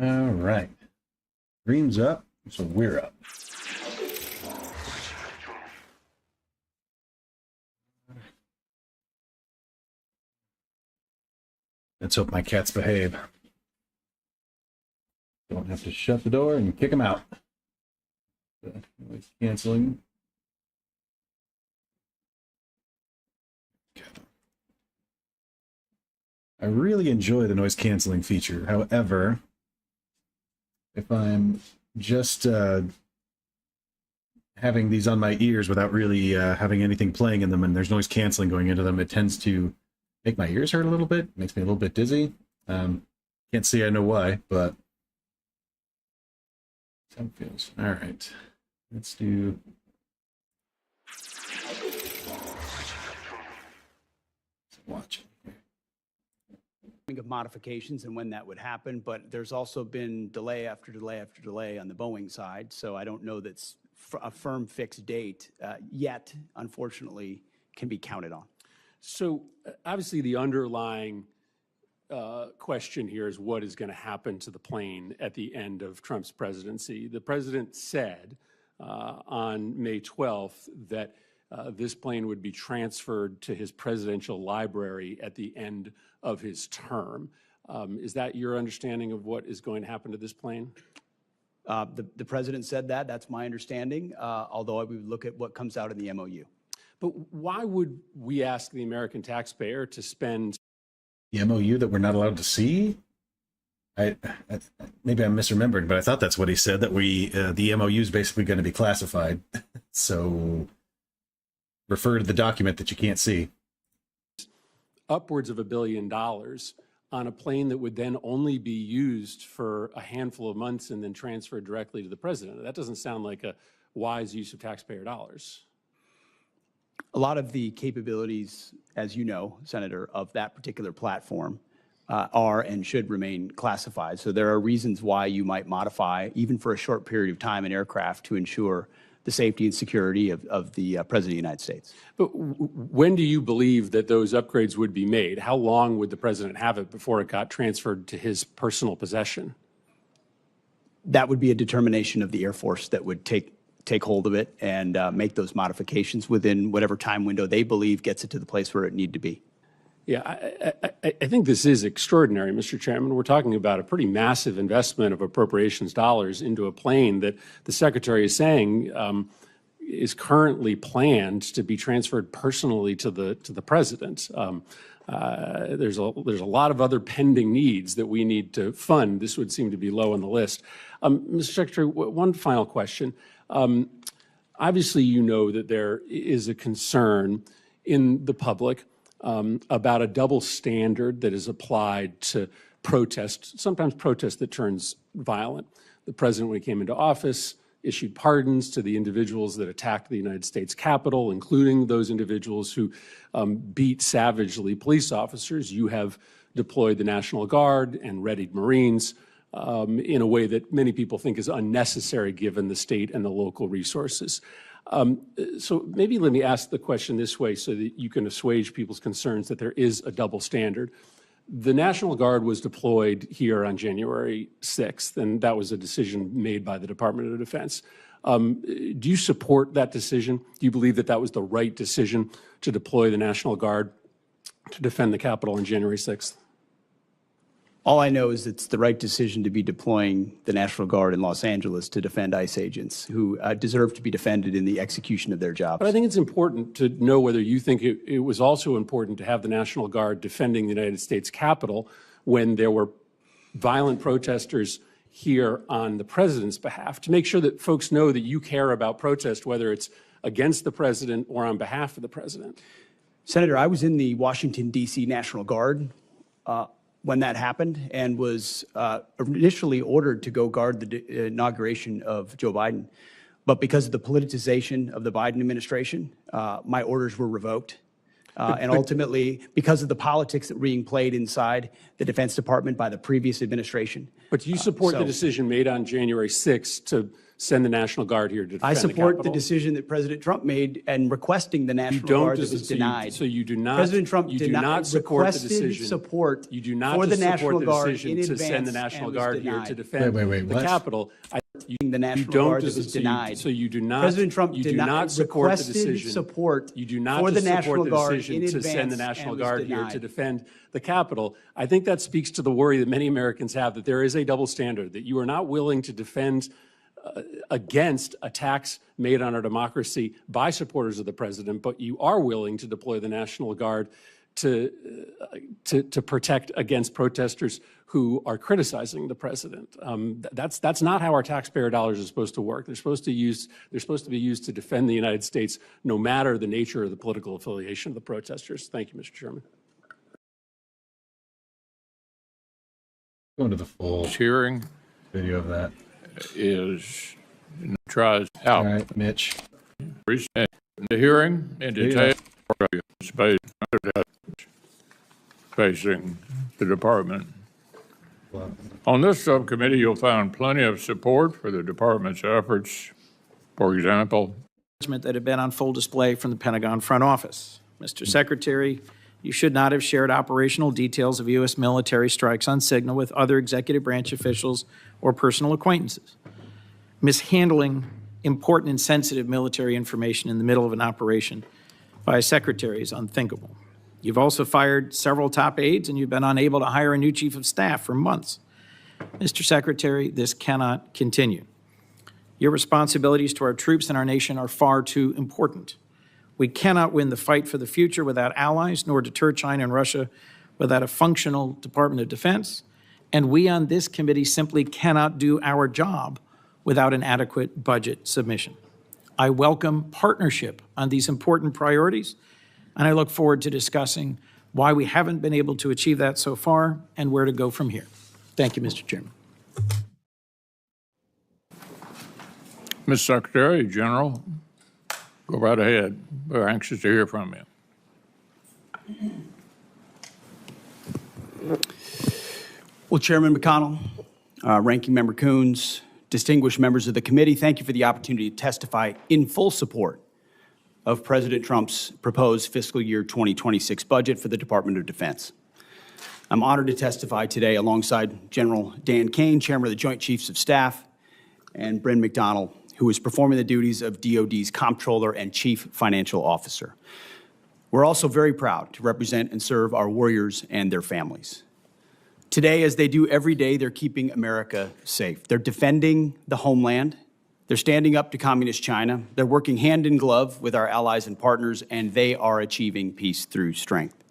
All right. Green's up, so we're up. Let's hope my cats behave. Don't have to shut the door and kick them out. Noise canceling. I really enjoy the noise canceling feature. However, if I'm just having these on my ears without really having anything playing in them and there's noise canceling going into them, it tends to make my ears hurt a little bit, makes me a little bit dizzy. Can't say I know why, but that's how it feels. All right, let's do. Watch. Of modifications and when that would happen, but there's also been delay after delay after delay on the Boeing side, so I don't know that's a firm fixed date yet, unfortunately, can be counted on. So obviously the underlying question here is what is going to happen to the plane at the end of Trump's presidency. The president said on May 12th that this plane would be transferred to his presidential library at the end of his term. Is that your understanding of what is going to happen to this plane? The president said that. That's my understanding, although I would look at what comes out in the MOU. But why would we ask the American taxpayer to spend The MOU that we're not allowed to see? I maybe I'm misremembering, but I thought that's what he said, that the MOU is basically going to be classified. So refer to the document that you can't see. upwards of $1 billion on a plane that would then only be used for a handful of months and then transferred directly to the president? That doesn't sound like a wise use of taxpayer dollars. A lot of the capabilities, as you know, Senator, of that particular platform are and should remain classified. So there are reasons why you might modify, even for a short period of time, an aircraft to ensure the safety and security of the President of the United States. But when do you believe that those upgrades would be made? How long would the president have it before it got transferred to his personal possession? That would be a determination of the Air Force that would take hold of it and make those modifications within whatever time window they believe gets it to the place where it need to be. Yeah, I think this is extraordinary, Mr. Chairman. We're talking about a pretty massive investment of appropriations dollars into a plane that the Secretary is saying is currently planned to be transferred personally to the President. There's a lot of other pending needs that we need to fund. This would seem to be low on the list. Mr. Secretary, one final question. Obviously, you know that there is a concern in the public about a double standard that is applied to protest, sometimes protest that turns violent. The president, when he came into office, issued pardons to the individuals that attacked the United States Capitol, including those individuals who beat savagely police officers. You have deployed the National Guard and readied Marines in a way that many people think is unnecessary given the state and the local resources. So maybe let me ask the question this way so that you can assuage people's concerns that there is a double standard. The National Guard was deployed here on January 6th, and that was a decision made by the Department of Defense. Do you support that decision? Do you believe that that was the right decision to deploy the National Guard to defend the Capitol on January 6th? All I know is it's the right decision to be deploying the National Guard in Los Angeles to defend ICE agents who deserve to be defended in the execution of their jobs. But I think it's important to know whether you think it was also important to have the National Guard defending the United States Capitol when there were violent protesters here on the president's behalf, to make sure that folks know that you care about protest, whether it's against the president or on behalf of the president. Senator, I was in the Washington, D.C. National Guard when that happened and was initially ordered to go guard the inauguration of Joe Biden. But because of the politicization of the Biden administration, my orders were revoked. And ultimately, because of the politics that were being played inside the Defense Department by the previous administration. But do you support the so- decision made on January 6th to send the National Guard here to defend I the support the Capitol? decision that President Trump made and requesting the National don't Guard that dis- was so you- denied. so you do not- President Trump you do deni- not support the requested decision. support You do not for the just National support the Guard decision in to advance send the National and was Guard here denied. to defend Wait, the what? Capitol. The National don't Guard that dis- was so you- denied. so you do not- President Trump you do deni- not support the requested decision. support You do not for the just National support the Guard decision in to advance send the National and was Guard here denied. to defend the Capitol. I think that speaks to the worry that many Americans have that there is a double standard, that you are not willing to defend against attacks made on our democracy by supporters of the president, but you are willing to deploy the National Guard to protect against protesters who are criticizing the president. That's not how our taxpayer dollars are supposed to work. They're supposed to be used to defend the United States, no matter the nature of the political affiliation of the protesters. Thank you, Mr. Chairman. Going to the full Hearing video of that. is tries All out. right, Mitch. The hearing in detail space facing the department. On this subcommittee, you'll find plenty of support for the department's efforts. For example, that have been on full display from the Pentagon front office. Mr. Secretary, you should not have shared operational details of U.S. military strikes on signal with other executive branch officials or personal acquaintances. Mishandling important and sensitive military information in the middle of an operation by a secretary is unthinkable. You've also fired several top aides, and you've been unable to hire a new chief of staff for months. Mr. Secretary, this cannot continue. Your responsibilities to our troops and our nation are far too important. We cannot win the fight for the future without allies, nor deter China and Russia without a functional Department of Defense. And we on this committee simply cannot do our job without an adequate budget submission. I welcome partnership on these important priorities, and I look forward to discussing why we haven't been able to achieve that so far and where to go from here. Thank you, Mr. Chairman. Ms. Secretary General, go right ahead. We're anxious to hear from you. Well, Chairman McConnell, Ranking Member Coons, distinguished members of the committee, thank you for the opportunity to testify in full support of President Trump's proposed fiscal year 2026 budget for the Department of Defense. I'm honored to testify today alongside General Dan Kane, Chairman of the Joint Chiefs of Staff, and Bryn McDonald, who is performing the duties of DoD's Comptroller and Chief Financial Officer. We're also very proud to represent and serve our warriors and their families. Today, as they do every day, they're keeping America safe. They're defending the homeland. They're standing up to communist China. They're working hand in glove with our allies and partners, and they are achieving peace through strength.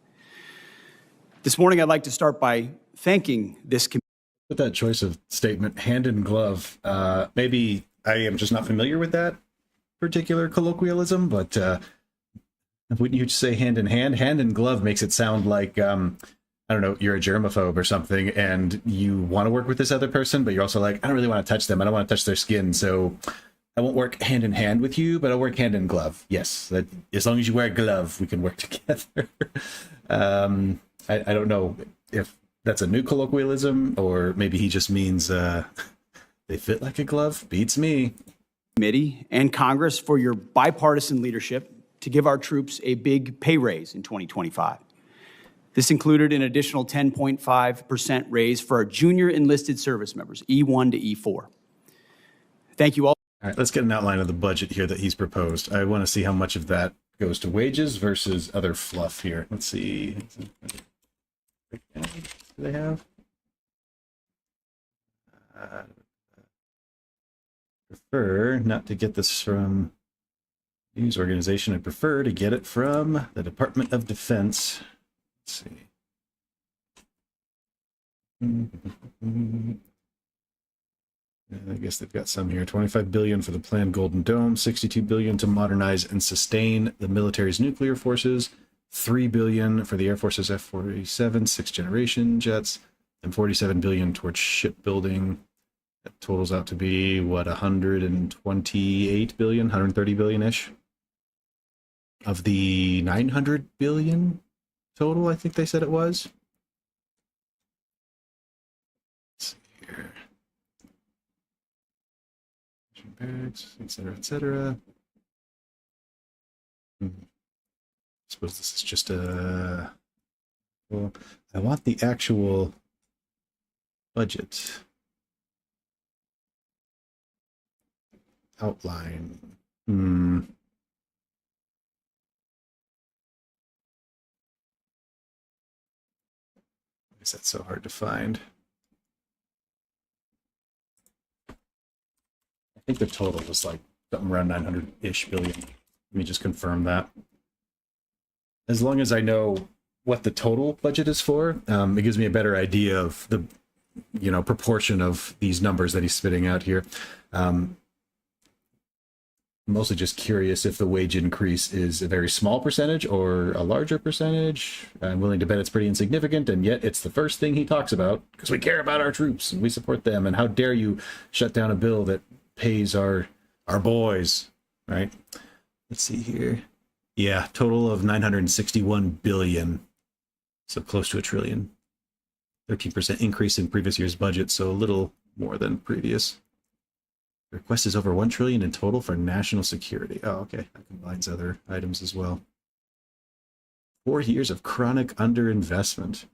This morning, I'd like to start by thanking this committee. With that choice of statement, hand in glove, maybe I am just not familiar with that particular colloquialism, but wouldn't you say hand in hand? Hand in glove makes it sound like, I don't know, you're a germaphobe or something, and you want to work with this other person, but you're also like, I don't really want to touch them. I don't want to touch their skin, so I won't work hand in hand with you, but I'll work hand in glove. Yes, that, as long as you wear a glove, we can work together. I don't know if that's a new colloquialism, or maybe he just means they fit like a glove. Beats me. Committee and Congress for your bipartisan leadership to give our troops a big pay raise in 2025. This included an additional 10.5% raise for our junior enlisted service members, E1 to E4. Thank you all. All right, let's get an outline of the budget here that he's proposed. I want to see how much of that goes to wages versus other fluff here. Let's see. Do they have? Prefer not to get this from news organization. I prefer to get it from the Department of Defense. Let's see. I guess they've got some here. $25 billion for the planned Golden Dome, $62 billion to modernize and sustain the military's nuclear forces, $3 billion for the Air Force's F-47 sixth-generation jets, and $47 billion towards shipbuilding. That totals out to be, what, $128 billion, $130 billion-ish? of the 900 billion total, I think they said it was. Let's see here. Barracks, et cetera, et cetera. I suppose this is just a... Well, I want the actual budget outline. Why is that so hard to find? I think the total was like something around 900-ish billion. Let me just confirm that. As long as I know what the total budget is for, it gives me a better idea of the, proportion of these numbers that he's spitting out here. Mostly just curious if the wage increase is a very small percentage or a larger percentage. I'm willing to bet it's pretty insignificant, and yet it's the first thing he talks about because we care about our troops and we support them. And how dare you shut down a bill that pays our boys, right? Let's see here. Yeah, total of 961 billion. So close to $1 trillion. 13% increase in previous year's budget, so a little more than previous. The request is over $1 trillion in total for national security. Oh, okay. That combines other items as well. 4 years of chronic underinvestment.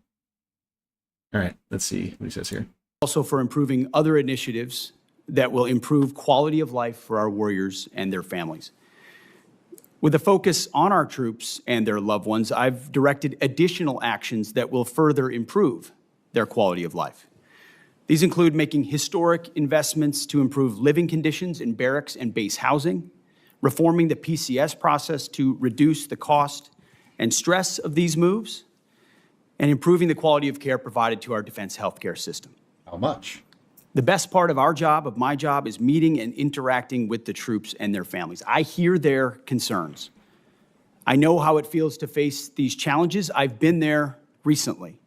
All right, let's see what he says here. Also for improving other initiatives that will improve quality of life for our warriors and their families. With a focus on our troops and their loved ones, I've directed additional actions that will further improve their quality of life. These include making historic investments to improve living conditions in barracks and base housing, reforming the PCS process to reduce the cost and stress of these moves, and improving the quality of care provided to our defense healthcare system. How much? The best part of my job, is meeting and interacting with the troops and their families. I hear their concerns. I know how it feels to face these challenges. I've been there recently.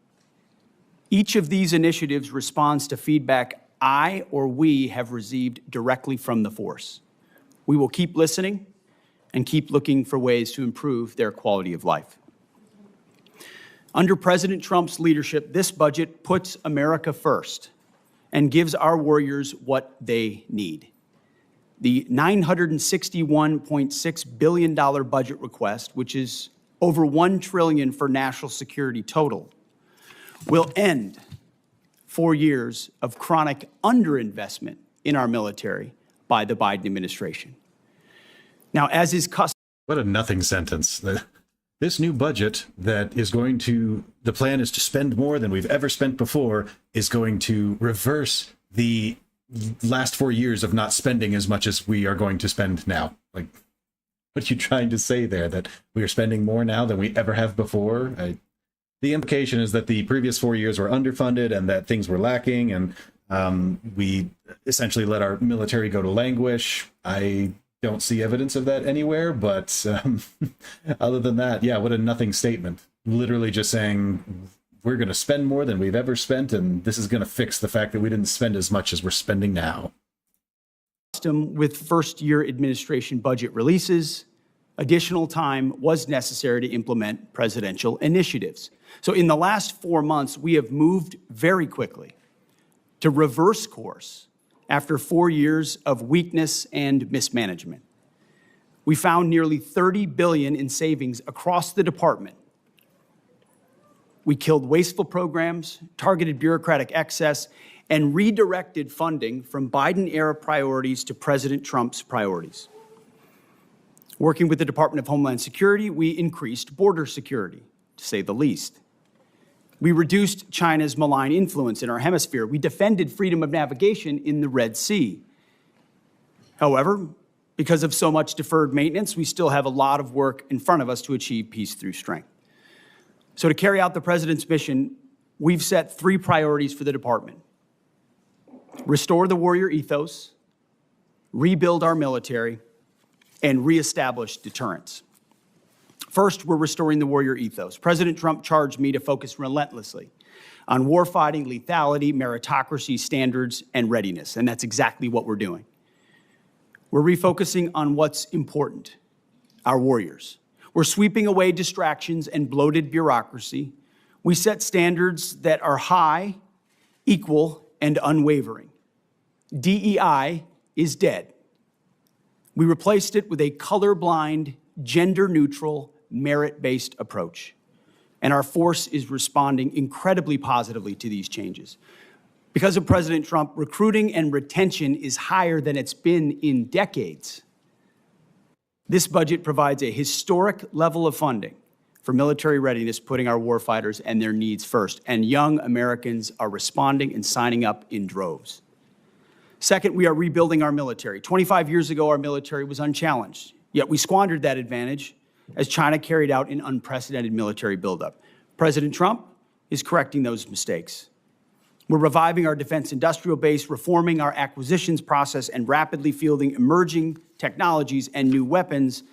Each of these initiatives responds to feedback I or we have received directly from the force. We will keep listening and keep looking for ways to improve their quality of life. Under President Trump's leadership, this budget puts America first and gives our warriors what they need. The $961.6 billion budget request, which is over $1 trillion for national security total, will end 4 years of chronic underinvestment in our military by the Biden administration. Now, as is customary, What a nothing sentence. This new budget that is going to, the plan is to spend more than we've ever spent before, is going to reverse the last 4 years of not spending as much as we are going to spend now. Like, what are you trying to say there? That we are spending more now than we ever have before? The implication is that the previous 4 years were underfunded and that things were lacking, and we essentially let our military go to languish. I don't see evidence of that anywhere, but other than that, yeah, what a nothing statement. Literally just saying we're going to spend more than we've ever spent, and this is going to fix the fact that we didn't spend as much as we're spending now. With first-year administration budget releases, additional time was necessary to implement presidential initiatives. So in the last 4 months, we have moved very quickly to reverse course after 4 years of weakness and mismanagement. We found nearly $30 billion in savings across the department. We killed wasteful programs, targeted bureaucratic excess, and redirected funding from Biden-era priorities to President Trump's priorities. Working with the Department of Homeland Security, we increased border security, to say the least. We reduced China's malign influence in our hemisphere. We defended freedom of navigation in the Red Sea. However, because of so much deferred maintenance, we still have a lot of work in front of us to achieve peace through strength. So to carry out the president's mission, we've set 3 priorities for the department: restore the warrior ethos, rebuild our military, and reestablish deterrence. First, we're restoring the warrior ethos. President Trump charged me to focus relentlessly on warfighting, lethality, meritocracy, standards, and readiness, and that's exactly what we're doing. We're refocusing on what's important: our warriors. We're sweeping away distractions and bloated bureaucracy. We set standards that are high, equal, and unwavering. DEI is dead. We replaced it with a colorblind, gender-neutral, merit-based approach. And our force is responding incredibly positively to these changes. Because of President Trump, recruiting and retention is higher than it's been in decades. This budget provides a historic level of funding for military readiness, putting our warfighters and their needs first. And young Americans are responding and signing up in droves. Second, we are rebuilding our military. 25 years ago, our military was unchallenged, yet we squandered that advantage as China carried out an unprecedented military buildup. President Trump is correcting those mistakes. We're reviving our defense industrial base, reforming our acquisitions process, and rapidly fielding emerging technologies and new weapons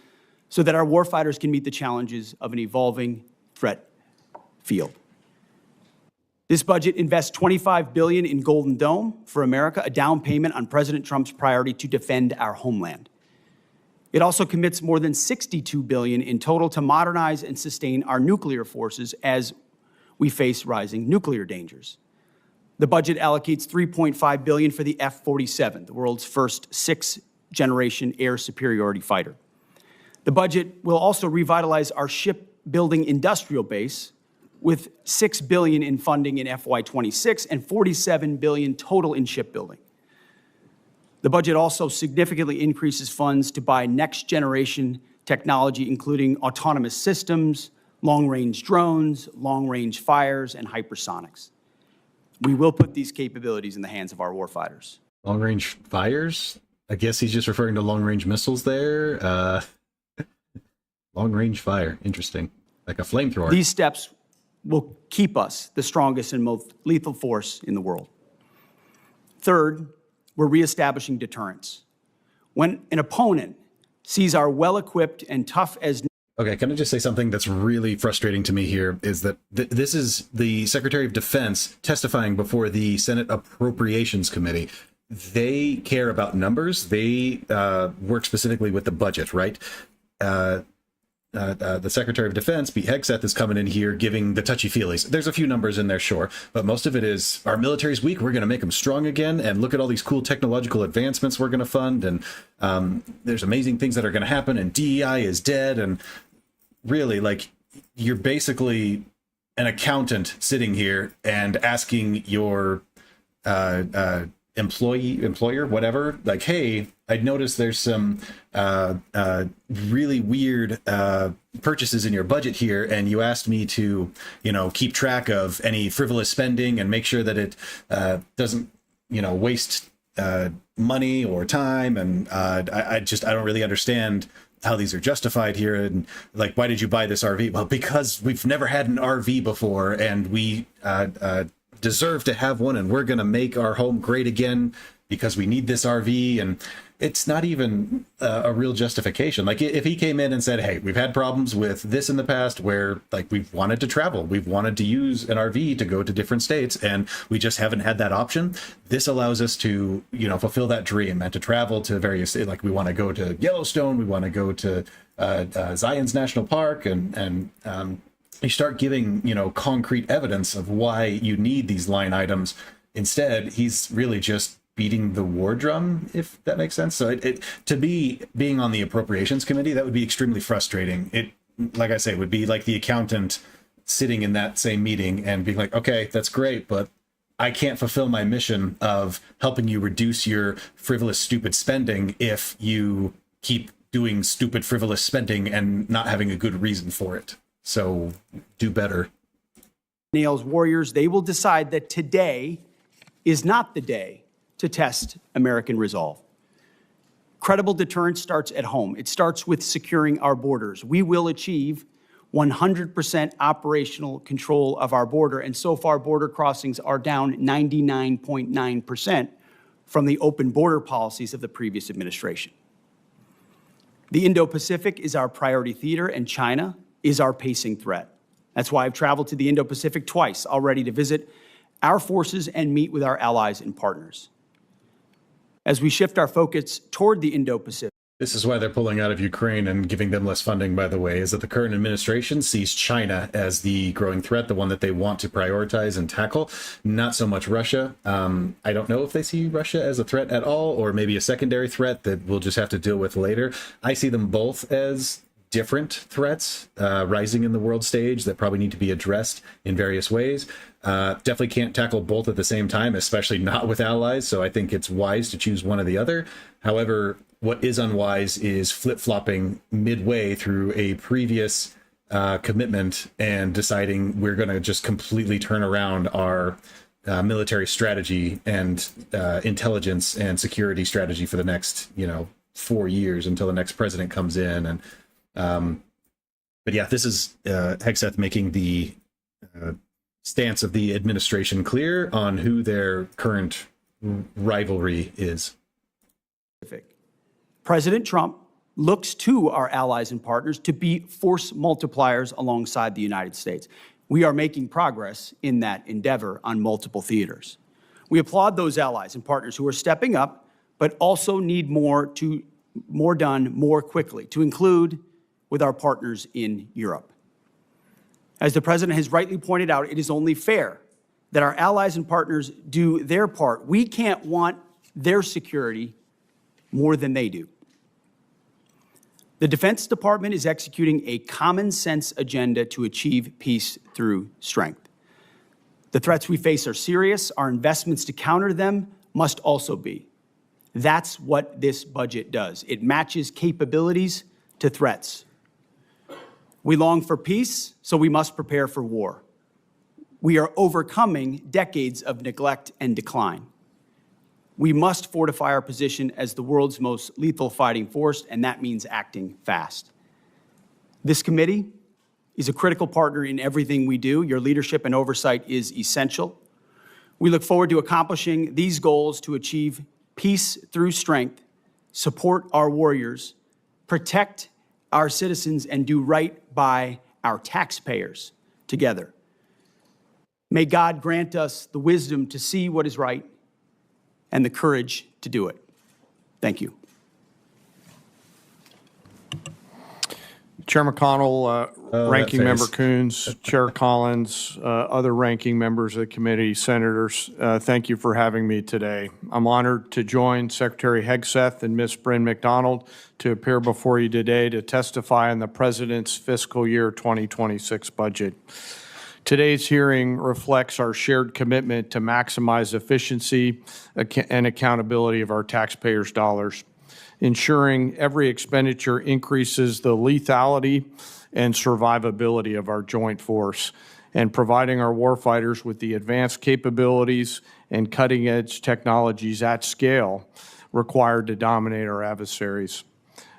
so that our warfighters can meet the challenges of an evolving threat field. This budget invests $25 billion in Golden Dome for America, a down payment on President Trump's priority to defend our homeland. It also commits more than $62 billion in total to modernize and sustain our nuclear forces as we face rising nuclear dangers. The budget allocates $3.5 billion for the F-47, the world's first sixth-generation air superiority fighter. The budget will also revitalize our shipbuilding industrial base with $6 billion in funding in FY26 and $47 billion total in shipbuilding. The budget also significantly increases funds to buy next-generation technology, including autonomous systems, long-range drones, long-range fires, and hypersonics. We will put these capabilities in the hands of our warfighters. Long-range fires? I guess he's just referring to long-range missiles there. Long-range fire. Interesting. Like a flamethrower. These steps will keep us the strongest and most lethal force in the world. Third, we're reestablishing deterrence. When an opponent sees our well-equipped and tough as... Okay, can I just say something that's really frustrating to me here is that this is the Secretary of Defense testifying before the Senate Appropriations Committee. They care about numbers. They work specifically with the budget, right? The Secretary of Defense, Pete Hegseth, is coming in here giving the touchy-feelies. There's a few numbers in there, sure, but most of it is our military's weak. We're going to make them strong again, and look at all these cool technological advancements we're going to fund, and there's amazing things that are going to happen, and DEI is dead, and really, like, you're basically an accountant sitting here and asking your employer, whatever, like, hey, I'd noticed there's some really weird purchases in your budget here, and you asked me to, keep track of any frivolous spending and make sure that it doesn't, waste money or time. And I don't really understand how these are justified here. And like, why did you buy this RV? Well, because we've never had an RV before, and we deserve to have one, and we're going to make our home great again because we need this RV. And it's not even a real justification. Like, if he came in and said, hey, we've had problems with this in the past where, like, we've wanted to travel, we've wanted to use an RV to go to different states, and we just haven't had that option. This allows us to, fulfill that dream and to travel to various, like, we want to go to Yellowstone, we want to go to Zion's National Park, and you start giving, concrete evidence of why you need these line items. Instead, he's really just beating the war drum, if that makes sense. So being on the appropriations committee, that would be extremely frustrating. It, like I say, would be like the accountant sitting in that same meeting and being like, okay, that's great, but I can't fulfill my mission of helping you reduce your frivolous, stupid spending if you keep doing stupid, frivolous spending and not having a good reason for it. So do better. Nails warriors, they will decide that today is not the day to test American resolve. Credible deterrence starts at home. It starts with securing our borders. We will achieve 100% operational control of our border, and so far border crossings are down 99.9% from the open border policies of the previous administration. The Indo-Pacific is our priority theater, and China is our pacing threat. That's why I've traveled to the Indo-Pacific twice already to visit our forces and meet with our allies and partners. As we shift our focus toward the Indo-Pacific, This is why they're pulling out of Ukraine and giving them less funding, by the way, is that the current administration sees China as the growing threat, the one that they want to prioritize and tackle, not so much Russia. I don't know if they see Russia as a threat at all, or maybe a secondary threat that we'll just have to deal with later. I see them both as different threats rising in the world stage that probably need to be addressed in various ways. Definitely can't tackle both at the same time, especially not with allies. So I think it's wise to choose one or the other. However, what is unwise is flip-flopping midway through a previous commitment and deciding we're going to just completely turn around our military strategy and intelligence and security strategy for the next, 4 years until the next president comes in. And but yeah, this is Hegseth making the stance of the administration clear on who their current rivalry is. President Trump looks to our allies and partners to be force multipliers alongside the United States. We are making progress in that endeavor on multiple theaters. We applaud those allies and partners who are stepping up, but also need more done more quickly, to include with our partners in Europe. As the President has rightly pointed out, it is only fair that our allies and partners do their part. We can't want their security more than they do. The Defense Department is executing a common sense agenda to achieve peace through strength. The threats we face are serious. Our investments to counter them must also be. That's what this budget does. It matches capabilities to threats. We long for peace, so we must prepare for war. We are overcoming decades of neglect and decline. We must fortify our position as the world's most lethal fighting force, and that means acting fast. This committee is a critical partner in everything we do. Your leadership and oversight is essential. We look forward to accomplishing these goals to achieve peace through strength, support our warriors, protect our citizens, and do right by our taxpayers together. May God grant us the wisdom to see what is right and the courage to do it. Thank you. Chair McConnell, Ranking Member phase. Coons, Chair Collins, other ranking members of the committee, senators, thank you for having me today. I'm honored to join Secretary Hegseth and Ms. Bryn McDonald to appear before you today to testify on the President's fiscal year 2026 budget. Today's hearing reflects our shared commitment to maximize efficiency and accountability of our taxpayers' dollars, ensuring every expenditure increases the lethality and survivability of our joint force, and providing our warfighters with the advanced capabilities and cutting-edge technologies at scale required to dominate our adversaries.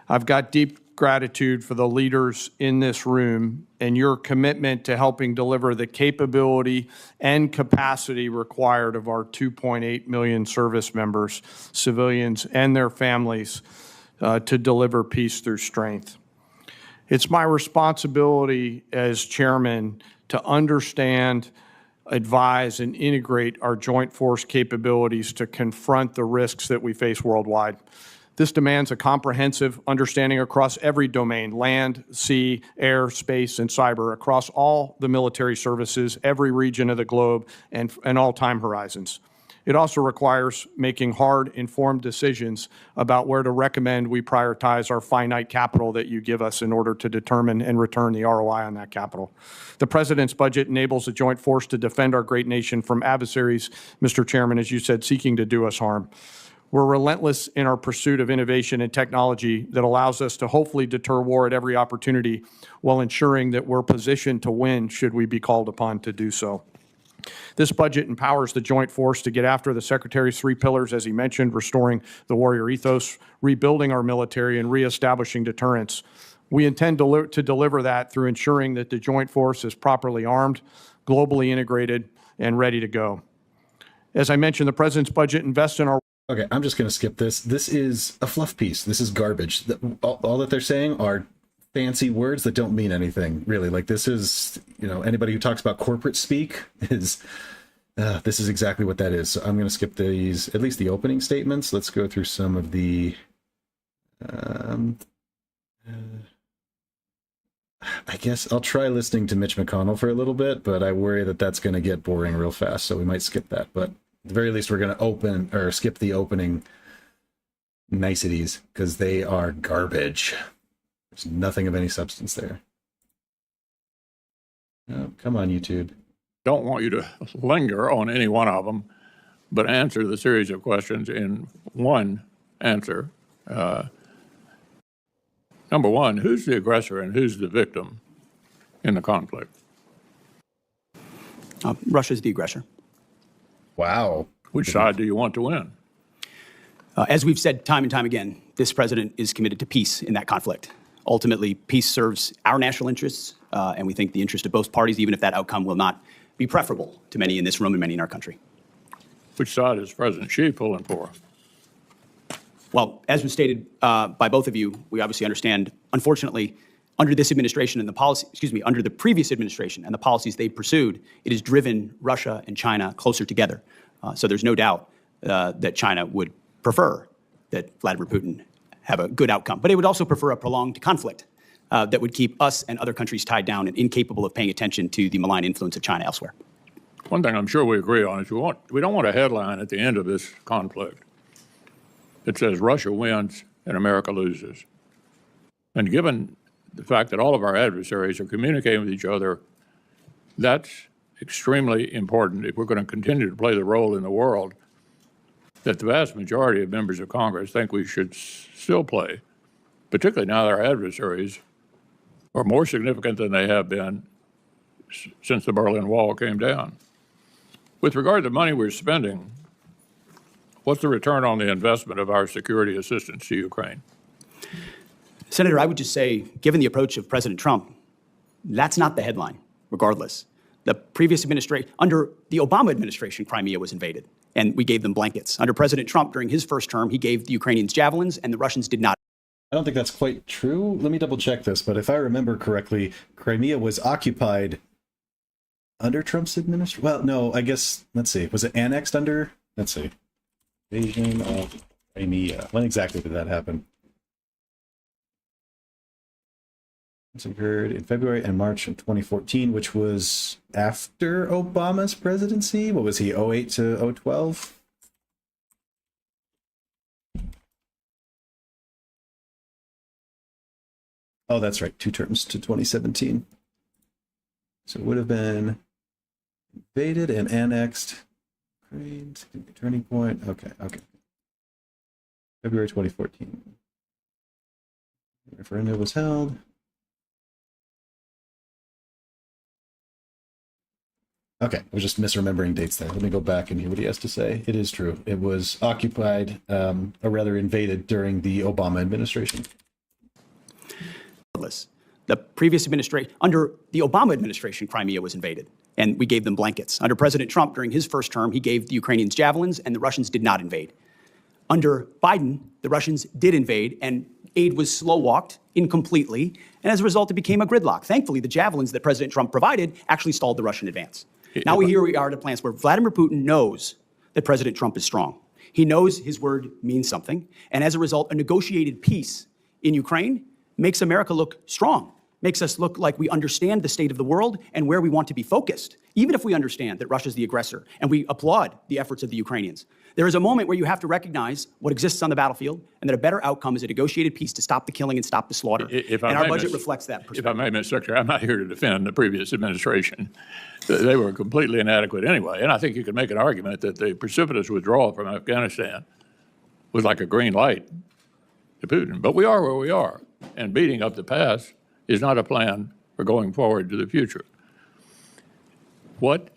I've got deep gratitude for the leaders in this room and your commitment to helping deliver the capability and capacity required of our 2.8 million service members, civilians, and their families to deliver peace through strength. It's my responsibility as chairman to understand, advise, and integrate our joint force capabilities to confront the risks that we face worldwide. This demands a comprehensive understanding across every domain: land, sea, air, space, and cyber, across all the military services, every region of the globe, and all time horizons. It also requires making hard, informed decisions about where to recommend we prioritize our finite capital that you give us in order to determine and return the ROI on that capital. The President's budget enables the joint force to defend our great nation from adversaries, Mr. Chairman, as you said, seeking to do us harm. We're relentless in our pursuit of innovation and technology that allows us to hopefully deter war at every opportunity while ensuring that we're positioned to win should we be called upon to do so. This budget empowers the joint force to get after the Secretary's three pillars, as he mentioned: restoring the warrior ethos, rebuilding our military, and reestablishing deterrence. We intend to deliver that through ensuring that the joint force is properly armed, globally integrated, and ready to go. As I mentioned, the President's budget invests in our... Okay, I'm just going to skip this. This is a fluff piece. This is garbage. All that they're saying are fancy words that don't mean anything, really. Like, this is, anybody who talks about corporate speak is, this is exactly what that is. So I'm going to skip these, at least the opening statements. Let's go through some of the I guess I'll try listening to Mitch McConnell for a little bit, but I worry that that's going to get boring real fast, so we might skip that. But at the very least, we're going to skip the opening niceties because they are garbage. There's nothing of any substance there. Oh, come on, YouTube. Don't want you to linger on any one of them, but answer the series of questions in one answer. Number one, who's the aggressor and who's the victim in the conflict? Russia's the aggressor. Wow. Which side do you want to win? As we've said time and time again, this president is committed to peace in that conflict. Ultimately, peace serves our national interests, and we think the interest of both parties, even if that outcome will not be preferable to many in this room and many in our country. Which side is President Xi pulling for? Well, as was stated by both of you, we obviously understand, unfortunately, under this administration and under the previous administration and the policies they pursued, it has driven Russia and China closer together. So there's no doubt that China would prefer that Vladimir Putin have a good outcome. But it would also prefer a prolonged conflict that would keep us and other countries tied down and incapable of paying attention to the malign influence of China elsewhere. One thing I'm sure we agree on is we don't want a headline at the end of this conflict that says Russia wins and America loses. And given the fact that all of our adversaries are communicating with each other, that's extremely important if we're going to continue to play the role in the world that the vast majority of members of Congress think we should still play, particularly now that our adversaries are more significant than they have been since the Berlin Wall came down. With regard to the money we're spending, what's the return on the investment of our security assistance to Ukraine? Senator, I would just say, given the approach of President Trump, that's not the headline, regardless. The previous administration, under the Obama administration, Crimea was invaded, and we gave them blankets. Under President Trump, during his first term, he gave the Ukrainians javelins, and the Russians did not. I don't think that's quite true. Let me double check this, but if I remember correctly, Crimea was occupied under Trump's administration. Well, no, I guess, let's see. Was it annexed under? Let's see. Invasion of Crimea. When exactly did that happen? This occurred in February and March of 2014, which was after Obama's presidency. What was he, 08 to 012? Oh, that's right, 2 terms to 2017. So it would have been invaded and annexed. Great, turning point. Okay. February 2014. Referendum was held. Okay, I was just misremembering dates there. Let me go back and hear what he has to say. It is true. It was occupied, or rather invaded, during the Obama administration. The previous administration, under the Obama administration, Crimea was invaded, and we gave them blankets. Under President Trump, during his first term, he gave the Ukrainians javelins, and the Russians did not invade. Under Biden, the Russians did invade, and aid was slow-walked incompletely, and as a result, it became a gridlock. Thankfully, the javelins that President Trump provided actually stalled the Russian advance. Now here we are at a place where Vladimir Putin knows that President Trump is strong. He knows his word means something, and as a result, a negotiated peace in Ukraine makes America look strong, makes us look like we understand the state of the world and where we want to be focused, even if we understand that Russia's the aggressor, and we applaud the efforts of the Ukrainians. There is a moment where you have to recognize what exists on the battlefield and that a better outcome is a negotiated peace to stop the killing and stop the slaughter. And our budget reflects that perspective. If I may, Mr. Secretary, I'm not here to defend the previous administration. They were completely inadequate anyway. And I think you could make an argument that the precipitous withdrawal from Afghanistan was like a green light to Putin. But we are where we are. And beating up the past is not a plan for going forward to the future. What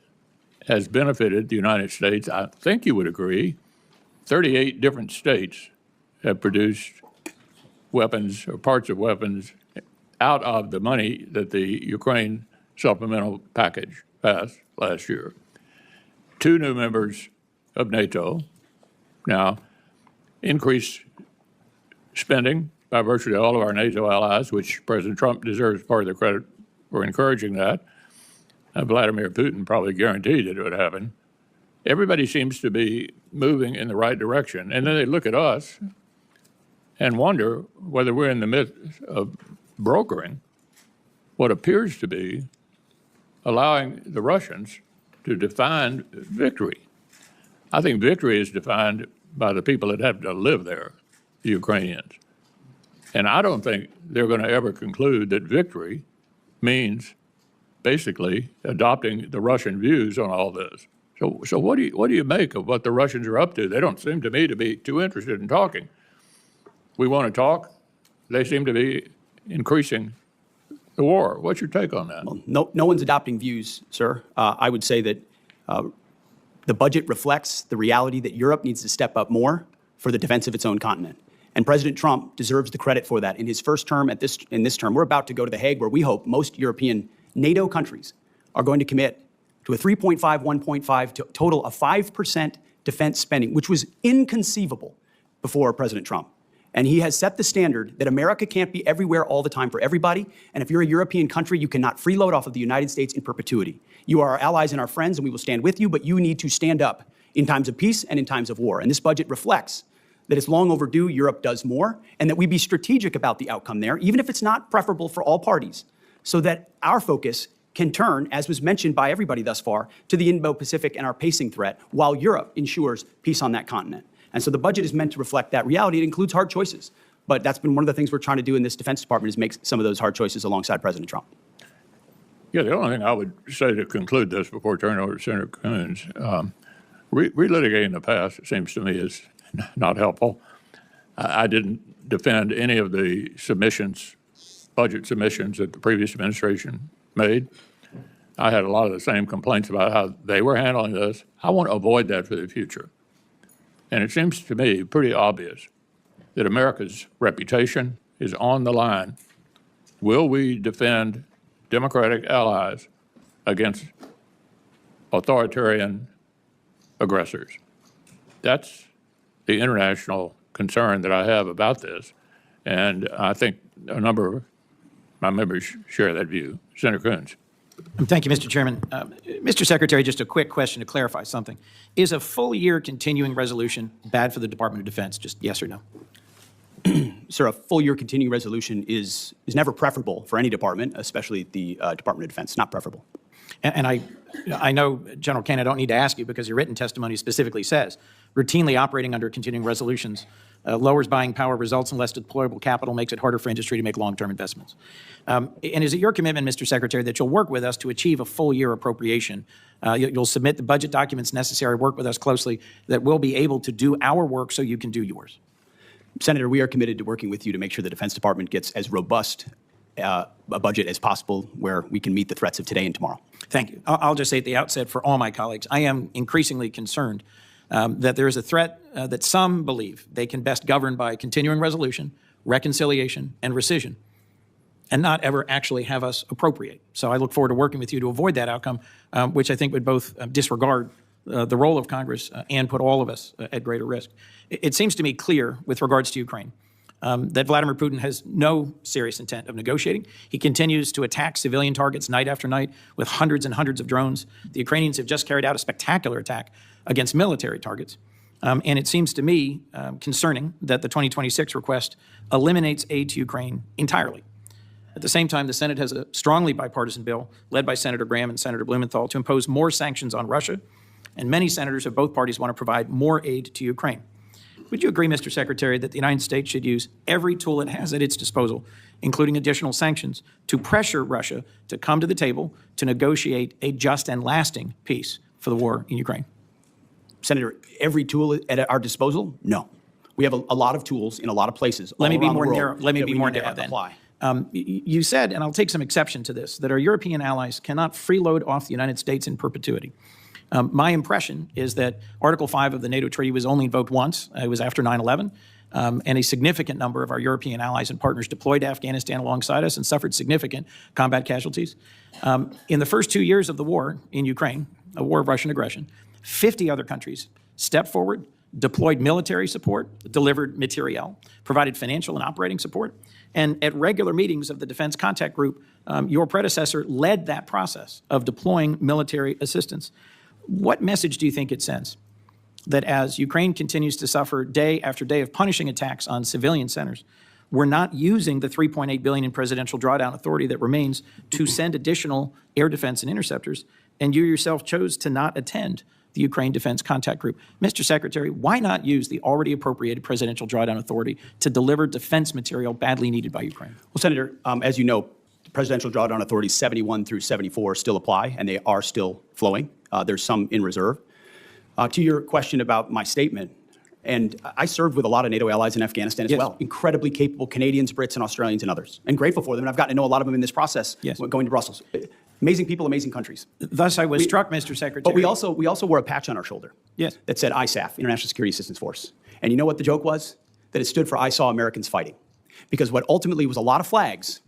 has benefited the United States, I think you would agree, 38 different states have produced weapons or parts of weapons out of the money that the Ukraine supplemental package passed last year. 2 new members of NATO now increased spending by virtually all of our NATO allies, which President Trump deserves part of the credit for encouraging that. Vladimir Putin probably guaranteed it would happen. Everybody seems to be moving in the right direction. And then they look at us and wonder whether we're in the midst of brokering what appears to be allowing the Russians to define victory. I think victory is defined by the people that have to live there, the Ukrainians. And I don't think they're going to ever conclude that victory means basically adopting the Russian views on all this. So what do you make of what the Russians are up to? They don't seem to me to be too interested in talking. We want to talk. They seem to be increasing the war. What's your take on that? Well, no one's adopting views, sir. I would say that the budget reflects the reality that Europe needs to step up more for the defense of its own continent. And President Trump deserves the credit for that. In his first term, in this term, we're about to go to The Hague, where we hope most European NATO countries are going to commit to a 3.5, 1.5 total of 5% defense spending, which was inconceivable before President Trump. And he has set the standard that America can't be everywhere all the time for everybody. And if you're a European country, you cannot freeload off of the United States in perpetuity. You are our allies and our friends, and we will stand with you, but you need to stand up in times of peace and in times of war. And this budget reflects that it's long overdue Europe does more, and that we be strategic about the outcome there, even if it's not preferable for all parties, so that our focus can turn, as was mentioned by everybody thus far, to the Indo-Pacific and our pacing threat, while Europe ensures peace on that continent. And so the budget is meant to reflect that reality. It includes hard choices. But that's been one of the things we're trying to do in this Defense Department, is make some of those hard choices alongside President Trump. Yeah, the only thing I would say to conclude this before turning over to Senator Coons, relitigating the past, it seems to me, is not helpful. I didn't defend any of the submissions, budget submissions that the previous administration made. I had a lot of the same complaints about how they were handling this. I want to avoid that for the future. And it seems to me pretty obvious that America's reputation is on the line. Will we defend democratic allies against authoritarian aggressors? That's the international concern that I have about this. And I think a number of my members share that view. Senator Coons. Thank you, Mr. Chairman. Mr. Secretary, just a quick question to clarify something. Is a full year continuing resolution bad for the Department of Defense? Just yes or no? Sir, a full year continuing resolution is never preferable for any department, especially the Department of Defense. Not preferable. And I know, General Kane, I don't need to ask you because your written testimony specifically says routinely operating under continuing resolutions lowers buying power, results in less deployable capital, makes it harder for industry to make long-term investments. And is it your commitment, Mr. Secretary, that you'll work with us to achieve a full year appropriation? You'll submit the budget documents necessary, work with us closely, that we'll be able to do our work so you can do yours? Senator, we are committed to working with you to make sure the Defense Department gets as robust a budget as possible, where we can meet the threats of today and tomorrow. Thank you. I'll just say at the outset for all my colleagues, I am increasingly concerned that there is a threat that some believe they can best govern by continuing resolution, reconciliation, and rescission, and not ever actually have us appropriate. So I look forward to working with you to avoid that outcome, which I think would both disregard the role of Congress and put all of us at greater risk. It seems to me clear with regards to Ukraine that Vladimir Putin has no serious intent of negotiating. He continues to attack civilian targets night after night with hundreds and hundreds of drones. The Ukrainians have just carried out a spectacular attack against military targets. And it seems to me concerning that the 2026 request eliminates aid to Ukraine entirely. At the same time, the Senate has a strongly bipartisan bill led by Senator Graham and Senator Blumenthal to impose more sanctions on Russia, and many senators of both parties want to provide more aid to Ukraine. Would you agree, Mr. Secretary, that the United States should use every tool it has at its disposal, including additional sanctions, to pressure Russia to come to the table to negotiate a just and lasting peace for the war in Ukraine? Senator, every tool at our disposal? No. We have a lot of tools in a lot of places. Let me be more narrow. then. You said, and I'll take some exception to this, that our European allies cannot freeload off the United States in perpetuity. My impression is that Article 5 of the NATO treaty was only invoked once. It was after 9/11. And a significant number of our European allies and partners deployed to Afghanistan alongside us and suffered significant combat casualties. In the first 2 years of the war in Ukraine, a war of Russian aggression, 50 other countries stepped forward, deployed military support, delivered materiel, provided financial and operating support. And at regular meetings of the Defense Contact Group, your predecessor led that process of deploying military assistance. What message do you think it sends that as Ukraine continues to suffer day after day of punishing attacks on civilian centers, we're not using the $3.8 billion in presidential drawdown authority that remains to send additional air defense and interceptors, and you yourself chose to not attend the Ukraine Defense Contact Group. Mr. Secretary, why not use the already appropriated presidential drawdown authority to deliver defense material badly needed by Ukraine? Well, Senator, as you know, the presidential drawdown authorities 71 through 74 still apply, and they are still flowing. There's some in reserve. To your question about my statement, and I served with a lot of NATO allies in Afghanistan as Yes. well. Incredibly capable Canadians, Brits, and Australians, and others. And grateful for them. And I've gotten to know a lot of them in this process Yes. going to Brussels. Amazing people, amazing countries. Thus, I was struck, Mr. Secretary. But we also wore a patch on our shoulder. Yes. That said ISAF, International Security Assistance Force. And you know what the joke was? That it stood for I Saw Americans Fighting. Because what ultimately was a lot of flags,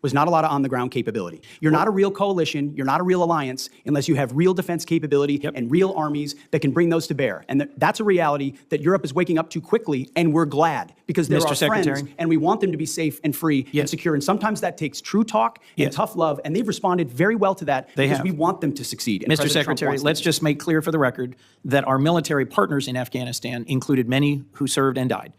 was not a lot of on-the-ground capability. You're not a real coalition, you're not a real alliance, unless you have real defense capability and real armies that can bring those to bear. And that's a reality that Europe is waking up to quickly, and we're glad, because they're Mr. our Secretary. friends, and we want them to be safe and free and secure. And sometimes that takes true talk and Yes. tough love, and they've responded very well to that They because have. we want them to succeed. And Mr. President Trump Secretary, wants them let's to. just make clear for the record that our military partners in Afghanistan included many who served and died.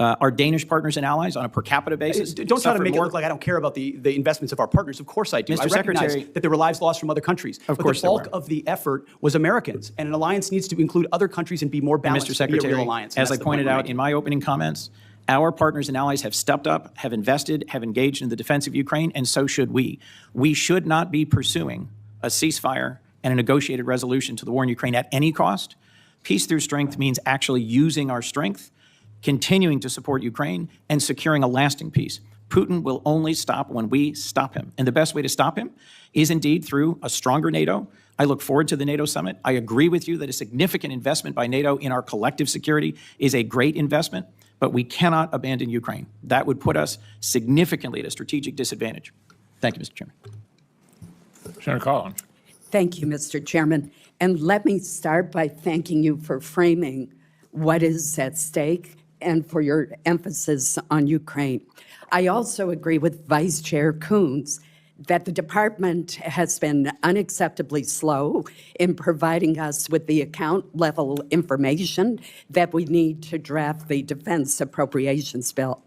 Our Danish partners and allies on a per capita basis Don't try to suffered make it more. look like I don't care about the investments of our partners. Of course I do. Mr. I recognize Secretary- that there were lives lost from other countries. Of but course the there bulk were. of the effort was Americans. And an alliance needs to include other countries and be more balanced Mr. to be a Secretary, real alliance. And as I that's the point pointed we're out making. in my opening comments, our partners and allies have stepped up, have invested, have engaged in the defense of Ukraine, and so should we. We should not be pursuing a ceasefire and a negotiated resolution to the war in Ukraine at any cost. Peace through strength means actually using our strength, continuing to support Ukraine, and securing a lasting peace. Putin will only stop when we stop him. And the best way to stop him is indeed through a stronger NATO. I look forward to the NATO summit. I agree with you that a significant investment by NATO in our collective security is a great investment, but we cannot abandon Ukraine. That would put us significantly at a strategic disadvantage. Thank you, Mr. Chairman. Senator Collins. Thank you, Mr. Chairman. And let me start by thanking you for framing what is at stake and for your emphasis on Ukraine. I also agree with Vice Chair Coons that the department has been unacceptably slow in providing us with the account level information that we need to draft the defense appropriations bill.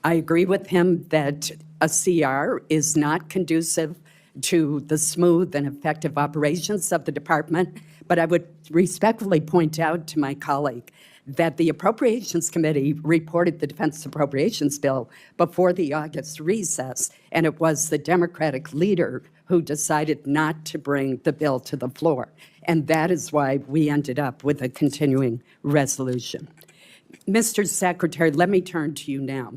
I agree with him that a CR is not conducive to the smooth and effective operations of the department, but I would respectfully point out to my colleague that the Appropriations Committee reported the Defense Appropriations Bill before the August recess, and it was the Democratic leader who decided not to bring the bill to the floor. And that is why we ended up with a continuing resolution. Mr. Secretary, let me turn to you now.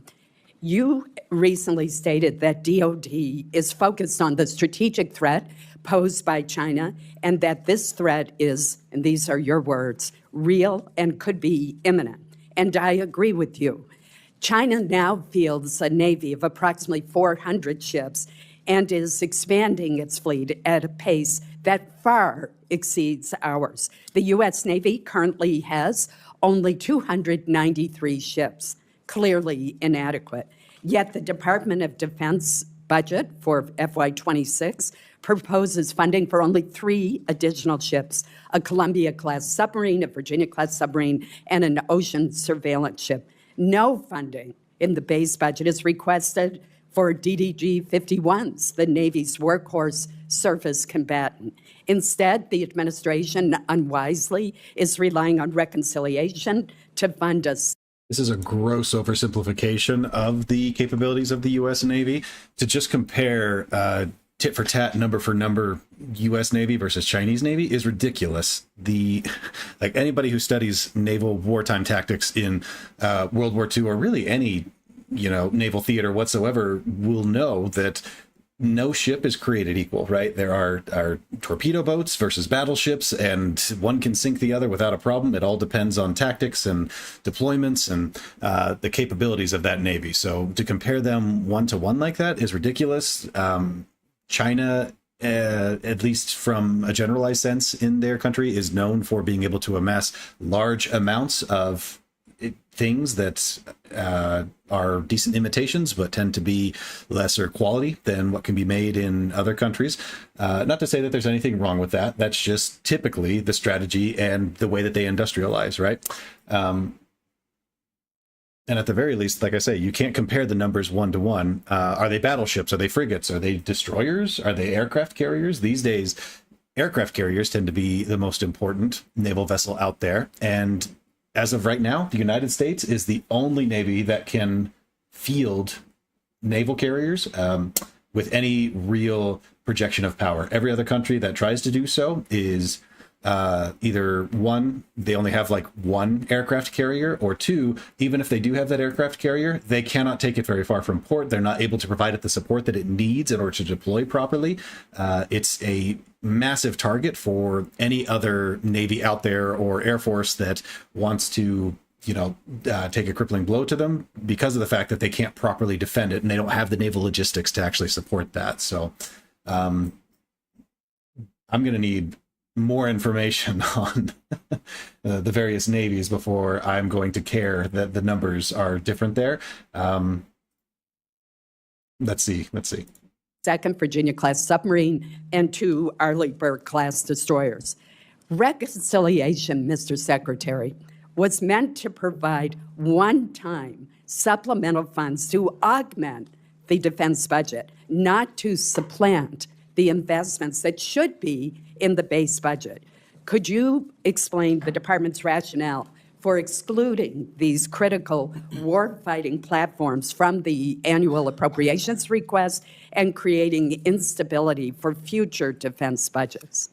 You recently stated that DOD is focused on the strategic threat posed by China, and that this threat is, and these are your words, real and could be imminent. And I agree with you. China now fields a navy of approximately 400 ships and is expanding its fleet at a pace that far exceeds ours. The U.S. Navy currently has only 293 ships, clearly inadequate. Yet the Department of Defense budget for FY26 proposes funding for only 3 additional ships, a Columbia-class submarine, a Virginia-class submarine, and an ocean surveillance ship. No funding in the base budget is requested for DDG-51s, the Navy's workhorse surface combatant. Instead, the administration unwisely is relying on reconciliation to fund a This is a gross oversimplification of the capabilities of the U.S. Navy. To just compare tit for tat, number for number, U.S. Navy versus Chinese Navy is ridiculous. Like anybody who studies naval wartime tactics in World War II or really any naval theater whatsoever will know that no ship is created equal, right? There are torpedo boats versus battleships, and one can sink the other without a problem. It all depends on tactics and deployments and the capabilities of that Navy. So to compare them one-to-one like that is ridiculous. China, at least from a generalized sense in their country, is known for being able to amass large amounts of things that are decent imitations, but tend to be lesser quality than what can be made in other countries. Not to say that there's anything wrong with that. That's just typically the strategy and the way that they industrialize, right? And at the very least, like I say, you can't compare the numbers one to one. Are they battleships? Are they frigates? Are they destroyers? Are they aircraft carriers? These days, aircraft carriers tend to be the most important naval vessel out there. And as of right now, the United States is the only Navy that can field naval carriers with any real projection of power. Every other country that tries to do so is either one, they only have like one aircraft carrier, or two, even if they do have that aircraft carrier, they cannot take it very far from port. They're not able to provide it the support that it needs in order to deploy properly. It's a massive target for any other Navy out there or Air Force that wants to, take a crippling blow to them because of the fact that they can't properly defend it and they don't have the naval logistics to actually support that. So I'm going to need more information on the various navies before I'm going to care that the numbers are different there. Let's see. Second Virginia-class submarine, and 2 Arleigh-Burke-class destroyers. Reconciliation, Mr. Secretary, was meant to provide one-time supplemental funds to augment the defense budget, not to supplant the investments that should be in the base budget. Could you explain the department's rationale for excluding these critical war-fighting platforms from the annual appropriations request and creating instability for future defense budgets?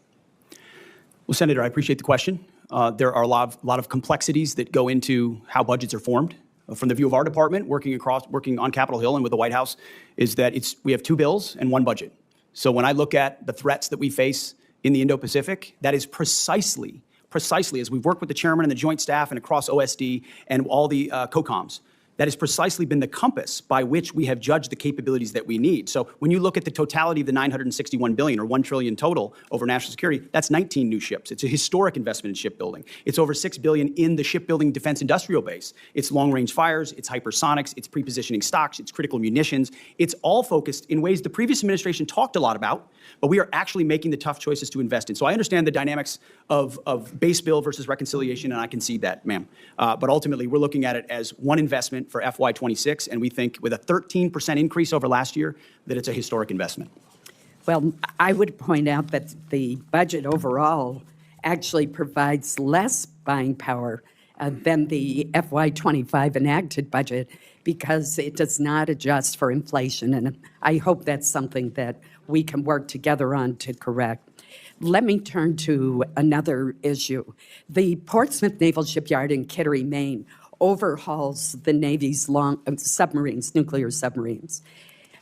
Well, Senator, I appreciate the question. There are a lot of complexities that go into how budgets are formed. From the view of our department, working on Capitol Hill and with the White House, is that we have 2 bills and 1 budget. So when I look at the threats that we face in the Indo-Pacific, that is precisely as we've worked with the chairman and the joint staff and across OSD and all the COCOMs, that has precisely been the compass by which we have judged the capabilities that we need. So when you look at the totality of the $961 billion or $1 trillion total over national security, that's 19 new ships. It's a historic investment in shipbuilding. It's over $6 billion in the shipbuilding defense industrial base. It's long-range fires, it's hypersonics, it's pre-positioning stocks, it's critical munitions. It's all focused in ways the previous administration talked a lot about, but we are actually making the tough choices to invest in. So I understand the dynamics of base bill versus reconciliation, and I concede that, ma'am. But ultimately, we're looking at it as one investment for FY26, and we think with a 13% increase over last year that it's a historic investment. Well, I would point out that the budget overall actually provides less buying power than the FY25 enacted budget because it does not adjust for inflation, and I hope that's something that we can work together on to correct. Let me turn to another issue. The Portsmouth Naval Shipyard in Kittery, Maine, overhauls the Navy's submarines, nuclear submarines.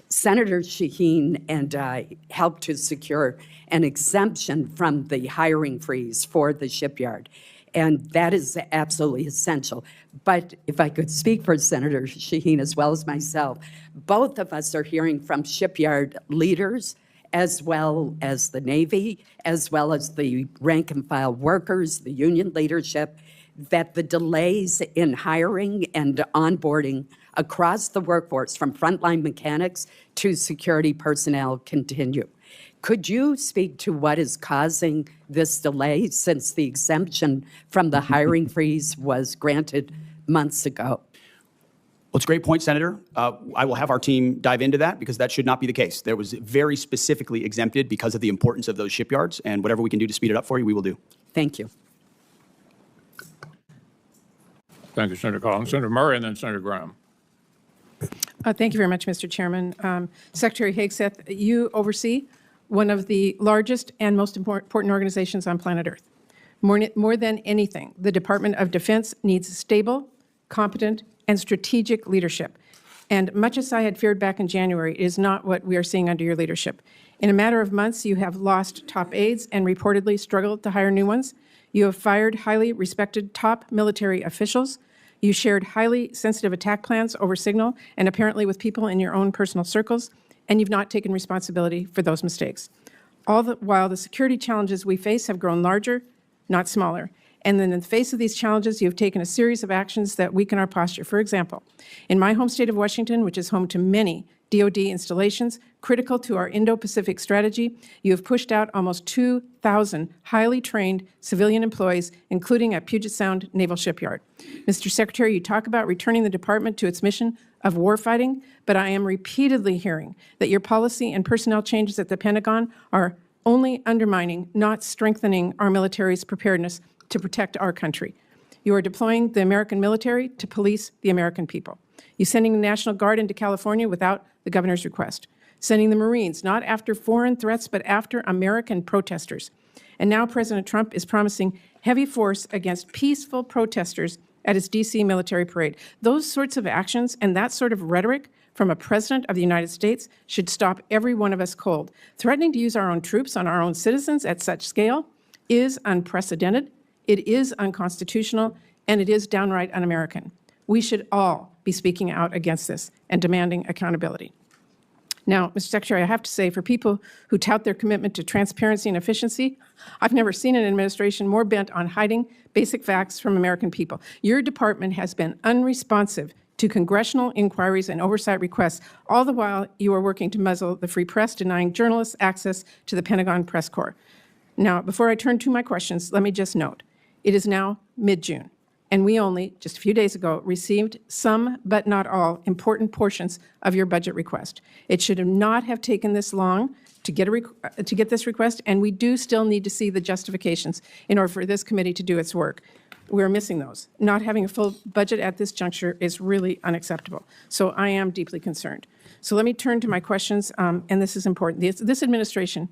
Senator Shaheen and I helped to secure an exemption from the hiring freeze for the shipyard, and that is absolutely essential. But if I could speak for Senator Shaheen as well as myself, both of us are hearing from shipyard leaders as well as the Navy, as well as the rank and file workers, the union leadership, that the delays in hiring and onboarding across the workforce, from frontline mechanics to security personnel, continue. Could you speak to what is causing this delay since the exemption from the hiring freeze was granted months ago? Well, it's a great point, Senator. I will have our team dive into that because that should not be the case. There was very specifically exempted because of the importance of those shipyards, and whatever we can do to speed it up for you, we will do. Thank you. Thank you, Senator Collins. Senator Murray and then Senator Graham. Thank you very much, Mr. Chairman. Secretary Hegseth, you oversee one of the largest and most important organizations on planet Earth. More than anything, the Department of Defense needs stable, competent, and strategic leadership. And much as I had feared back in January, it is not what we are seeing under your leadership. In a matter of months, you have lost top aides and reportedly struggled to hire new ones. You have fired highly respected top military officials. You shared highly sensitive attack plans over Signal and apparently with people in your own personal circles, and you've not taken responsibility for those mistakes. All the while, the security challenges we face have grown larger, not smaller, And then in the face of these challenges, you have taken a series of actions that weaken our posture. For example, in my home state of Washington, which is home to many DoD installations critical to our Indo-Pacific strategy, you have pushed out almost 2,000 highly trained civilian employees, including at Puget Sound Naval Shipyard. Mr. Secretary, you talk about returning the department to its mission of warfighting, but I am repeatedly hearing that your policy and personnel changes at the Pentagon are only undermining, not strengthening our military's preparedness to protect our country. You are deploying the American military to police the American people. You're sending the National Guard into California without the governor's request. Sending the Marines, not after foreign threats, but after American protesters. And now President Trump is promising heavy force against peaceful protesters at his D.C. military parade. Those sorts of actions and that sort of rhetoric from a president of the United States should stop every one of us cold. Threatening to use our own troops on our own citizens at such scale is unprecedented, it is unconstitutional, and it is downright un-American. We should all be speaking out against this and demanding accountability. Now, Mr. Secretary, I have to say, for people who tout their commitment to transparency and efficiency, I've never seen an administration more bent on hiding basic facts from American people. Your department has been unresponsive to congressional inquiries and oversight requests, all the while you are working to muzzle the free press, denying journalists access to the Pentagon press corps. Now, before I turn to my questions, let me just note, it is now mid-June. And we only, just a few days ago, received some, but not all, important portions of your budget request. It should not have taken this long to get this request, and we do still need to see the justifications in order for this committee to do its work. We're missing those. Not having a full budget at this juncture is really unacceptable. So I am deeply concerned. So let me turn to my questions, and this is important. This administration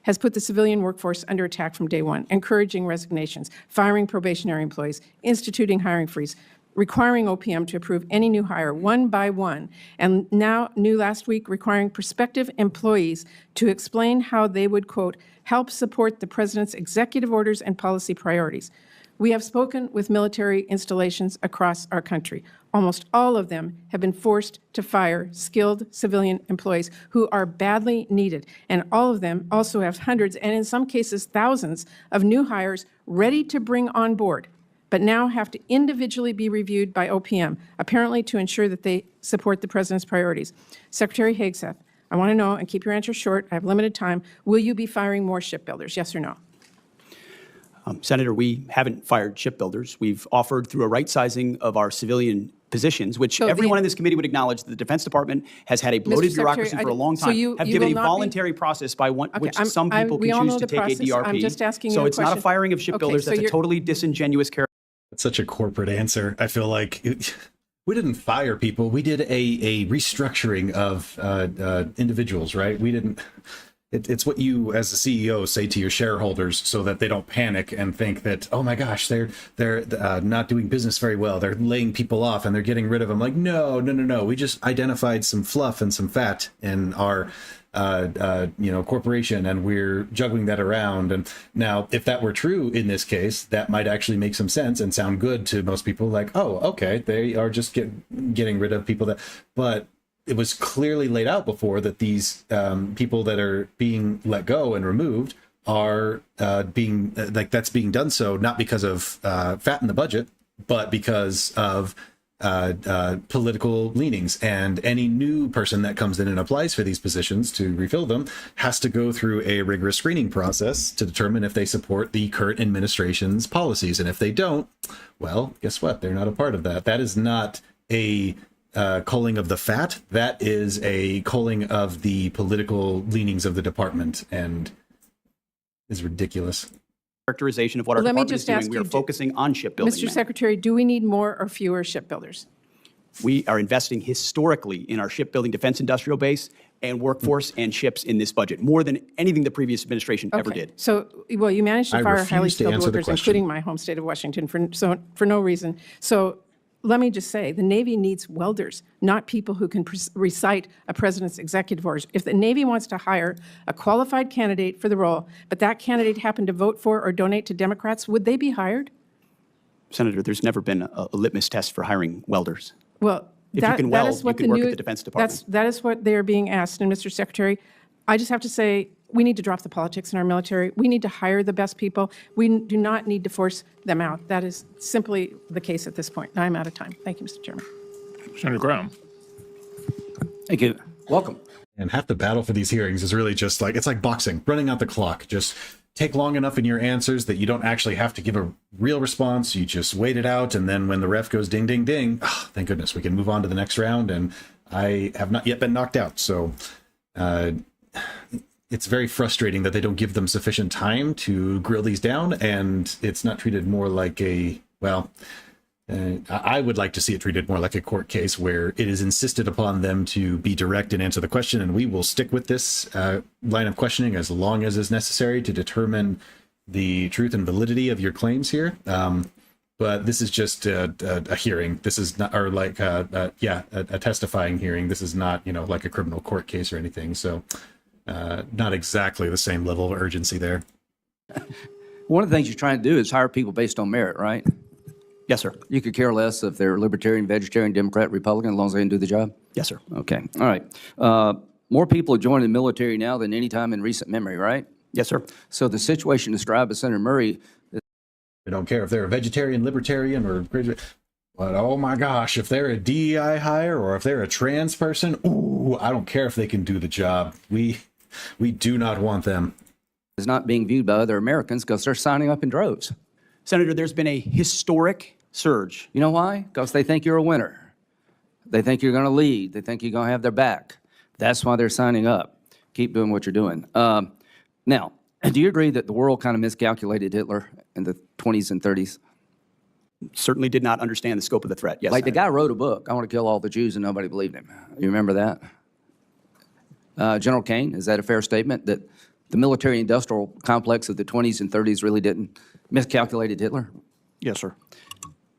has put the civilian workforce under attack from day one, encouraging resignations, firing probationary employees, instituting hiring freeze, requiring OPM to approve any new hire one by one, and now, new last week, requiring prospective employees to explain how they would, quote, help support the president's executive orders and policy priorities. We have spoken with military installations across our country. Almost all of them have been forced to fire skilled civilian employees who are badly needed, and all of them also have hundreds, and in some cases thousands, of new hires ready to bring on board, but now have to individually be reviewed by OPM, apparently to ensure that they support the president's priorities. Secretary Hegseth, I want to know, and keep your answer short, I have limited time, will you be firing more shipbuilders, yes or no? Senator, we haven't fired shipbuilders. We've offered through a right-sizing of our civilian positions, which So everyone in this committee would acknowledge that the Defense Department has had a bloated bureaucracy for a long time, have given a voluntary process by which some people can choose to take a DRP. I'm just asking so you a it's not a question. firing of shipbuilders. So that's a totally disingenuous character. That's such a corporate answer. I feel like we didn't fire people. We did a restructuring of individuals, right? We didn't. It's what you, as a CEO, say to your shareholders so that they don't panic and think that, oh my gosh, they're not doing business very well. They're laying people off and they're getting rid of them. Like, no. We just identified some fluff and some fat in our corporation, and we're juggling that around. And now, if that were true in this case, that might actually make some sense and sound good to most people. Like, oh, okay, they are just getting rid of people but it was clearly laid out before that these people that are being let go and removed are being that's being done so not because of fat in the budget, but because of political leanings. And any new person that comes in and applies for these positions to refill them has to go through a rigorous screening process to determine if they support the current administration's policies. And if they don't, well, guess what? They're not a part of that. That is not a culling of the fat. That is a culling of the political leanings of the department, and is ridiculous. Characterization of what our Let me department is just doing. ask We you, are focusing on shipbuilding. Mr. ma'am. Secretary, do we need more or fewer shipbuilders? We are investing historically in our shipbuilding defense industrial base and workforce and ships in this budget, more than anything the previous administration ever did. So, well, you managed to I fire refuse highly to skilled answer the workers, question. including my home state of Washington, for no reason. So let me just say, the Navy needs welders, not people who can recite a president's executive orders. If the Navy wants to hire a qualified candidate for the role, but that candidate happened to vote for or donate to Democrats, would they be hired? Senator, there's never been a litmus test for hiring welders. Well, If you can weld, you can work at the Defense Department. That is what they're being asked. And Mr. Secretary, I just have to say, we need to drop the politics in our military. We need to hire the best people. We do not need to force them out. That is simply the case at this point. I'm out of time. Thank you, Mr. Chairman. Senator Graham. Thank you. Welcome. And half the battle for these hearings is really just like, it's like boxing, running out the clock. Just take long enough in your answers that you don't actually have to give a real response. You just wait it out. And then when the ref goes ding, ding, ding, oh, thank goodness we can move on to the next round. And I have not yet been knocked out. So it's very frustrating that they don't give them sufficient time to grill these down. And it's not treated more like a, well, I would like to see it treated more like a court case where it is insisted upon them to be direct and answer the question, and we will stick with this line of questioning as long as is necessary to determine the truth and validity of your claims here. But this is just a hearing. This is not, or like, a testifying hearing. This is not, like a criminal court case or anything. So not exactly the same level of urgency there. One of the things you're trying to do is hire people based on merit, right? Yes, sir. You could care less if they're libertarian, vegetarian, Democrat, Republican, as long as they can do the job? Yes, sir. Okay, all right. More people are joining the military now than any time in recent memory, right? Yes, sir. So the situation described by Senator Murray, I don't care if they're a vegetarian, libertarian, or graduate. But oh my gosh, if they're a DEI hire or if they're a trans person, ooh, I don't care if they can do the job. We do not want them. is not being viewed by other Americans because they're signing up in droves. Senator, there's been a historic surge. You know why? Because they think you're a winner. They think you're going to lead. They think you're going to have their back. That's why they're signing up. Keep doing what you're doing. Now, do you agree that the world kind of miscalculated Hitler in the 20s and 30s? Certainly did not understand the scope of the threat. Yes, Like the Senator. guy wrote a book, I want to kill all the Jews, and nobody believed him. You remember that? General Kane, is that a fair statement that the military-industrial complex of the 20s and 30s really didn't miscalculated Hitler? Yes, sir.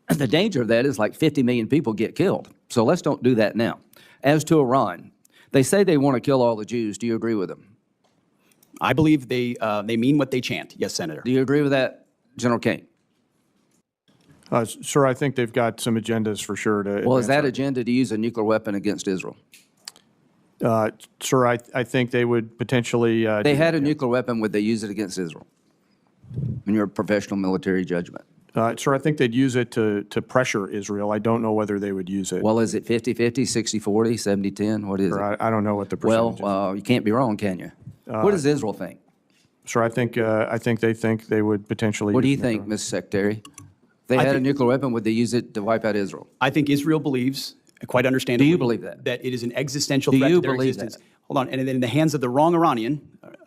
The danger of that is like 50 million people get killed. So let's don't do that now. As to Iran, they say they want to kill all the Jews. Do you agree with them? I believe they mean what they chant. Yes, Senator. Do you agree with that, General Kane? Sir, I think they've got some agendas for sure to. Well, is that advance agenda to use a nuclear weapon against Israel? Sir, I think they would potentially. They had a nuclear weapon. Would they use it against Israel? In your professional military judgment. Sir, I think they'd use it to pressure Israel. I don't know whether they would use it. Well, is it 50-50, 60-40, 70-10? What is it? Sir, I don't know what the percentage is. Well, you can't be wrong, can you? What does Israel think? Sir, I think they think they would potentially. What do you use think, nuclear- Mr. Secretary? If they had a think- nuclear weapon, would they use it to wipe out Israel? I think Israel believes, quite understandably. Do you believe that? That it is an existential Do threat you to their believe existence. that? Hold on. And in the hands of the wrong Iranian,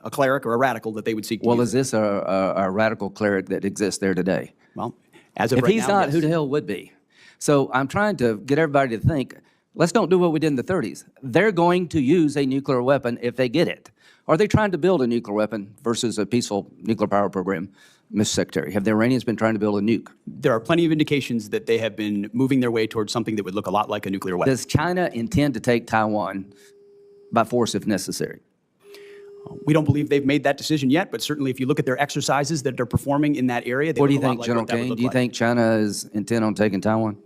a cleric or a radical, that they would seek to Well, use is this a radical cleric that exists there today? Well, as of If right he's now, not, yes. who the hell would be? So I'm trying to get everybody to think, let's don't do what we did in the 30s. They're going to use a nuclear weapon if they get it. Are they trying to build a nuclear weapon versus a peaceful nuclear power program, Mr. Secretary? Have the Iranians been trying to build a nuke? There are plenty of indications that they have been moving their way towards something that would look a lot like a nuclear weapon. Does China intend to take Taiwan by force if necessary? We don't believe they've made that decision yet, but certainly if you look at their exercises that they're performing in that area, they What do you look a lot think, like General what that would Kane? look Do you like. think China is intent on taking Taiwan?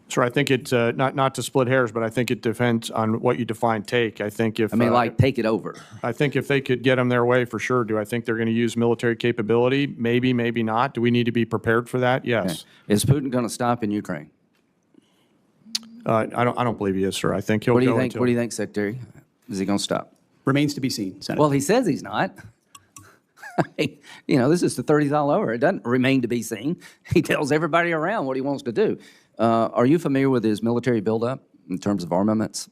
Sir, I think it's not to split hairs, but I think it depends on what you define take. I think if I mean, like, take it over. I think if they could get them their way, for sure. Do I think they're going to use military capability? Maybe, maybe not. Do we need to be prepared for that? Yes. Is Putin going to stop in Ukraine? I don't believe he is, sir. I think he'll What do you go think? until. What do you think, Secretary? Is he going to stop? Remains to be seen, Senator. Well, he says he's not. You know, this is the 30s all over. It doesn't remain to be seen. He tells everybody around what he wants to do. Are you familiar with his military buildup in terms of armaments?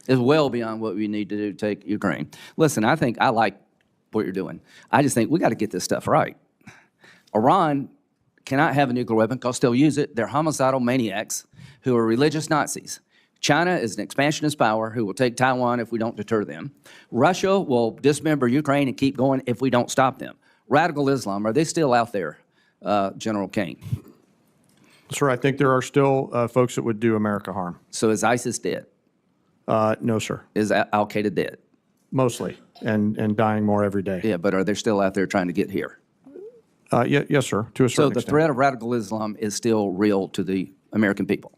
It's well beyond what we need to do to take Ukraine. Listen, I think I like what you're doing. I just think we got to get this stuff right. Iran cannot have a nuclear weapon because they'll use it. They're homicidal maniacs who are religious Nazis. China is an expansionist power who will take Taiwan if we don't deter them. Russia will dismember Ukraine and keep going if we don't stop them. Radical Islam, are they still out there, General Kane? Sir, I think there are still folks that would do America harm. So is ISIS dead? No, sir. Is Al-Qaeda dead? Mostly, and dying more every day. Yeah, but are they still out there trying to get here? Yes, sir, to a certain So the extent. threat of radical Islam is still real to the American people.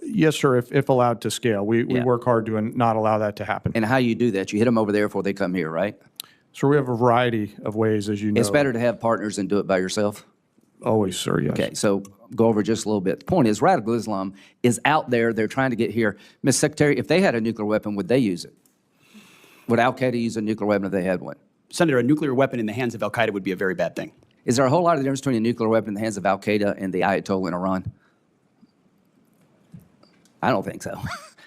Yes, sir, if allowed to scale. We Yeah. work hard to not allow that to happen. And how you do that, you hit them over there before they come here, right? So we have a variety of ways, as you know. It's better to have partners than do it by yourself. Always, sir, yes. Okay, so go over just a little bit. The point is, radical Islam is out there. They're trying to get here. Ms. Secretary, if they had a nuclear weapon, would they use it? Would al-Qaeda use a nuclear weapon if they had one? Senator, a nuclear weapon in the hands of al-Qaeda would be a very bad thing. Is there a whole lot of difference between a nuclear weapon in the hands of al-Qaeda and the Ayatollah in Iran? I don't think so.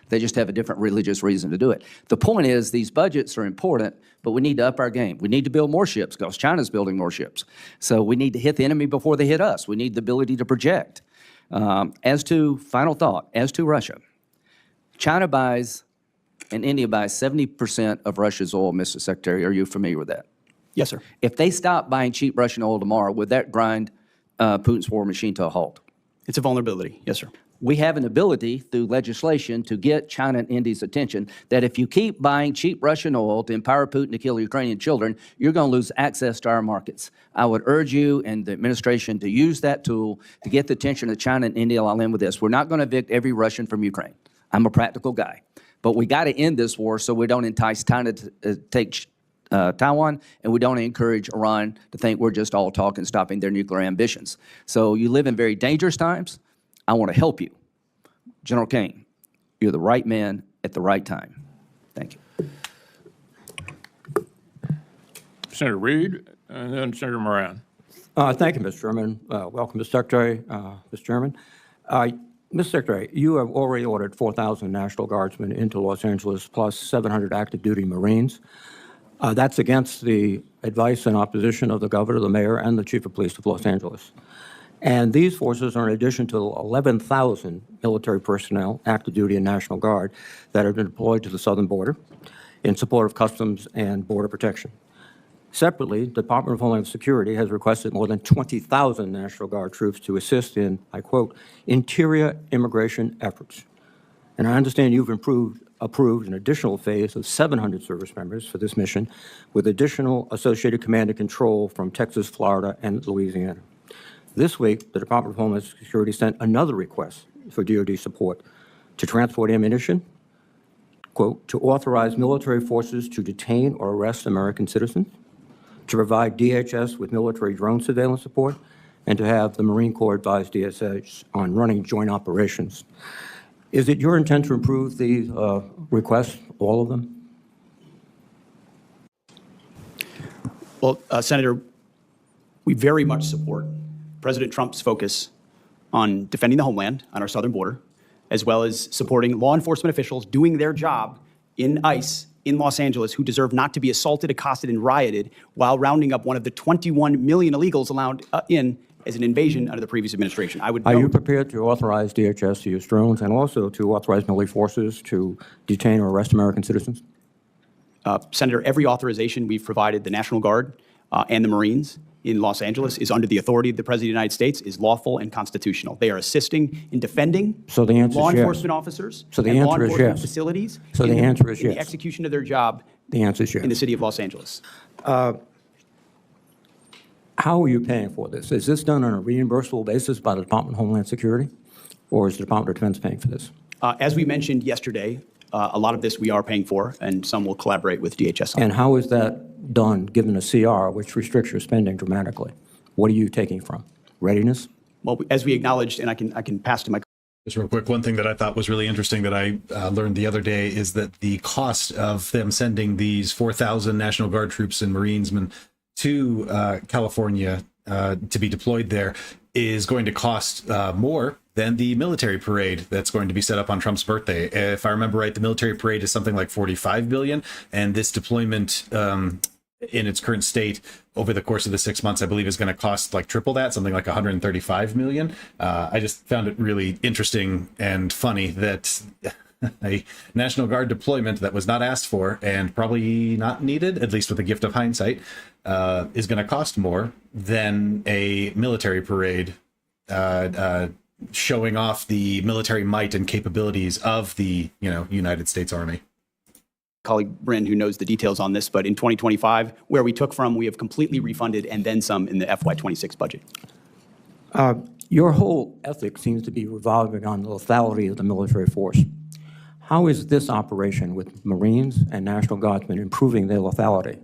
They just have a different religious reason to do it. The point is, these budgets are important, but we need to up our game. We need to build more ships because China's building more ships. So we need to hit the enemy before they hit us. We need the ability to project. As to, final thought, as to Russia, China buys and India buys 70% of Russia's oil, Mr. Secretary. Are you familiar with that? Yes, sir. If they stop buying cheap Russian oil tomorrow, would that grind Putin's war machine to a halt? It's a vulnerability. Yes, sir. We have an ability through legislation to get China and India's attention that if you keep buying cheap Russian oil to empower Putin to kill Ukrainian children, you're going to lose access to our markets. I would urge you and the administration to use that tool to get the attention of China and India. I'll end with this. We're not going to evict every Russian from Ukraine. I'm a practical guy. But we got to end this war so we don't entice China to take Taiwan, and we don't encourage Iran to think we're just all talk and stopping their nuclear ambitions. So you live in very dangerous times. I want to help you. General Kane, you're the right man at the right time. Thank you. Senator Reed, and then Senator Moran. Thank you, Mr. Chairman. Welcome, Mr. Secretary, Mr. Chairman. Mr. Secretary, you have already ordered 4,000 National Guardsmen into Los Angeles, plus 700 active duty Marines. That's against the advice and opposition of the governor, the mayor, and the chief of police of Los Angeles. And these forces are in addition to 11,000 military personnel, active duty and National Guard, that have been deployed to the southern border in support of Customs and Border Protection. Separately, the Department of Homeland Security has requested more than 20,000 National Guard troops to assist in, I quote, interior immigration efforts. And I understand you've approved an additional phase of 700 service members for this mission, with additional associated command and control from Texas, Florida, and Louisiana. This week, the Department of Homeland Security sent another request for DoD support to transport ammunition, quote, to authorize military forces to detain or arrest American citizens, to provide DHS with military drone surveillance support, and to have the Marine Corps advise DSH on running joint operations. Is it your intent to approve these requests, all of them? Well, Senator, we very much support President Trump's focus on defending the homeland on our southern border, as well as supporting law enforcement officials doing their job in ICE in Los Angeles who deserve not to be assaulted, accosted, and rioted while rounding up one of the 21 million illegals allowed in as an invasion under the previous administration. Are you prepared to authorize DHS to use drones and also to authorize military forces to detain or arrest American citizens? Senator, every authorization we've provided the National Guard and the Marines in Los Angeles is under the authority of the President of the United States, is lawful and constitutional. They are assisting in defending So the answer law is yes. enforcement officers So the and law answer is enforcement yes. facilities So the in answer is in the yes. execution of their job The answer is yes. in the city of Los Angeles. How are you paying for this? Is this done on a reimbursable basis by the Department of Homeland Security, or is the Department of Defense paying for this? As we mentioned yesterday, a lot of this we are paying for, and some will collaborate with DHS on. And how is that done, given a CR, which restricts your spending dramatically? What are you taking from? Readiness? Well, as we acknowledged, and I can pass to my Just real quick, one thing that I thought was really interesting that I learned the other day is that the cost of them sending these 4,000 National Guard troops and Marinesmen to California to be deployed there is going to cost more than the military parade that's going to be set up on Trump's birthday. If I remember right, the military parade is something like $45 billion, and this deployment in its current state over the course of the 6 months, I believe, is going to cost like triple that, something like $135 million. I just found it really interesting and funny that a National Guard deployment that was not asked for and probably not needed, at least with the gift of hindsight, is going to cost more than a military parade showing off the military might and capabilities of the United States Army. colleague Bryn, who knows the details on this, but in 2025, where we took from, we have completely refunded and then some in the FY26 budget. Your whole ethic seems to be revolving on the lethality of the military force. How is this operation with Marines and National Guardsmen improving their lethality?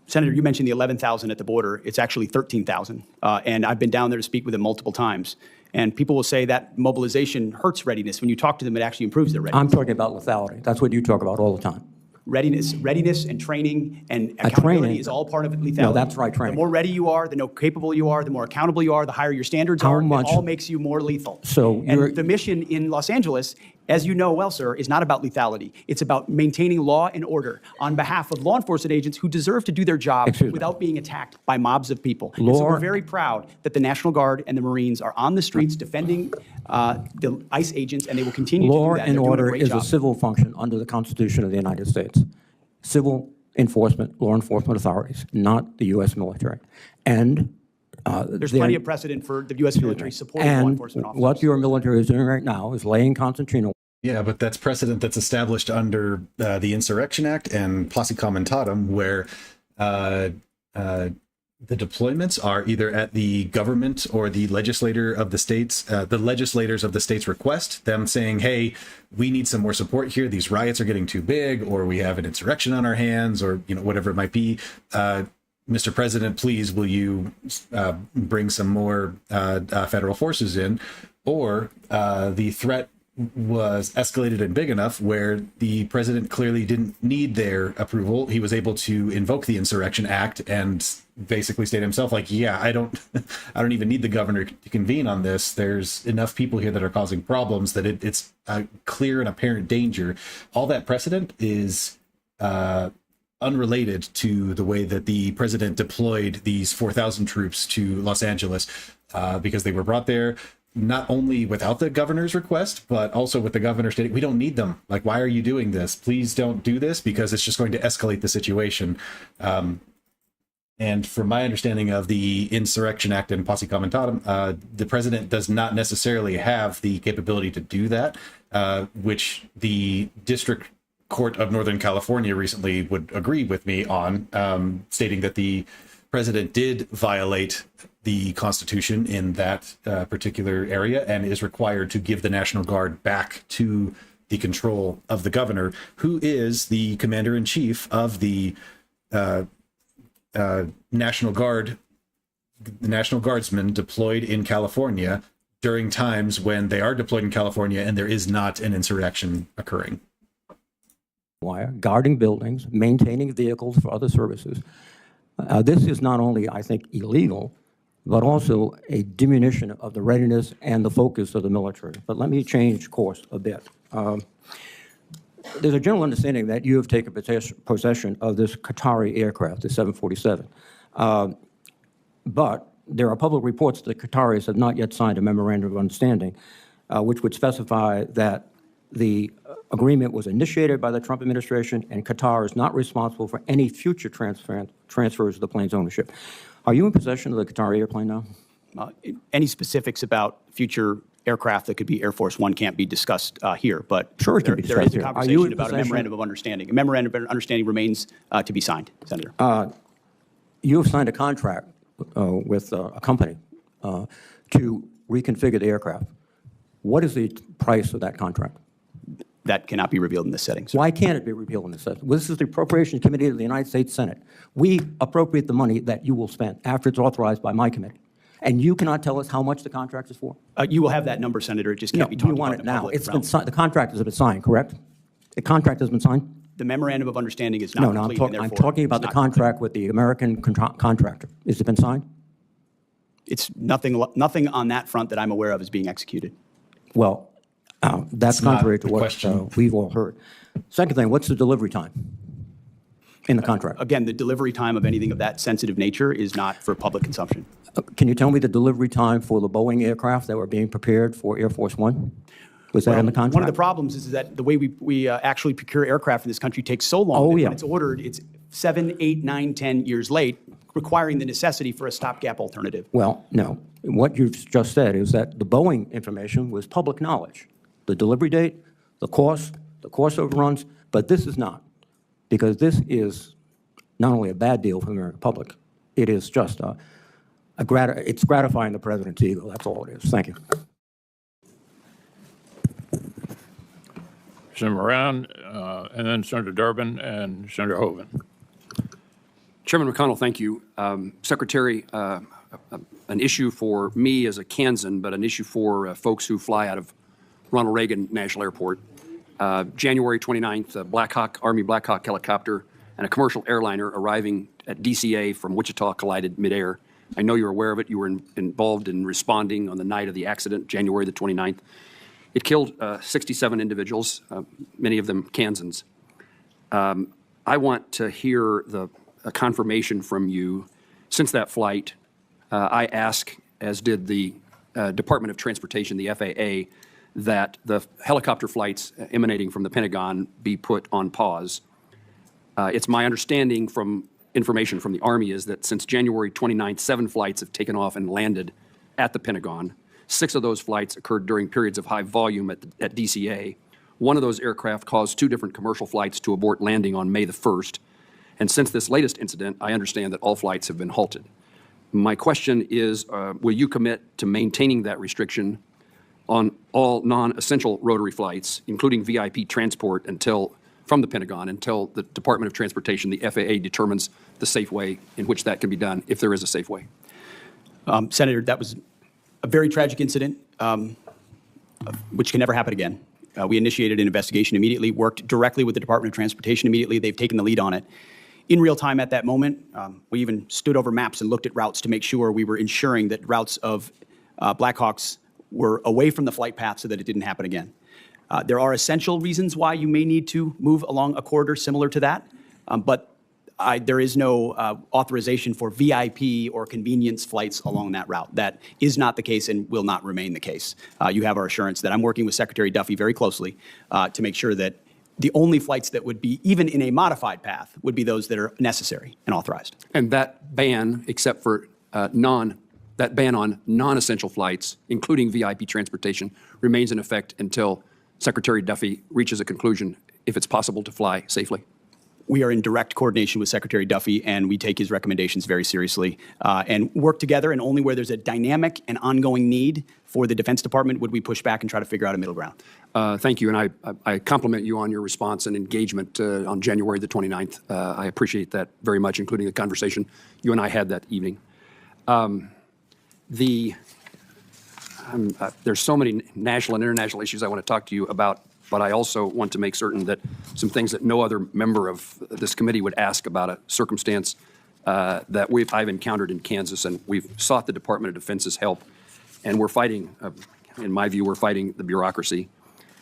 Senator, you mentioned the 11,000 at the border. It's actually 13,000. And I've been down there to speak with them multiple times. And people will say that mobilization hurts readiness. When you talk to them, it actually improves their readiness. I'm talking about lethality. That's what you talk about all the time. Readiness and training and accountability training. is all part of lethality. No, that's right, training. The more ready you are, the more capable you are, the more accountable you are, the higher your standards How are. much- It all makes you more lethal. So you're- and the mission in Los Angeles, as you know well, sir, is not about lethality. It's about maintaining law and order on behalf of law enforcement agents who deserve to do their job Excuse me. without being attacked by mobs of people. And so Law- we're very proud that the National Guard and the Marines are on the streets defending the ICE agents, and they will continue Law to do that. and They're doing a order great is job. a civil function under the Constitution of the United States. Civil enforcement, law enforcement authorities, not the U.S. military. And There's plenty of precedent for the U.S. military supporting law and enforcement officers. what your military is doing right now is laying concertina. Yeah, but that's precedent that's established under the Insurrection Act and Posse Comitatum, where the deployments are either at the government or the legislator of the states, the legislators of the states request, them saying, hey, we need some more support here. These riots are getting too big, or we have an insurrection on our hands, or whatever it might be. Mr. President, please, will you bring some more federal forces in? Or the threat was escalated and big enough where the president clearly didn't need their approval. He was able to invoke the Insurrection Act and basically state himself, like, yeah, I don't even need the governor to convene on this. There's enough people here that are causing problems that it's a clear and apparent danger. All that precedent is unrelated to the way that the president deployed these 4,000 troops to Los Angeles, because they were brought there not only without the governor's request, but also with the governor stating, we don't need them. Like, why are you doing this? Please don't do this, because it's just going to escalate the situation. And from my understanding of the Insurrection Act and Posse Comitatum, the president does not necessarily have the capability to do that, which the District Court of Northern California recently would agree with me on, stating that the president did violate the Constitution in that particular area and is required to give the National Guard back to the control of the governor, who is the commander-in-chief of the National Guard, the National Guardsmen deployed in California during times when they are deployed in California and there is not an insurrection occurring. Wire, guarding buildings, maintaining vehicles for other services. This is not only, I think, illegal, but also a diminution of the readiness and the focus of the military. But let me change course a bit. There's a general understanding that you have taken possession of this Qatari aircraft, the 747. But there are public reports that the Qataris have not yet signed a memorandum of understanding, which would specify that the agreement was initiated by the Trump administration and Qatar is not responsible for any future transfers of the plane's ownership. Are you in possession of the Qatari airplane now? Any specifics about future aircraft that could be Air Force One can't be discussed here, but Sure, it can be there is discussed a here. Are you conversation in about a possession- memorandum of understanding. A memorandum of understanding remains to be signed, Senator. You have signed a contract with a company to reconfigure the aircraft. What is the price of that contract? That cannot be revealed in this setting, sir. Why can't it be repealed in this session? Well, this is the Appropriations Committee of the United States Senate. We appropriate the money that you will spend after it's authorized by my committee. And you cannot tell us how much the contract is for? You will have that number, Senator. It just No, can't be we talked about want in it the now. public It's been realm. signed, the contract has been signed, correct? The contract has been signed? The memorandum of understanding is not No, complete, and I'm therefore talking about it's the not complete. contract with the American contractor. Has it been signed? It's nothing on that front that I'm aware of is being executed. Well, that's It's not contrary to the what question. we've all heard. Second thing, what's the delivery time in the contract? Again, the delivery time of anything of that sensitive nature is not for public consumption. Can you tell me the delivery time for the Boeing aircraft that were being prepared for Air Force One? Was that in the contract? One of the problems is that the way we actually procure aircraft in this country takes so long. Oh, that yeah. When it's ordered, it's 7, 8, 9, 10 years late, requiring the necessity for a stopgap alternative. Well, no. What you've just said is that the Boeing information was public knowledge. The delivery date, the cost overruns, but this is not. Because this is not only a bad deal for the American public, it is just it's gratifying the president's ego. That's all it is. Thank you. Senator Moran, and then Senator Durbin and Senator Hoeven. Chairman McConnell, thank you. Secretary, an issue for me as a Kansan, but an issue for folks who fly out of Ronald Reagan National Airport. January 29th, a Army Black Hawk helicopter and a commercial airliner arriving at DCA from Wichita collided midair. I know you're aware of it. You were involved in responding on the night of the accident, January the 29th. It killed 67 individuals, many of them Kansans. I want to hear a confirmation from you. Since that flight, I asked, as did the Department of Transportation, the FAA, that the helicopter flights emanating from the Pentagon be put on pause. It's my understanding from information from the Army is that since January 29th, 7 flights have taken off and landed at the Pentagon. 6 of those flights occurred during periods of high volume at DCA. One of those aircraft caused 2 different commercial flights to abort landing on May the 1st. And since this latest incident, I understand that all flights have been halted. My question is, will you commit to maintaining that restriction on all non-essential rotary flights, including VIP transport from the Pentagon until the Department of Transportation, the FAA, determines the safe way in which that can be done, if there is a safe way? Senator, that was a very tragic incident, which can never happen again. We initiated an investigation immediately, worked directly with the Department of Transportation immediately. They've taken the lead on it. In real time at that moment, we even stood over maps and looked at routes to make sure we were ensuring that routes of Blackhawks were away from the flight path so that it didn't happen again. There are essential reasons why you may need to move along a corridor similar to that, but there is no authorization for VIP or convenience flights along that route. That is not the case and will not remain the case. You have our assurance that I'm working with Secretary Duffy very closely to make sure that the only flights that would be, even in a modified path, would be those that are necessary and authorized. And that ban, except for that ban on non-essential flights, including VIP transportation, remains in effect until Secretary Duffy reaches a conclusion if it's possible to fly safely. We are in direct coordination with Secretary Duffy, and we take his recommendations very seriously and work together. And only where there's a dynamic and ongoing need for the Defense Department would we push back and try to figure out a middle ground. Thank you, and I compliment you on your response and engagement on January the 29th. I appreciate that very much, including the conversation you and I had that evening. There's so many national and international issues I want to talk to you about, but I also want to make certain that some things that no other member of this committee would ask about a circumstance that I've encountered in Kansas, and we've sought the Department of Defense's help, and we're fighting, in my view, we're fighting the bureaucracy.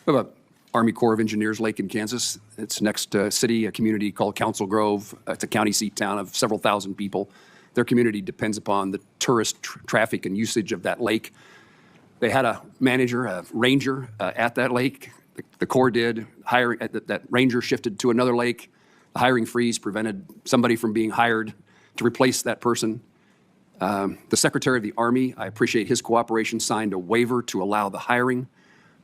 We have an Army Corps of Engineers lake in Kansas. It's next to a community called Council Grove. It's a county seat town of several thousand people. Their community depends upon the tourist traffic and usage of that lake. They had a manager, a ranger at that lake. The Corps did. That ranger shifted to another lake. The hiring freeze prevented somebody from being hired to replace that person. The Secretary of the Army, I appreciate his cooperation, signed a waiver to allow the hiring.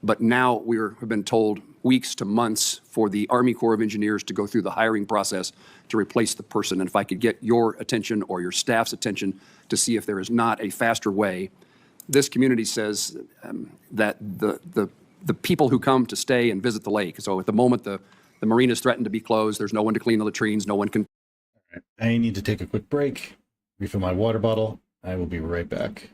But now we have been told weeks to months for the Army Corps of Engineers to go through the hiring process to replace the person. And if I could get your attention or your staff's attention to see if there is not a faster way. This community says that the people who come to stay and visit the lake, so at the moment the marina is threatened to be closed, there's no one to clean the latrines, no one can. All right. I need to take a quick break, refill my water bottle. I will be right back.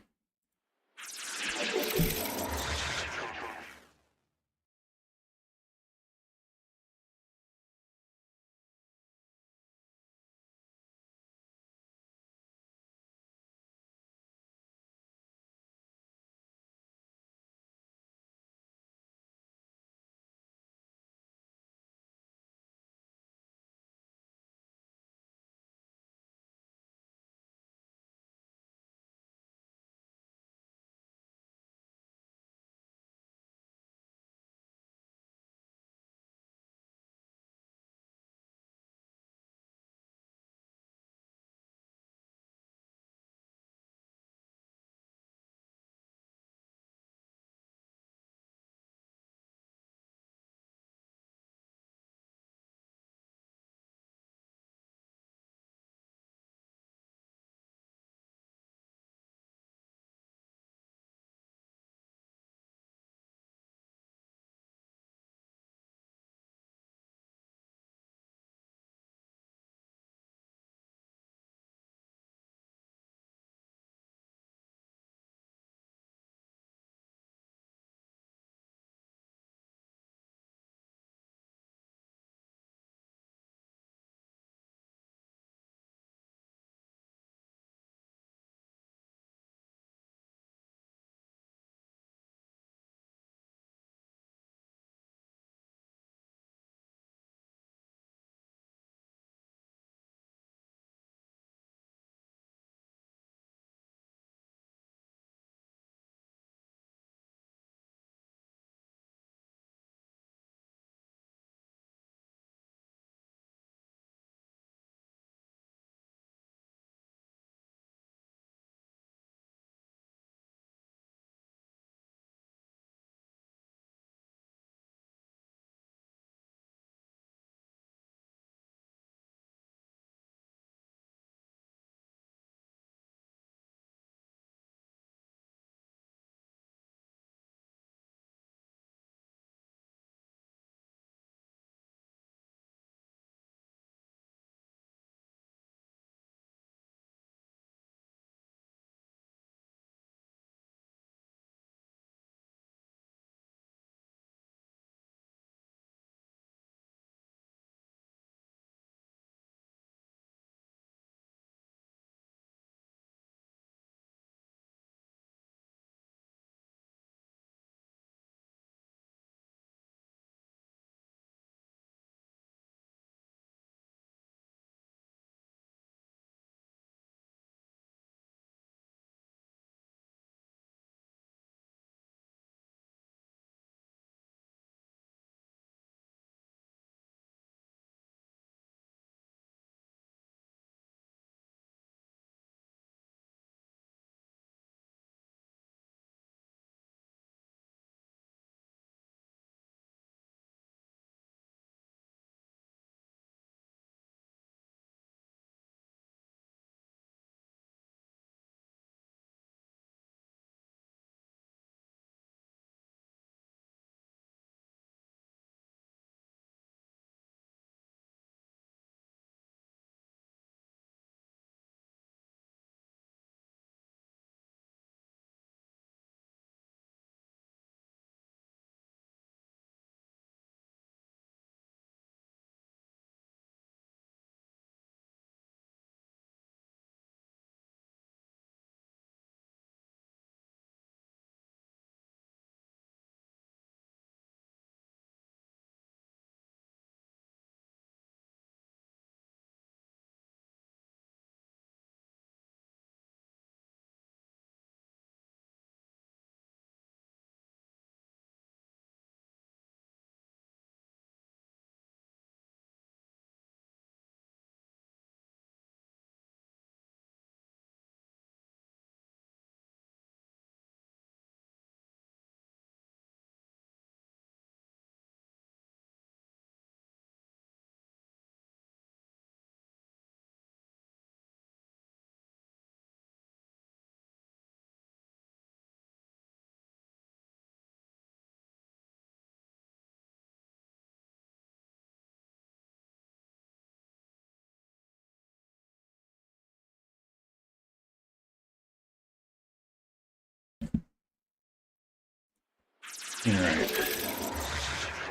All right.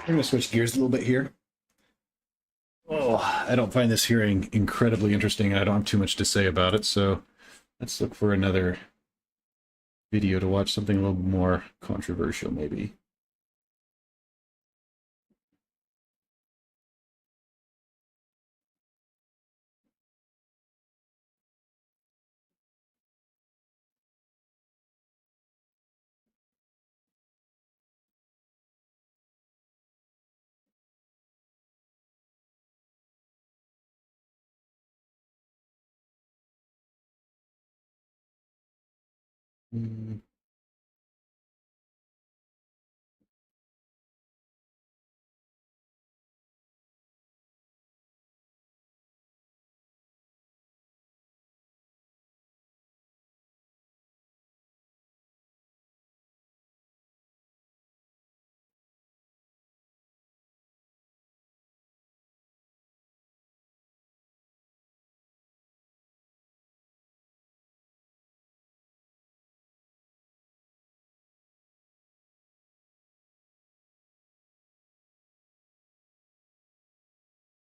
We're going to switch gears a little bit here. Oh, I don't find this hearing incredibly interesting, and I don't have too much to say about it, so let's look for another video to watch, something a little more controversial, maybe. Mm.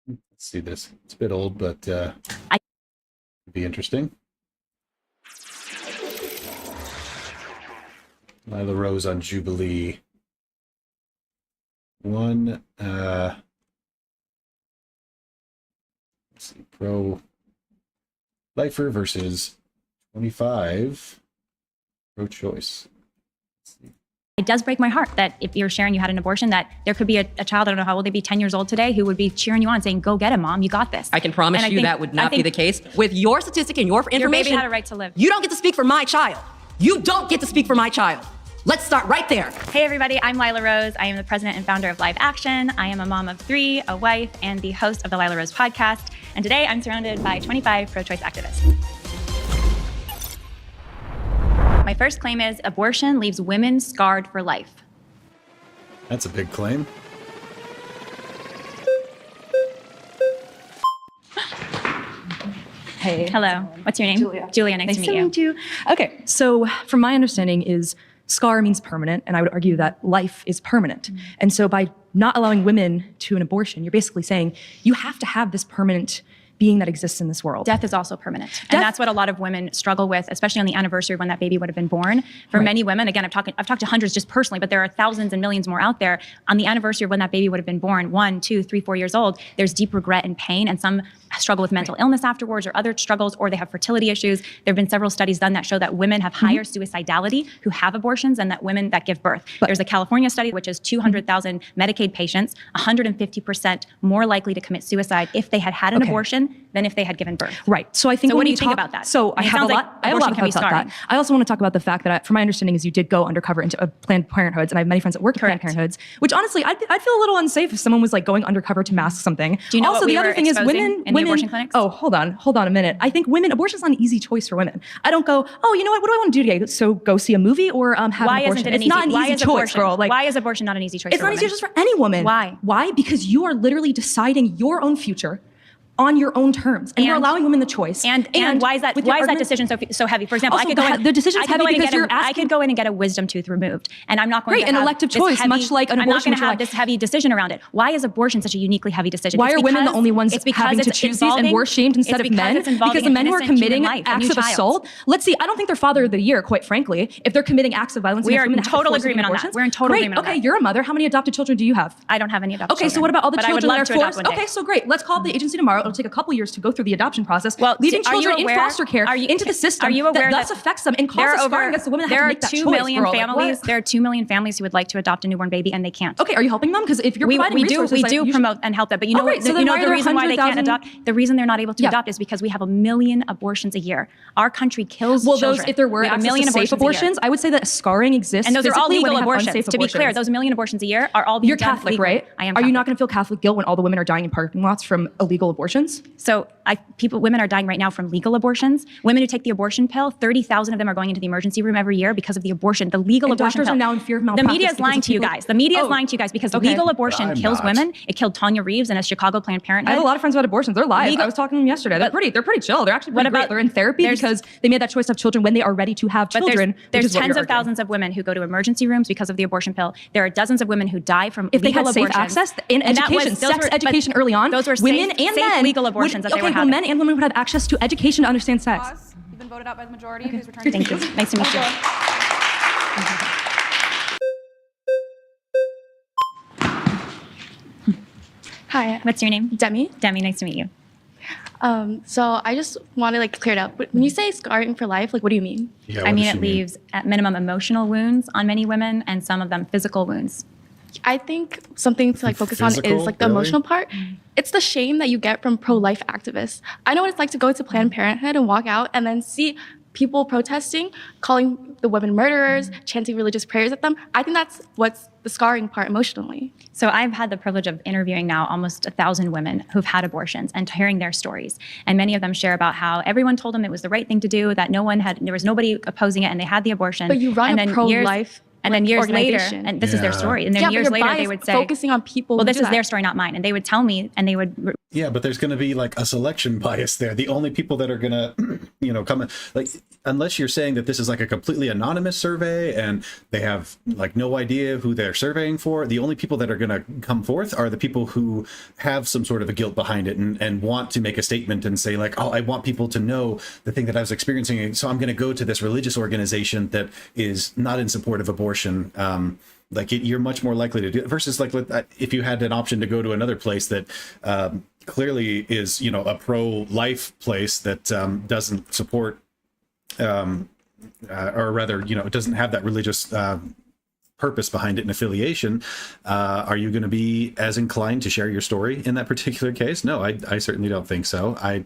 Let's see this. It's a bit old, but it'd be interesting. Lila Rose on Jubilee. One, let's see, pro-lifer versus 25 pro-choice. It does break my heart that if you're sharing you had an abortion, that there could be a child, I don't know how old they'd be, 10 years old today, who would be cheering you on saying, go get him, Mom, you got this. I can promise you that would not be the case. With your statistic and your information, your baby had a right to live. You don't get to speak for my child. You don't get to speak for my child. Let's start right there. Hey everybody, I'm Lila Rose. I am the president and founder of Live Action. I am a mom of 3, a wife, and the host of the Lila Rose podcast. And today I'm surrounded by 25 pro-choice activists. My first claim is abortion leaves women scarred for life. That's a big claim. Hey. Hello, what's your name? Julia. Julia, nice to meet you. Okay, so from my understanding is scar means permanent, and I would argue that life is permanent. And so by not allowing women to an abortion, you're basically saying you have to have this permanent being that exists in this world. Death is also permanent. And that's what a lot of women struggle with, especially on the anniversary of when that baby would have been born. For many women, again, I've talked to hundreds just personally, but there are thousands and millions more out there. On the anniversary of when that baby would have been born, 1, 2, 3, 4 years old, there's deep regret and pain, and some struggle with mental illness afterwards or other struggles, or they have fertility issues. There have been several studies done that show that women have higher suicidality who have abortions than that women that give birth. There's a California study, which is 200,000 Medicaid patients, 150% more likely to commit suicide if they had had an abortion than if they had given birth. Right. So I think So when what do we you think about that? So I have a lot. I have a lot of abortion can be thoughts about that. scarring. I also want to talk about the fact that, from my understanding, is you did go undercover into Planned Parenthoods, and I have many friends that work at Planned Parenthoods. Which honestly, I'd feel a little unsafe if someone was like going undercover to mask something. Do you know also, what we the other were thing is exposing in the abortion clinics? Oh, hold on a minute. I think abortion's not an easy choice for women. I don't go, oh, you know what do I want to do today? So go see a movie or have an abortion. Isn't it It's not an easy choice, girl. Like, why is abortion not an easy choice it's for not women? easy choice for any woman. Why? Why? Because you are literally deciding your own future on your own terms, and you're allowing women the choice. And why is that decision so heavy? For example, Also, I could go in, the decision's heavy because you're I could go in and get a wisdom tooth removed, and I'm not going to an have elective this choice, heavy, much like an I'm not abortion, going to which have this heavy decision around it. Why is abortion such a uniquely heavy decision? Why It's are women the because- only ones it's because having to it's choose these and involving- we're shamed instead it's of men? it's involving Because the an men who are innocent human committing life, a acts new of child. assault, let's see, I don't think they're father of the year, quite frankly, if they're committing acts of violence We against are women. in total agreement on that. We're in total agreement on Okay, that. you're a mother. How many adopted children do you have? I don't have any adopted Okay, children. so what about all the but I would children love that to are adopt forced? one day. Okay, so great. Let's call the agency tomorrow. It'll take a couple years to go through the adoption process. Well, leaving are you children in aware- foster care are you- into the system are you aware that thus that affects them and there causes are scarring over against the women that there have are to make that 2 choice. million Girl. Like, families. what? There are 2 million families who would like to adopt a newborn baby and they can't. Okay, are you helping them? Because if you're providing resources, we like, do you should- promote and help them, but you know, great. So you then know why are the there reason why they can't 100,000 adopt. The reason they're not able to adopt is because we have 1 million abortions a year. Our country kills children. Those, if there were we have access 1 million to safe abortions a year. abortions, I would say that scarring exists. And those are all physically when legal they have abortions. unsafe To be clear, abortions. those 1 million abortions a year are all being You're done Catholic, legally. right? I am Are you Catholic. not going to feel Catholic guilt when all the women are dying in parking lots from illegal abortion? abortions? So women are dying right now from legal abortions. Women who take the abortion pill, 30,000 of them are going into the emergency room every year because of the abortion, the legal And abortion doctors pill. are now in fear of The malpractice media is because lying of to you people- guys. The media is Oh, lying to you guys because okay. legal abortion I'm kills not. women. It killed Tanya Reeves in a Chicago Planned Parenthood. I have a lot of friends who had abortions. They're live. I was talking to them yesterday. They're pretty chill. They're actually pretty great. They're in therapy because they made that choice to have children when they are ready to have children. There's tens of thousands of women who go to emergency rooms because of the abortion pill. There are dozens of women who die from If they legal had safe abortions. access in And that was- education, those sex were- education but early on, those were women safe- and safe men legal abortions that they were well, having. men and women would have access to education to understand sex. You've been voted out by the majority. Please return Thank you. Nice to meet you. Hi. What's your name? Demi. Demi, nice to meet you. So I just want to clear it up. When you say scarring for life, what do you mean? Yeah, I what mean, does she it leaves at minimum emotional wounds on many women and some of them physical wounds. I think something to focus on Physical? is the Really? emotional part. It's the shame that you get from pro-life activists. I know what it's like to go to Planned Parenthood and walk out and then see people protesting, calling the women murderers, chanting religious prayers at them. I think that's what's the scarring part emotionally. So I've had the privilege of interviewing now almost 1,000 women who've had abortions and hearing their stories. And many of them share about how everyone told them it was the right thing to do, that there was nobody opposing it, and they had the abortion. But you run and a then pro-life and then years later, organization. and this is their Yeah. story, and then years but later you're they would biased say, focusing on people. well, who this do is their that. story, not mine. And they would tell me, and they would Yeah, but there's going to be like a selection bias there. The only people that are going to, come in, like, unless you're saying that this is like a completely anonymous survey and they have like no idea who they're surveying for, the only people that are going to come forth are the people who have some sort of a guilt behind it and want to make a statement and say like, oh, I want people to know the thing that I was experiencing. So I'm going to go to this religious organization that is not in support of abortion. You're much more likely to do it versus like if you had an option to go to another place that clearly is, a pro-life place that doesn't support, or rather, it doesn't have that religious purpose behind it and affiliation. Are you going to be as inclined to share your story in that particular case? No, I certainly don't think so. I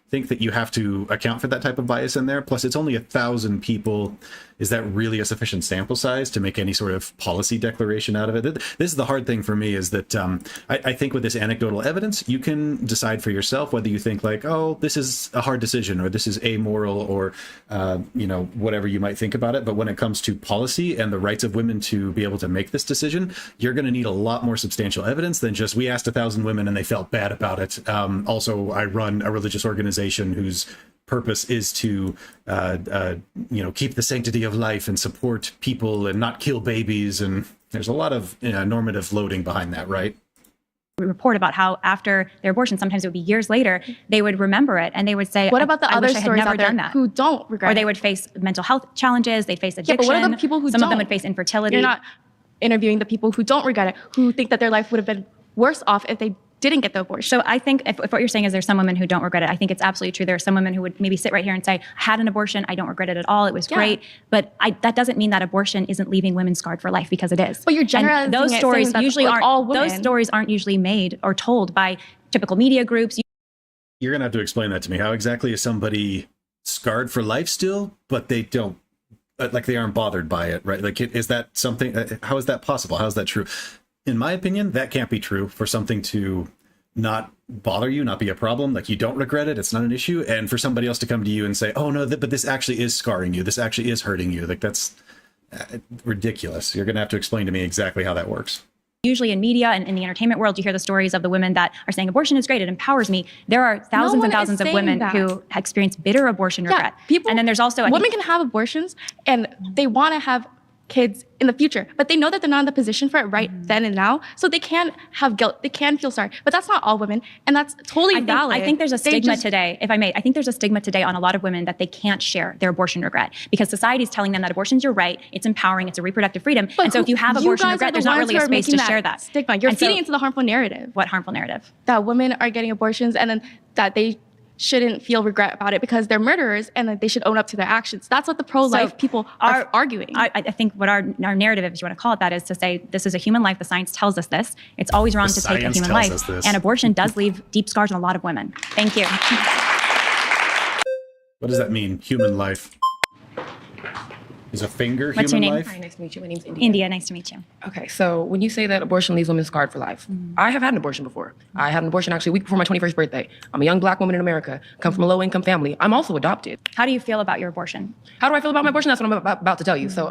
think that you have to account for that type of bias in there. Plus, it's only 1,000 people. Is that really a sufficient sample size to make any sort of policy declaration out of it? This is the hard thing for me, is that I think with this anecdotal evidence, you can decide for yourself whether you think like, oh, this is a hard decision, or this is amoral, or, whatever you might think about it. But when it comes to policy and the rights of women to be able to make this decision, you're going to need a lot more substantial evidence than just, we asked 1,000 women and they felt bad about it. Also, I run a religious organization whose purpose is to keep the sanctity of life and support people and not kill babies, and there's a lot of normative loading behind that, right? report about how after their abortion, sometimes it would be years later, they would remember it and they would say, What about the I other wish I had stories never out there done that. who don't regret Or they it? would face mental health challenges, they'd face addiction. Yeah, but what are the people who Some don't? of them would face infertility. You're not interviewing the people who don't regret it, who think that their life would have been worse off if they didn't get the abortion. So I think if what you're saying is there's some women who don't regret it, I think it's absolutely true. There are some women who would maybe sit right here and say, I had an abortion, I don't regret it at all, it was great. But that doesn't mean that abortion isn't leaving women scarred for life, because it is. But you're And generalizing those it, stories saying that's usually like aren't, all women. those stories aren't usually made or told by typical media groups. You're going to have to explain that to me. How exactly is somebody scarred for life still, but they don't, like they aren't bothered by it, right? Like, is that something, how is that possible? How is that true? In my opinion, that can't be true for something to not bother you, not be a problem. Like, you don't regret it, it's not an issue. And for somebody else to come to you and say, oh no, but this actually is scarring you, this actually is hurting you. Like, that's ridiculous. You're going to have to explain to me exactly how that works. Usually in media and in the entertainment world, you hear the stories of the women that are saying abortion is great, it empowers me. There are thousands and thousands of women who experience bitter abortion regret. People, and then there's also women can have abortions and they want to have kids in the future, but they know that they're not in the position for it right then and now, so they can have guilt, they can feel sorry. But that's not all women, and that's totally valid. I think there's a stigma today, if I may, I think there's a stigma today on a lot of women that they can't share their abortion regret, because society's telling them that abortion's your right, it's empowering, it's a reproductive freedom, and so if you have abortion regret, there's not really a space to share that. Stigma. You're feeding into the harmful narrative. What harmful narrative? That women are getting abortions and then that they shouldn't feel regret about it because they're murderers and that they should own up to their actions. That's what the pro-life people are arguing. I think what our narrative, if you want to call it that, is to say this is a human life. The science tells us this. It's always wrong to take a human life. And abortion does leave deep scars on a lot of women. Thank you. What does that mean, human life? Is a finger What's your human name? life? Hi, nice to meet you. My name's India. India, nice to meet you. Okay, so when you say that abortion leaves women scarred for life, I have had an abortion before. I had an abortion actually a week before my 21st birthday. I'm a young black woman in America, come from a low-income family. I'm also adopted. How do you feel about your abortion? How do I feel about my abortion? That's what I'm about to tell you. So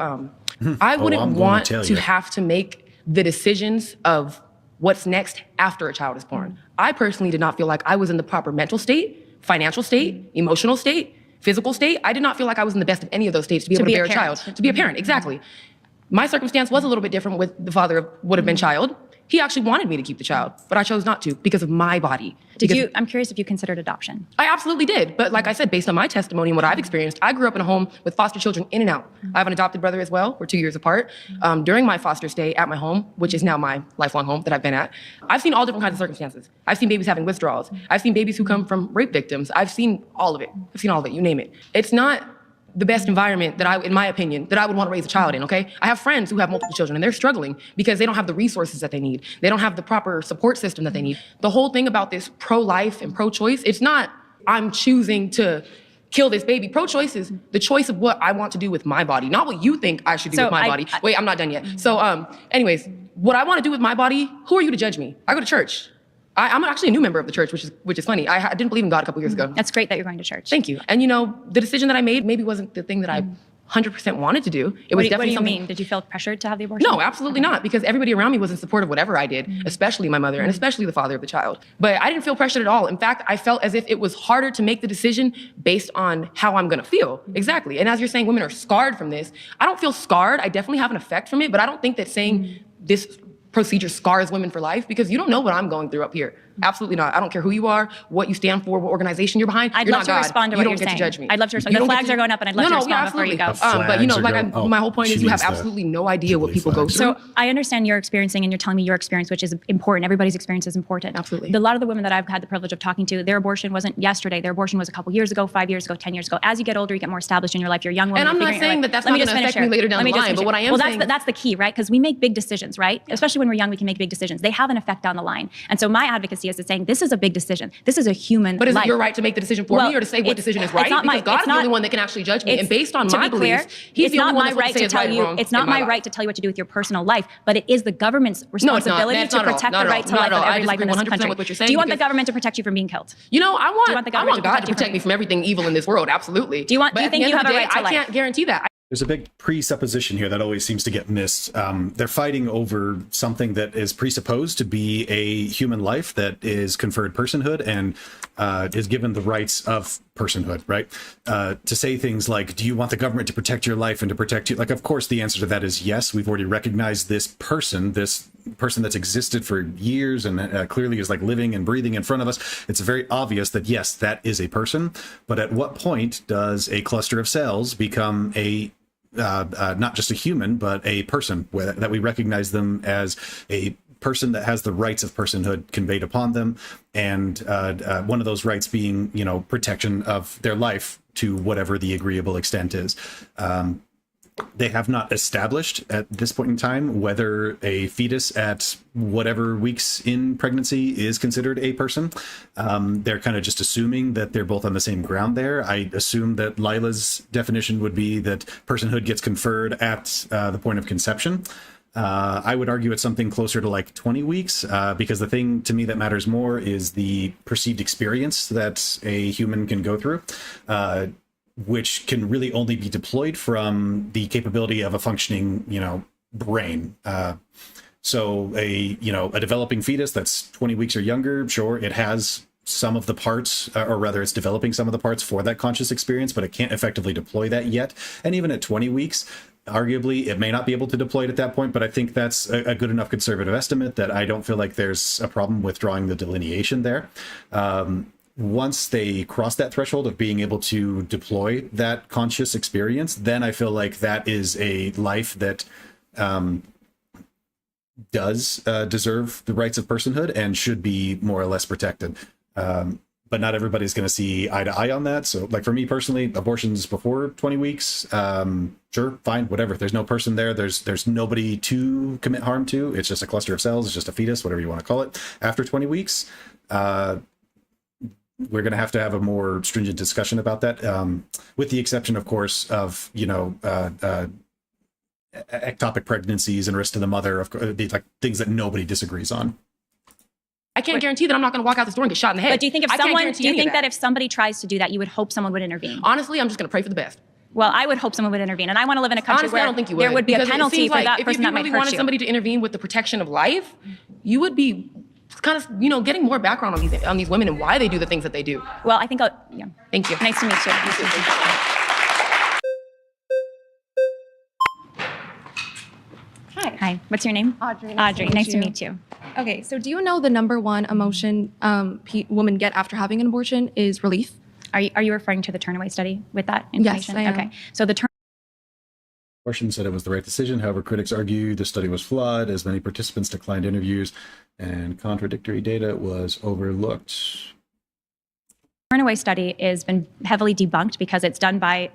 I wouldn't I'm going want to tell to you. have to make the decisions of what's next after a child is born. I personally did not feel like I was in the proper mental state, financial state, emotional state, physical state. I did not feel like I was in the best of any of those states to be able to bear a child. To be a parent, exactly. My circumstance was a little bit different with the father of would have been child. He actually wanted me to keep the child, but I chose not to because of my body. I'm curious if you considered adoption. I absolutely did. But like I said, based on my testimony and what I've experienced, I grew up in a home with foster children in and out. I have an adopted brother as well. We're 2 years apart. During my foster stay at my home, which is now my lifelong home that I've been at, I've seen all different kinds of circumstances. I've seen babies having withdrawals. I've seen babies who come from rape victims. I've seen all of it. I've seen all of it, you name it. It's not the best environment that in my opinion, that I would want to raise a child in, okay? I have friends who have multiple children and they're struggling because they don't have the resources that they need. They don't have the proper support system that they need. The whole thing about this pro-life and pro-choice, it's not I'm choosing to kill this baby. Pro-choice is the choice of what I want to do with my body, not what you think I should do with my body. Wait, I'm not done yet. So anyways, what I want to do with my body, who are you to judge me? I go to church. I'm actually a new member of the church, which is funny. I didn't believe in God a couple years ago. That's great that you're going to church. Thank you. And you know, the decision that I made maybe wasn't the thing that I 100% wanted to do. It was definitely What do you something. mean? Did you feel pressured to have the abortion? No, absolutely not, because everybody around me was in support of whatever I did, especially my mother and especially the father of the child. But I didn't feel pressured at all. In fact, I felt as if it was harder to make the decision based on how I'm gonna feel. Exactly. And as you're saying, women are scarred from this. I don't feel scarred. I definitely have an effect from it, but I don't think that saying this procedure scars women for life, because you don't know what I'm going through up here. Absolutely not. I don't care who you are, what you stand for, what organization you're behind. I'd You're love not to God. respond to You what don't you're get saying. to judge me. I'd love to respond. You The don't get flags to- are going up and I'd love to respond before you go. But you know, flags like are going- my whole point she is you have means the absolutely no idea what people go through. So I understand you're experiencing and you're telling me your experience, which is important. Everybody's experience is important. Absolutely. A lot of the women that I've had the privilege of talking to, their abortion wasn't yesterday. Their abortion was a couple years ago, 5 years ago, 10 years ago. As you get older, you get more established in your life. You're a young woman. And I'm you're not figuring saying your life. that that's Let me not just gonna finish affect me here. later down Let me the just line, finish but what here. I am well, saying- that's the key, right? Because we make big decisions, right? Especially when we're young, we can make big decisions. They have an effect down the line. And so my advocacy is saying this is a big decision. This is a human But is life. it your right to make the decision for me or to say what decision is right? It's not my, Because God it's is not, the only one that can actually judge me. And based on to my be clear, beliefs, he's it's the only not one my that's supposed right to say to it's tell right or you. wrong It's not in my my life. right to tell you what to do with your personal life, but it is the government's No, it's not. responsibility That's to not at all. protect Not the at right all. to Not life at all. of I every life in disagree this 100% country. with what you're saying Do you want the because- government to protect you from being killed? You know, I want the government to God protect to you protect me from everything evil in this world. Absolutely. Do you But think at the end you of have the a day, right to I life? can't guarantee that. There's a big presupposition here that always seems to get missed. They're fighting over something that is presupposed to be a human life that is conferred personhood and is given the rights of personhood, right? To say things like, do you want the government to protect your life and to protect you? Like, of course, the answer to that is yes. We've already recognized this person that's existed for years and clearly is like living and breathing in front of us. It's very obvious that, yes, that is a person. But at what point does a cluster of cells become a not just a human, but a person, that we recognize them as a person that has the rights of personhood conveyed upon them, and one of those rights being, protection of their life to whatever the agreeable extent is. They have not established at this point in time whether a fetus at whatever weeks in pregnancy is considered a person. They're kind of just assuming that they're both on the same ground there. I assume that Lila's definition would be that personhood gets conferred at the point of conception. I would argue it's something closer to like 20 weeks, because the thing to me that matters more is the perceived experience that a human can go through, which can really only be deployed from the capability of a functioning, brain. So a developing fetus that's 20 weeks or younger, sure, it has some of the parts, or rather it's developing some of the parts for that conscious experience, but it can't effectively deploy that yet. And even at 20 weeks, arguably, it may not be able to deploy it at that point, but I think that's a good enough conservative estimate that I don't feel like there's a problem with drawing the delineation there. Once they cross that threshold of being able to deploy that conscious experience, then I feel like that is a life that does deserve the rights of personhood and should be more or less protected. But not everybody's going to see eye to eye on that. So like for me personally, abortions before 20 weeks, sure, fine, whatever. There's no person there. There's nobody to commit harm to. It's just a cluster of cells. It's just a fetus, whatever you want to call it. After 20 weeks, we're going to have a more stringent discussion about that, with the exception, of course, of, ectopic pregnancies and risk to the mother, of like things that nobody disagrees on. I can't guarantee that I'm not going to walk out this door and get shot in the head. But do you think I can't do guarantee you any of think that if somebody tries to do that, you would hope someone would intervene? Honestly, I'm just going to pray for the best. Well, I would hope someone would intervene, and I want to live in a country Honestly, where I don't think you there would be a because it penalty seems for like that if person you that might really hurt wanted you. somebody to intervene with the protection of life, you would be kind of, getting more background on these women and why they do the things that they do. Well, I think, yeah. Thank you. Nice to meet you. Hi. What's your name? Audrey. Audrey. Nice to meet you. Okay, so do you know the number one emotion women get after having an abortion is relief? Are you referring to the Turnaway study with that Yes, information? I am. Okay. So the Abortion said it was the right decision. However, critics argue the study was flawed as many participants declined interviews and contradictory data was overlooked. Turnaway study has been heavily debunked because it's done by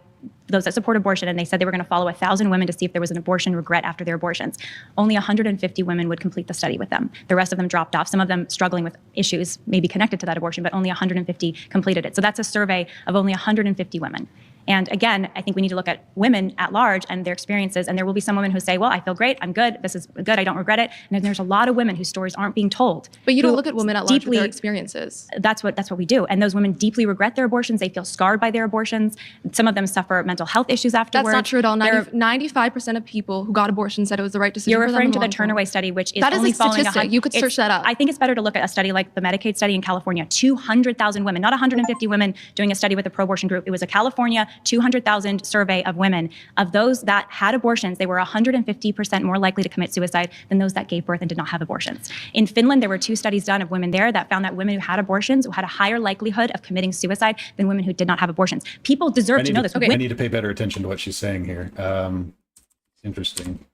those that support abortion, and they said they were going to follow 1,000 women to see if there was an abortion regret after their abortions. Only 150 women would complete the study with them. The rest of them dropped off, some of them struggling with issues maybe connected to that abortion, but only 150 completed it. So that's a survey of only 150 women. And again, I think we need to look at women at large and their experiences. And there will be some women who say, well, I feel great, I'm good, this is good, I don't regret it. And then there's a lot of women whose stories aren't being told. But you don't look at women at large with their experiences. That's what we do. And those women deeply regret their abortions. They feel scarred by their abortions. Some of them suffer mental health issues afterwards. That's not true at all. 95% of people who got abortions said it was the right decision. You're for them referring in to the long term. Turnaway study, which is That is only a following statistic. You could search that up. I think it's better to look at a study like the Medicaid study in California. 200,000 women, not 150 women doing a study with a pro-abortion group. It was a California 200,000 survey of women. Of those that had abortions, they were 150% more likely to commit suicide than those that gave birth and did not have abortions. In Finland, there were 2 studies done of women there that found that women who had abortions had a higher likelihood of committing suicide than women who did not have abortions. People deserve to know this. I need to pay better attention to what she's saying here. Interesting.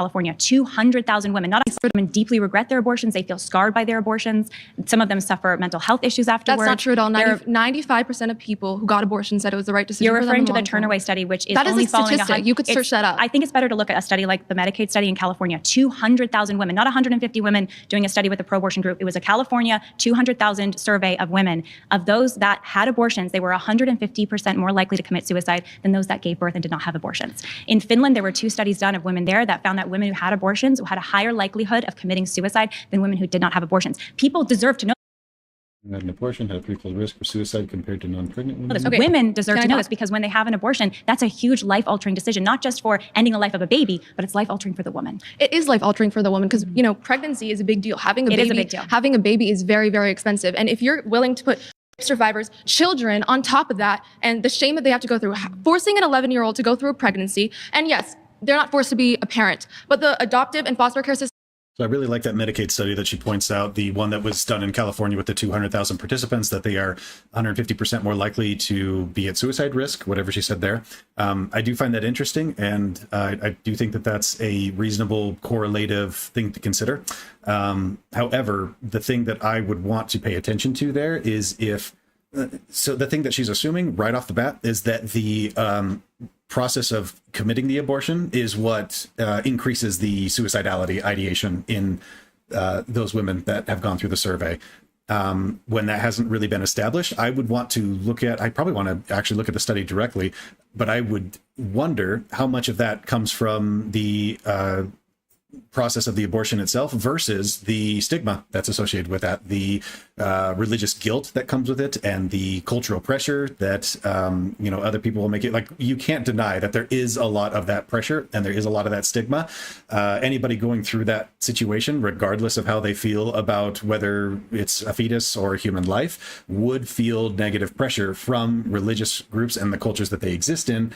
California, 200,000 women, not women deeply regret their abortions. They feel scarred by their abortions. Some of them suffer mental health issues afterwards. That's not true at all. 95% of people who got abortions said it was the right decision. You're for them referring in to the long term. Turnaway study, which is That is only a following statistic. You could search that up. I think it's better to look at a study like the Medicaid study in California. 200,000 women, not 150 women doing a study with a pro-abortion group. It was a California 200,000 survey of women. Of those that had abortions, they were 150% more likely to commit suicide than those that gave birth and did not have abortions. In Finland, there were 2 studies done of women there that found that women who had abortions had a higher likelihood of committing suicide than women who did not have abortions. People deserve to know. Had an abortion had a threefold risk for suicide compared to non-pregnant women. Okay. Women deserve to know this because when they have an abortion, that's a huge life-altering decision, not just for ending the life of a baby, but it's life-altering for the woman. It is life-altering for the woman because, pregnancy is a big deal. Having a baby is very, very expensive. And if you're willing to put survivors, children on top of that, and the shame that they have to go through, forcing an 11-year-old to go through a pregnancy, and yes, they're not forced to be a parent, but the adoptive and foster care system. So I really like that Medicaid study that she points out, the one that was done in California with the 200,000 participants, that they are 150% more likely to be at suicide risk, whatever she said there. I do find that interesting, and I do think that that's a reasonable correlative thing to consider. However, the thing that I would want to pay attention to there is so the thing that she's assuming right off the bat is that the process of committing the abortion is what increases the suicidality ideation in those women that have gone through the survey. When that hasn't really been established, I would want to I probably want to actually look at the study directly, but I would wonder how much of that comes from the process of the abortion itself versus the stigma that's associated with that, the religious guilt that comes with it, and the cultural pressure that other people will make it. Like, you can't deny that there is a lot of that pressure and there is a lot of that stigma. Anybody going through that situation, regardless of how they feel about whether it's a fetus or a human life, would feel negative pressure from religious groups and the cultures that they exist in,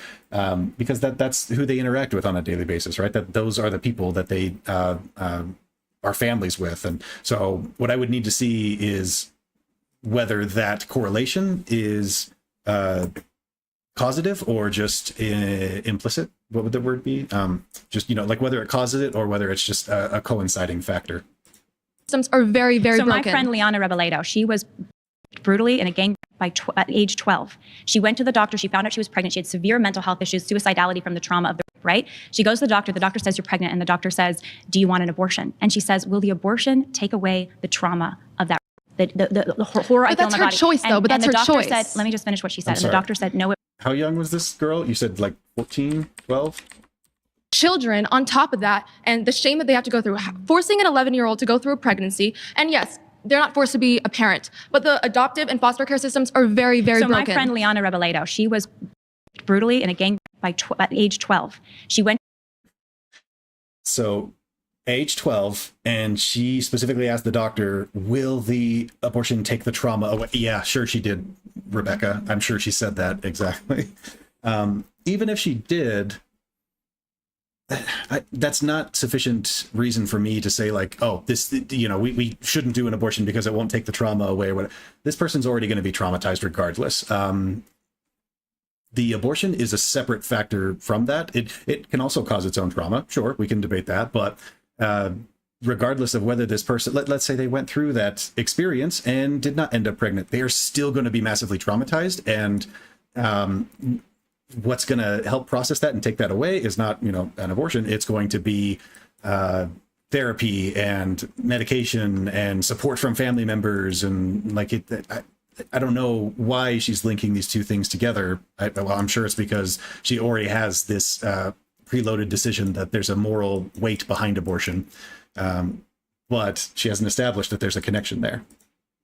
because that's who they interact with on a daily basis, right? That those are the people that they are families with. And so what I would need to see is whether that correlation is causative or just implicit. What would the word be? Just, like whether it causes it or whether it's just a coinciding factor. Systems are very, very broken. So my friend Liana Rebolledo, she was brutally in a gang at age 12. She went to the doctor. She found out she was pregnant. She had severe mental health issues, suicidality from the trauma of the rape, right? She goes to the doctor. The doctor says, you're pregnant. And the doctor says, do you want an abortion? And she says, will the abortion take away the trauma of that? the horror I feel in that's my her body. choice, though, but and that's the her doctor choice. said, let me just finish what she said. I'm And the sorry. doctor said, no, How young was this girl? You said like 14, 12? Children on top of that, and the shame that they have to go through, forcing an 11-year-old to go through a pregnancy. And yes, they're not forced to be a parent, but the adoptive and foster care systems are very, very so broken. my friend Liana Rebolledo, she was brutally in a gang by at age 12. She went. So age 12, and she specifically asked the doctor, will the abortion take the trauma away? Yeah, sure she did, Rebecca. I'm sure she said that exactly. Even if she did, that's not sufficient reason for me to say like, oh, this, you know, we shouldn't do an abortion because it won't take the trauma away. Or whatever. This person's already going to be traumatized regardless. The abortion is a separate factor from that. It can also cause its own trauma. Sure, we can debate that, but regardless of whether this person, let's say they went through that experience and did not end up pregnant, they are still going to be massively traumatized. And what's going to help process that and take that away is not, you know, an abortion. It's going to be therapy and medication and support from family members. And like I don't know why she's linking these two things together. Well, I'm sure it's because she already has this preloaded decision that there's a moral weight behind abortion. But she hasn't established that there's a connection there.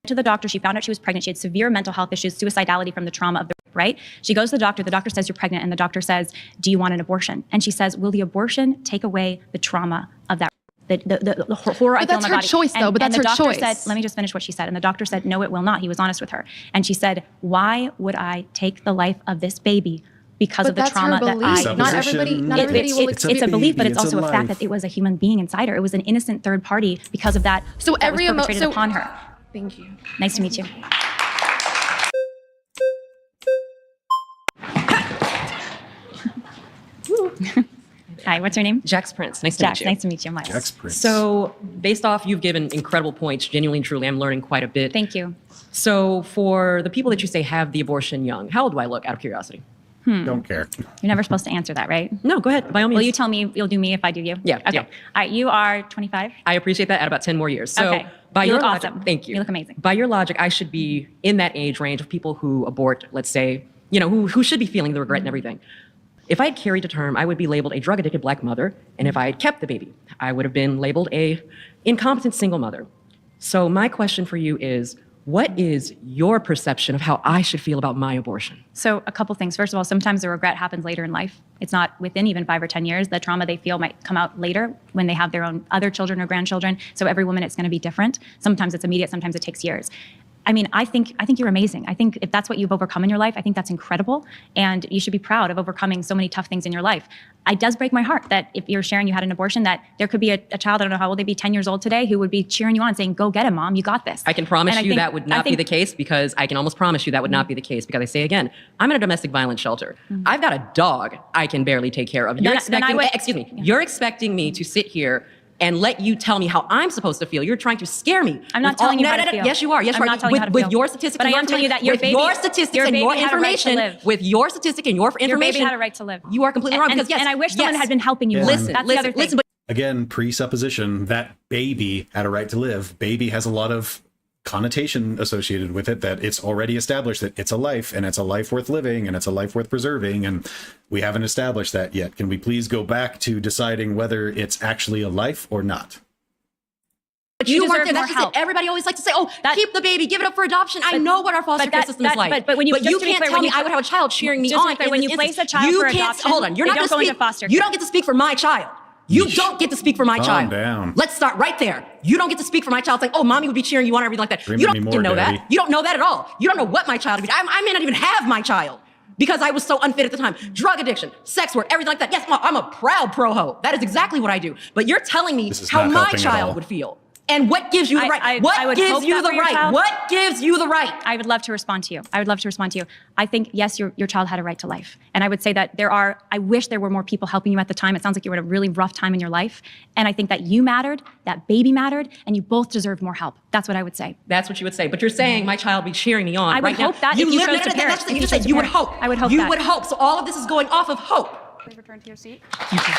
To the doctor, she found out she was pregnant. She had severe mental health issues, suicidality from the trauma of the rape, right? She goes to the doctor says you're pregnant, and the doctor says, do you want an abortion? And she says, will the abortion take away the trauma of that? The horror I feel in my body. But that's her choice, though. But that's her choice. And the doctor said, let me just finish what she said. And the doctor said, no, it will not. He was honest with her. And she said, why would I take the life of this baby because of the trauma that I... Not everybody will It's a belief, but it's also a fact that it was a human being inside her. It was an innocent third party because of that. So that was perpetrated upon her. Thank you. Nice to meet you. Hi, what's your name? Jax Prince. Nice to Jax, meet you. nice to meet you, Miles. Jax Prince. So, based off, you've given incredible points. Genuinely, truly, I'm learning quite a bit. Thank you. So, for the people that you say have the abortion young, how old do I look, out of curiosity? Don't care. You're never supposed to answer that, right? No, go ahead. By all means. Will you tell me you'll do me if I do you? Yeah. Okay. Yeah. All right, you are 25? I appreciate that. At about 10 more years. So, Okay. by You your look logic, awesome. thank you. You look amazing. By your logic, I should be in that age range of people who abort, let's say, you know, who should be feeling the regret and everything. If I had carried to term, I would be labeled a drug-addicted black mother, and if I had kept the baby, I would have been labeled a incompetent single mother. So my question for you is, what is your perception of how I should feel about my abortion? So a couple things. First of all, sometimes the regret happens later in life. It's not within even 5 or 10 years. The trauma they feel might come out later when they have their own other children or grandchildren. So every woman, it's going to be different. Sometimes it's immediate, sometimes it takes years. I mean, I think you're amazing. I think if that's what you've overcome in your life, I think that's incredible. And you should be proud of overcoming so many tough things in your life. It does break my heart that if you're sharing you had an abortion, that there could be a child, I don't know how old they'd be, 10 years old today, who would be cheering you on saying, go get him, mom, you got this. I can promise And you that would not be the case, because I can almost promise you that would not be the case, because I say again, I'm in a domestic violence shelter. I've got a dog I can barely take care of. You're you're expecting me to sit here and let you tell me how I'm supposed to feel. You're trying to scare me. I'm not telling you how to feel. Yes, you are. Yes, I'm you are. not telling you how to feel. With your statistics, but I am telling you that your with baby, your statistics your and baby your had a right to information, live. with your statistic and your information, Your baby had a right to live. You are completely wrong, because yes, and I wish someone had been helping you. Listen, That's the other thing. listen, but Again, presupposition that baby had a right to live. Baby has a lot of connotation associated with it, that it's already established that it's a life, and it's a life worth living, and it's a life worth preserving, and we haven't established that yet. Can we please go back to deciding whether it's actually a life or not? But you weren't deserve there. more That's just help. it. Everybody always likes to say, "Oh, keep the baby, give it up for adoption." I know what our foster care system is like. But when you, you can't tell me I would have a child cheering me on. When you place a child for adoption, hold on. You're they not don't go going into foster care. You don't get to speak for my child. You don't get to speak for my Calm child. down. Let's start right there. You don't get to speak for my child, saying, "Oh, mommy would be cheering you on," or everything like that. Scream You at don't me fucking more, know Daddy. that. You don't know that at all. You don't know what my child would be. I may not even have my child, because I was so unfit at the time. Drug addiction, sex work, everything like that. Yes, I'm a proud pro-ho. That is exactly what I do. But you're telling me This is how not my helping at all. child would feel. And what gives you the right? What gives you the right? What gives you the right? I would love to respond to you. I think, yes, your child had a right to life. And I would say that I wish there were more people helping you at the time. It sounds like you were at a really rough time in your life. And I think that you mattered, that baby mattered, and you both deserve more help. That's what I would say. That's what you would say. But you're saying my child would be cheering me on I would right hope now. that if you chose to that's parent. the thing you said. You would hope. I would hope You that. would hope. So all of this is going off of hope. Please return to your seat. Thank you.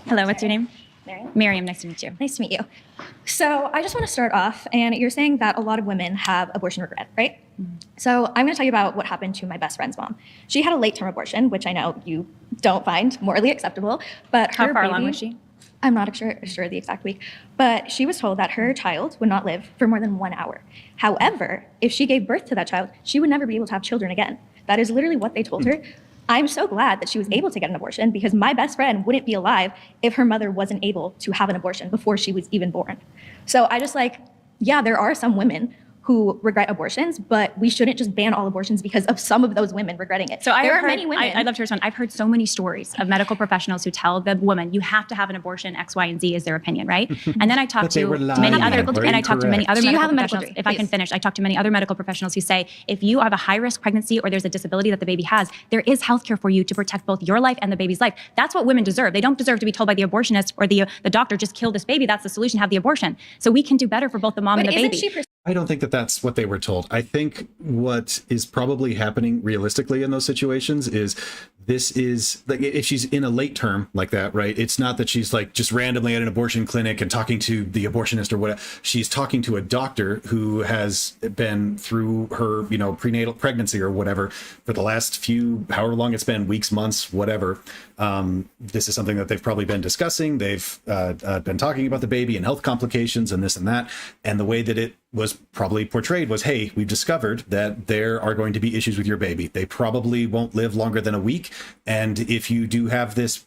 Hello, what's your name? Miriam. Miriam, nice to meet you. Nice to meet you. So I just want to start off, and you're saying that a lot of women have abortion regret, right? So I'm going to tell you about what happened to my best friend's mom. She had a late-term abortion, which I know you don't find morally acceptable, but How her far baby, along was she? I'm not sure the exact week, but she was told that her child would not live for more than 1 hour. However, if she gave birth to that child, she would never be able to have children again. That is literally what they told her. I'm so glad that she was able to get an abortion because my best friend wouldn't be alive if her mother wasn't able to have an abortion before she was even born. So I just yeah, there are some women who regret abortions, but we shouldn't just ban all abortions because of some of those women regretting it. So there are many women. I'd love to respond. I've heard so many stories of medical professionals who tell the woman, you have to have an abortion, X, Y, and Z is their opinion, right? And then I talk to many other medical professionals. If I can finish, I talk to many other medical professionals who say, if you have a high-risk pregnancy or there's a disability that the baby has, there is healthcare for you to protect both your life and the baby's life. That's what women deserve. They don't deserve to be told by the abortionist or the doctor, just kill this baby. That's the solution, have the abortion. So we can do better for both the mom and the baby. I don't think that that's what they were told. I think what is probably happening realistically in those situations is this is like if she's in a late term like that, right? It's not that she's like just randomly at an abortion clinic and talking to the abortionist or whatever. She's talking to a doctor who has been through her, prenatal pregnancy or whatever for the last few, however long it's been, weeks, months, whatever. This is something that they've probably been discussing. They've been talking about the baby and health complications and this and that. And the way that it was probably portrayed was, hey, we've discovered that there are going to be issues with your baby. They probably won't live longer than a week. And if you do have this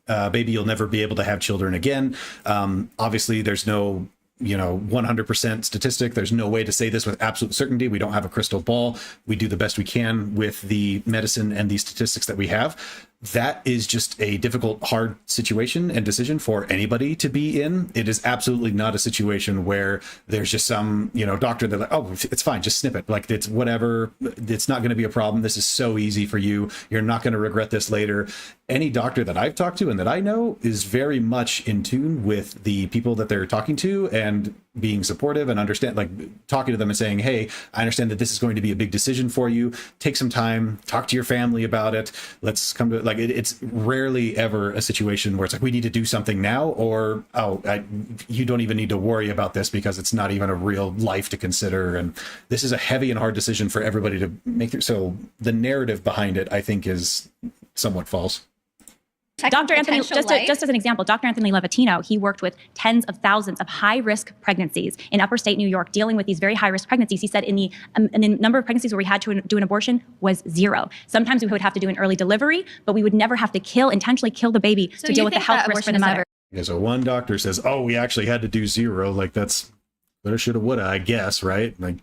baby, you'll never be able to have children again. Obviously, there's no 100% statistic. There's no way to say this with absolute certainty. We don't have a crystal ball. We do the best we can with the medicine and the statistics that we have. That is just a difficult, hard situation and decision for anybody to be in. It is absolutely not a situation where there's just some, doctor that like, oh, it's fine, just snip it. Like it's whatever. It's not going to be a problem. This is so easy for you. You're not going to regret this later. Any doctor that I've talked to and that I know is very much in tune with the people that they're talking to and being supportive and understand, like talking to them and saying, hey, I understand that this is going to be a big decision for you. Take some time, talk to your family about it. Let's come to it's rarely ever a situation where it's like, we need to do something now, or, you don't even need to worry about this because it's not even a real life to consider. And this is a heavy and hard decision for everybody to make through. So the narrative behind it, I think, is somewhat false. Dr. Anthony, just as an example, Dr. Anthony Levatino, he worked with tens of thousands of high-risk pregnancies in upstate New York, dealing with these very high-risk pregnancies. He said in the number of pregnancies where we had to do an abortion was 0. Sometimes we would have to do an early delivery, but we would never have to intentionally kill the baby to deal with the health risk for the mother. Yeah, so one doctor says, oh, we actually had to do 0. Like that's better, shoulda, woulda, I guess, right? Like,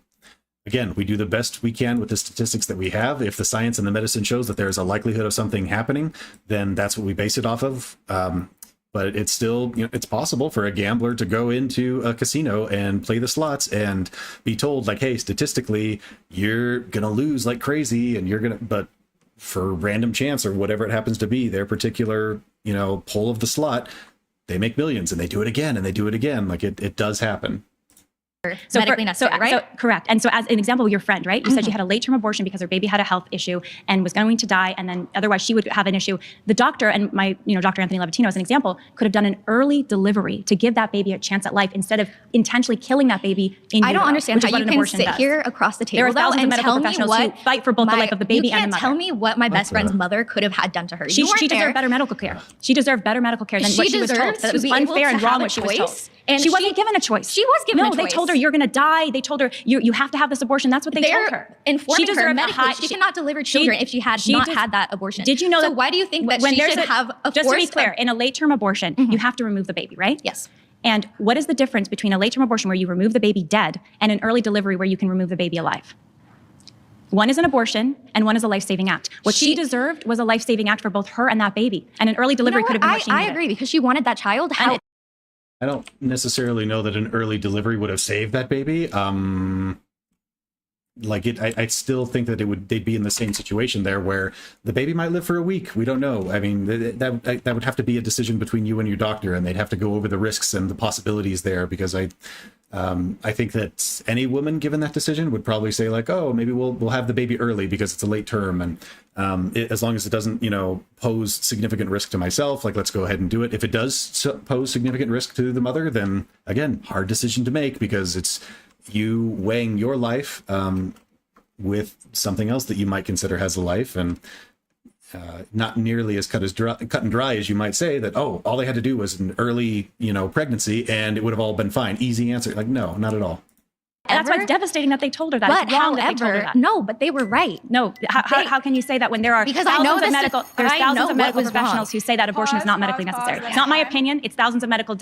again, we do the best we can with the statistics that we have. If the science and the medicine shows that there's a likelihood of something happening, then that's what we base it off of. But it's still, it's possible for a gambler to go into a casino and play the slots and be told like, hey, statistically, you're going to lose like crazy and but for random chance or whatever it happens to be, their particular, pull of the slot, they make millions and they do it again and they do it again. Like it does happen. So correct. And so as an example, your friend, right? You said she had a late-term abortion because her baby had a health issue and was going to die, and then otherwise she would have an issue. The doctor, and Dr. Anthony Levatino as an example, could have done an early delivery to give that baby a chance at life instead of intentionally killing that baby in utero. I don't understand how you can sit here across the table and tell me what who fight for both the life of the baby and the mother. Tell me what my best friend's mother could have had done to her. She deserved better medical care. She deserved better medical care than what she was told. That it was unfair and wrong what she was told. And she wasn't given a choice. She was given a choice. No, they told her you're going to die. They told her you have to have this abortion. That's what they told her. Informing her medically, she cannot deliver children if she had not had that abortion. Did you know so why do you think that she should have a just to be clear, in a late-term abortion, you have to remove the baby, right? Yes. And what is the difference between a late-term abortion where you remove the baby dead and an early delivery where you can remove the baby alive? One is an abortion and one is a life-saving act. What she deserved was a life-saving act for both her and that baby. And an early delivery could have been what she needed. I agree because she wanted that child. I don't necessarily know that an early delivery would have saved that baby. I still think that they'd be in the same situation there where the baby might live for a week. We don't know. I mean, that would have to be a decision between you and your doctor, and they'd have to go over the risks and the possibilities there because I think that any woman given that decision would probably say like, oh, maybe we'll have the baby early because it's a late term, and as long as it doesn't, pose significant risk to myself, like let's go ahead and do it. If it does pose significant risk to the mother, then again, hard decision to make because it's you weighing your life with something else that you might consider has a life, and not nearly as cut and dry as you might say that, oh, all they had to do was an early, pregnancy and it would have all been fine. Easy answer. Like, no, not at all. And that's why it's devastating that they told her that. But it's wrong that they told her however, that. no, but they were right. No, how can you say that when there are Because I know thousands of medical, there's I thousands know of what medical was professionals wrong. who say that abortion is not medically necessary. It's not my opinion. It's thousands of medical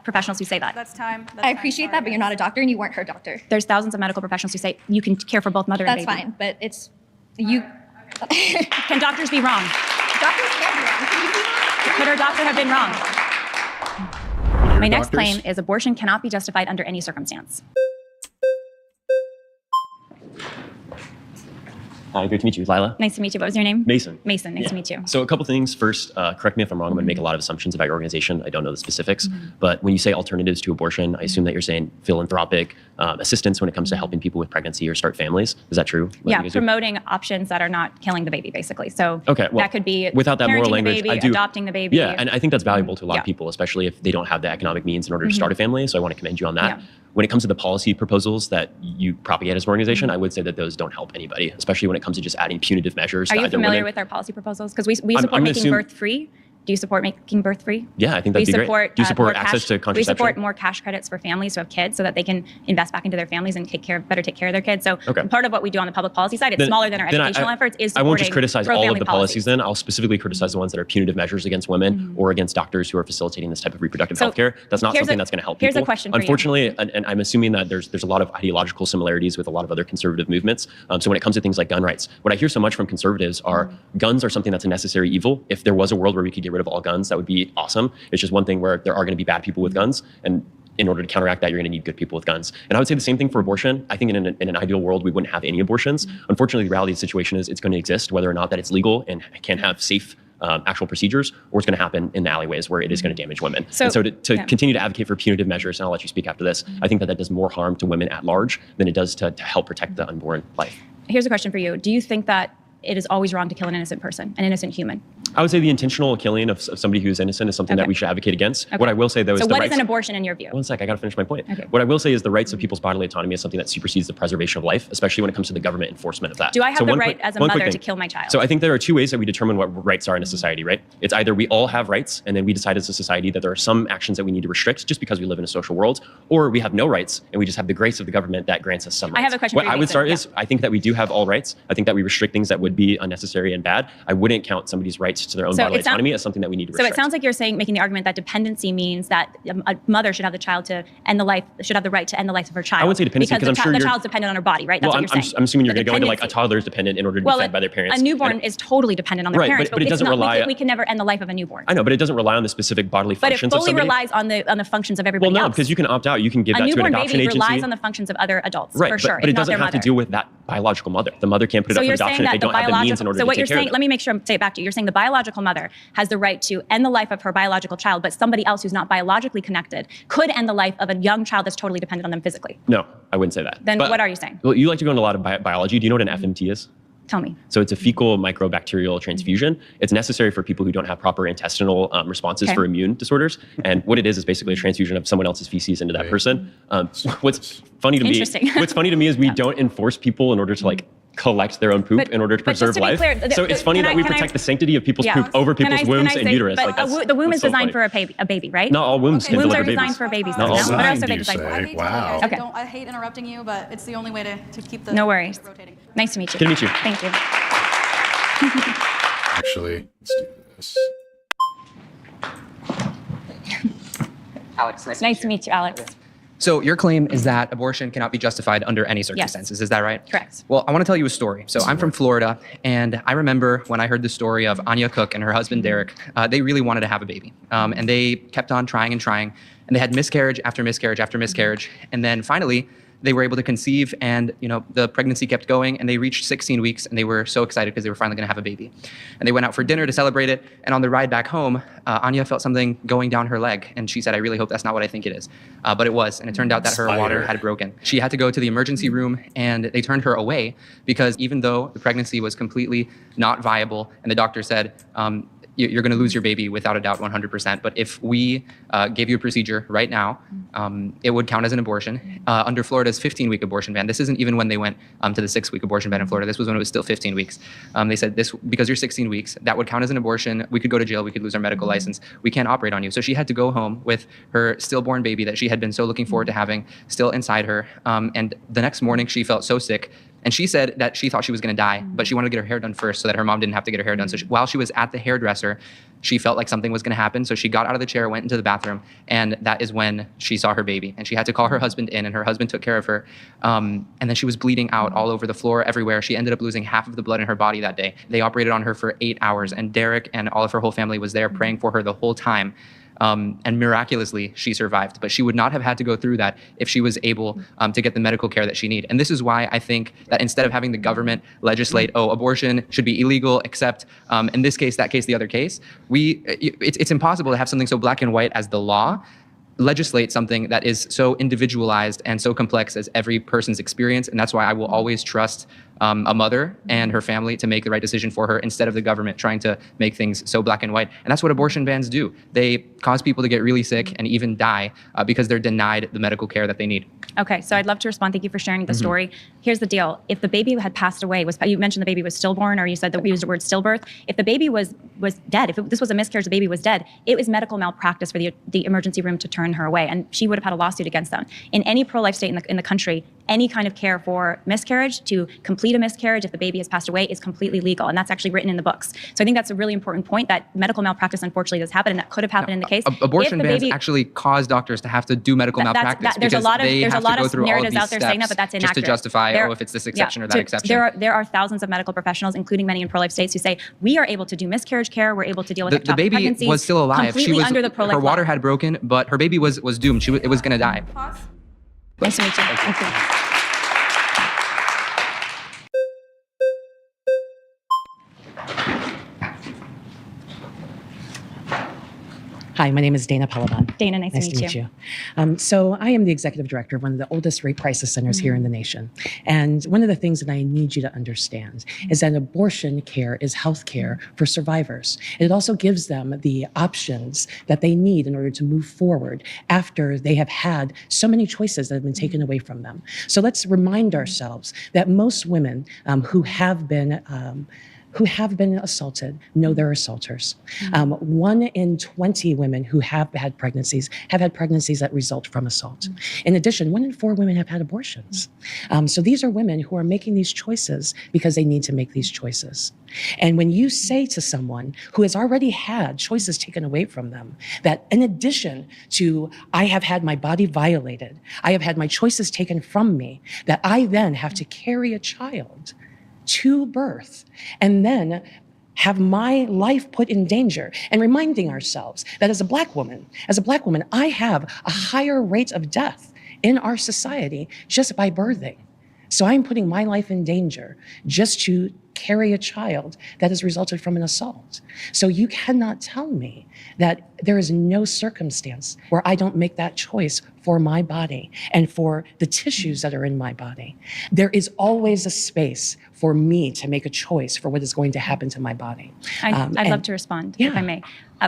professionals who say that. That's time. I appreciate that, but you're not a doctor and you weren't her doctor. There's thousands of medical professionals who say you can care for both mother and That's baby. fine, but it's you. Can doctors be wrong? Doctors can be wrong. Can you be wrong? Could her doctor have been wrong? My next claim is abortion cannot be justified under any circumstance. Hi, great to meet you. Lila? Nice to meet you. What was your name? Mason. Mason, nice to meet you. So a couple things. First, correct me if I'm wrong. I'm going to make a lot of assumptions about your organization. I don't know the specifics. But when you say alternatives to abortion, I assume that you're saying philanthropic assistance when it comes to helping people with pregnancy or start families. Is that true? Yeah, promoting options that are not killing the baby, basically. So okay, well, that could be without that moral parenting language, the baby, adopting the baby. Yeah, and I think that's valuable to a lot of people, especially if they don't have the economic means in order to start a family. So I want to commend you on that. Yeah. When it comes to the policy proposals that you propagate as an organization, I would say that those don't help anybody, especially when it comes to just adding punitive measures. Are to you either familiar women. with our policy proposals? Because we support making birth free. Do you support making birth free? Yeah, I think that'd be great. Do you support access to contraception? We support more cash credits for families who have kids so that they can invest back into their families and better take care of their kids. So part of what we do on the public policy side, it's smaller than our educational efforts, is supporting I won't just criticize all of pro-family the policies then. I'll specifically criticize the ones that are punitive measures against women or against doctors who are facilitating this type of reproductive health care. That's not something that's going to help people. Here's a question for you. Unfortunately, and I'm assuming that there's a lot of ideological similarities with a lot of other conservative movements. So when it comes to things like gun rights, what I hear so much from conservatives are guns are something that's a necessary evil. If there was a world where we could get rid of all guns, that would be awesome. It's just one thing where there are going to be bad people with guns, and in order to counteract that, you're going to need good people with guns. And I would say the same thing for abortion. I think in an ideal world, we wouldn't have any abortions. Unfortunately, the reality of the situation is it's going to exist, whether or not that it's legal and can have safe actual procedures, or it's going to happen in the alleyways where it is going to damage women. So to continue to advocate for punitive measures, and I'll let you speak after this, I think that does more harm to women at large than it does to help protect the unborn life. Here's a question for you. Do you think that it is always wrong to kill an innocent person, an innocent human? I would say the intentional killing of somebody who is innocent is something that we should advocate against. What I will say, though, is so the what rights... is an abortion in your view? One sec, I got to finish my point. What I will say is the rights of people's bodily autonomy is something that supersedes the preservation of life, especially when it comes to the government enforcement of that. Do I have the right as a mother to kill my child? So I think there are two ways that we determine what rights are in a society, right? It's either we all have rights, and then we decide as a society that there are some actions that we need to restrict just because we live in a social world, or we have no rights, and we just have the grace of the government that grants us some rights. I have a question for you, What I would start is, I think that we do have all rights. I think that we restrict things that would be unnecessary and bad. I wouldn't count somebody's rights to their own bodily autonomy as something that we need to restrict. So it sounds like you're making the argument that dependency means that a mother should have the child to end the life, should have the right to end the life of her child. I wouldn't say dependency because I'm sure the child's dependent on her body, right? That's what you're saying. I'm assuming you're going to go into like a toddler is dependent in order to be fed by their parents. A newborn is totally dependent on their parents, but it doesn't rely. We can never end the life of a newborn. I know, but it doesn't rely on the specific bodily functions of somebody. But it fully relies on the functions of everybody else. Well, no, because you can opt out. You can give that to an adoption agency. A newborn baby relies on the functions of other adults, for sure. But it doesn't have to deal with that biological mother. The mother can't put it up for adoption if they don't have the means in order to take care of it. Let me make sure I say it back to you. You're saying the biological mother has the right to end the life of her biological child, but somebody else who's not biologically connected could end the life of a young child that's totally dependent on them physically. No, I wouldn't say that. Then what are you saying? Well, you like to go into a lot of biology. Do you know what an FMT is? Tell me. So it's a fecal microbacterial transfusion. It's necessary for people who don't have proper intestinal responses for immune disorders. And what it is basically a transfusion of someone else's feces into that person. What's funny to me is we don't enforce people in order to like collect their own poop in order to preserve life. So it's funny that we protect the sanctity of people's poop over people's wombs and uterus. But the womb is designed for a baby, right? Not all wombs can deliver babies. Wombs are designed for babies. Not all What else are they designed for? Wow. Okay. I hate interrupting you, but it's the only way to keep the No worries. rotating. Nice to meet you. Good to meet you. Thank you. Actually, let's do this. Alex, Nice to meet you, Alex. So your claim is that abortion cannot be justified under any circumstances. Is that right? Correct. Well, I want to tell you a story. So I'm from Florida, and I remember when I heard the story of Anya Cook and her husband Derek, they really wanted to have a baby. And they kept on trying and trying, and they had miscarriage after miscarriage after miscarriage. And then finally, they were able to conceive, and the pregnancy kept going, and they reached 16 weeks, and they were so excited because they were finally going to have a baby. And they went out for dinner to celebrate it, and on the ride back home, Anya felt something going down her leg, and she said, "I really hope that's not what I think it is." But it was, and it turned out that her water had broken. She had to go to the emergency room, and they turned her away because even though the pregnancy was completely not viable, and the doctor said, you're going to lose your baby without a doubt 100%. But if we gave you a procedure right now, it would count as an abortion. Under Florida's 15-week abortion ban, this isn't even when they went to the 6-week abortion ban in Florida. This was when it was still 15 weeks. They said this, because you're 16 weeks, that would count as an abortion. We could go to jail. We could lose our medical license. We can't operate on you. So she had to go home with her stillborn baby that she had been so looking forward to having still inside her. And the next morning, she felt so sick. And she said that she thought she was going to die, but she wanted to get her hair done first so that her mom didn't have to get her hair done. So while she was at the hairdresser, she felt like something was going to happen. So she got out of the chair, went into the bathroom, and that is when she saw her baby. And she had to call her husband in, and her husband took care of her. And then she was bleeding out all over the floor, everywhere. She ended up losing half of the blood in her body that day. They operated on her for 8 hours, and Derek and all of her whole family was there praying for her the whole time. And miraculously, she survived. But she would not have had to go through that if she was able to get the medical care that she needed. And this is why I think that instead of having the government legislate, abortion should be illegal, except in this case, that case, the other case, it's impossible to have something so black and white as the law legislate something that is so individualized and so complex as every person's experience. And that's why I will always trust a mother and her family to make the right decision for her instead of the government trying to make things so black and white. And that's what abortion bans do. They cause people to get really sick and even die because they're denied the medical care that they need. Okay, so I'd love to respond. Thank you for sharing the story. Here's the deal. If the baby had passed away, you mentioned the baby was stillborn, or you said that we used the word stillbirth. If the baby was dead, if this was a miscarriage, the baby was dead, it was medical malpractice for the emergency room to turn her away, and she would have had a lawsuit against them. In any pro-life state in the country, any kind of care for miscarriage, to complete a miscarriage if the baby has passed away, is completely legal, and that's actually written in the books. So I think that's a really important point, that medical malpractice unfortunately does happen, and that could have happened in the case. Abortion bans actually cause doctors to have to do medical malpractice there's a lot of narratives out there saying that, but that's just inaccurate. to justify, if it's this exception or that exception. There are thousands of medical professionals, including many in pro-life states, who say we are able to do miscarriage care, we're able to deal with the baby pregnancies was still alive. completely under the pro-life her water law. had broken, but her baby was doomed. It was going to die. Nice to meet you. Thank you. Hi, my name is Dana Pellavan. Dana, nice to meet you. So I am the executive director of one of the oldest rape crisis centers here in the nation. And one of the things that I need you to understand is that abortion care is health care for survivors. It also gives them the options that they need in order to move forward after they have had so many choices that have been taken away from them. So let's remind ourselves that most women who have been assaulted know they're assaulters. 1 in 20 women who have had pregnancies that result from assault. In addition, 1 in 4 women have had abortions. So these are women who are making these choices because they need to make these choices. And when you say to someone who has already had choices taken away from them, that in addition to, I have had my body violated, I have had my choices taken from me, that I then have to carry a child to birth and then have my life put in danger, and reminding ourselves that as a black woman, I have a higher rate of death in our society just by birthing. So I'm putting my life in danger just to carry a child that has resulted from an assault. So you cannot tell me that there is no circumstance where I don't make that choice for my body and for the tissues that are in my body. There is always a space for me to make a choice for what is going to happen to my body. I'd love to respond, if I may.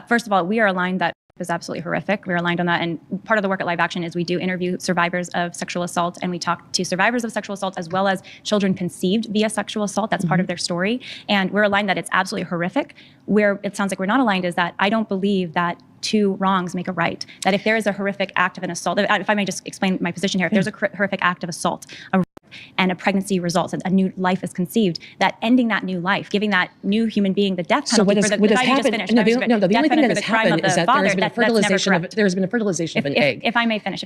First of all, we are aligned that is absolutely horrific. We're aligned on that. And part of the work at Live Action is we do interview survivors of sexual assault, and we talk to survivors of sexual assault as well as children conceived via sexual assault. That's part of their story. And we're aligned that it's absolutely horrific. Where it sounds like we're not aligned is that I don't believe that 2 wrongs make a right. That if there is a horrific act of an assault, if I may just explain my position here, if there's a horrific act of assault, and a pregnancy results, and a new life is conceived, that ending that new life, giving that new human being the death penalty the only thing that has happened is that there has been a fertilization of an egg. If I may finish.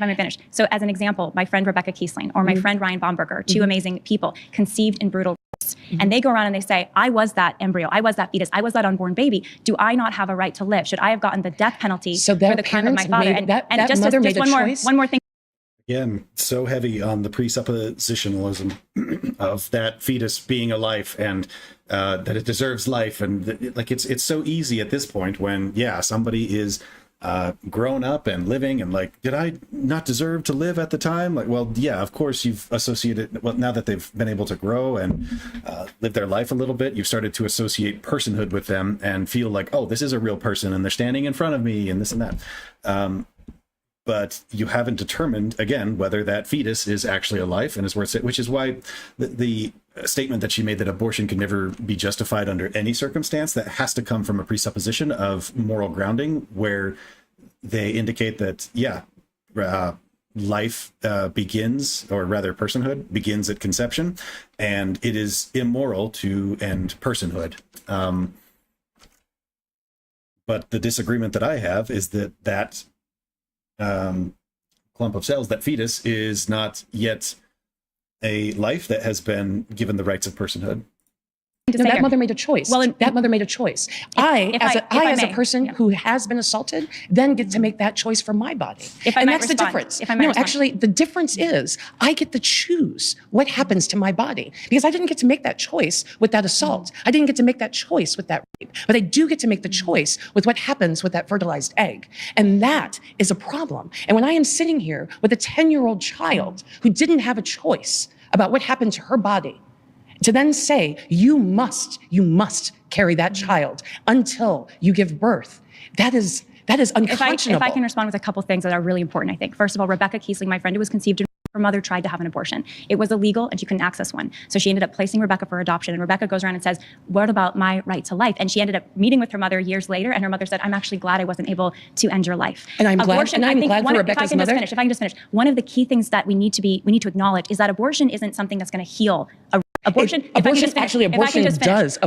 So as an example, my friend Rebecca Kiesling or my friend Ryan Baumberger, 2 amazing people, conceived in brutal rapes, and they go around and they say, I was that embryo, I was that fetus, I was that unborn baby. Do I not have a right to live? Should I have gotten the death penalty for the crime of my father? One more thing. Yeah, I'm so heavy on the presuppositionalism of that fetus being a life and that it deserves life, and like it's so easy at this point when somebody is grown up and living and like, did I not deserve to live at the time? Like, well, yeah, of course you've associated. Well, now that they've been able to grow and live their life a little bit, you've started to associate personhood with them and feel like, oh, this is a real person and they're standing in front of me and this and that. But you haven't determined, again, whether that fetus is actually a life and is worth it, which is why the statement that she made that abortion can never be justified under any circumstance, that has to come from a presupposition of moral grounding, where they indicate that, life begins, or rather personhood begins at conception, and it is immoral to end personhood. But the disagreement that I have is that clump of cells, that fetus, is not yet a life that has been given the rights of personhood. No, that mother made a choice. That mother made a choice. I, as a person who has been assaulted, then get to make that choice for my body. And that's the difference. No, actually, the difference is I get to choose what happens to my body, because I didn't get to make that choice with that assault. I didn't get to make that choice with that rape, but I do get to make the choice with what happens with that fertilized egg. And that is a problem. And when I am sitting here with a 10-year-old child who didn't have a choice about what happened to her body, to then say, you must carry that child until you give birth, that is unconscionable. If I can respond with a couple things that are really important, I think. First of all, Rebecca Kiesling, my friend who was conceived, her mother tried to have an abortion. It was illegal and she couldn't access one. So she ended up placing Rebecca for adoption. And Rebecca goes around and says, what about my right to life? And she ended up meeting with her mother years later. And her mother said, I'm actually glad I wasn't able to end your life. And I'm glad for Rebecca's mother. If I can just finish. One of the key things that we need to acknowledge is that abortion isn't something that's going to heal abortion. Abortion does. Abortion does. I'd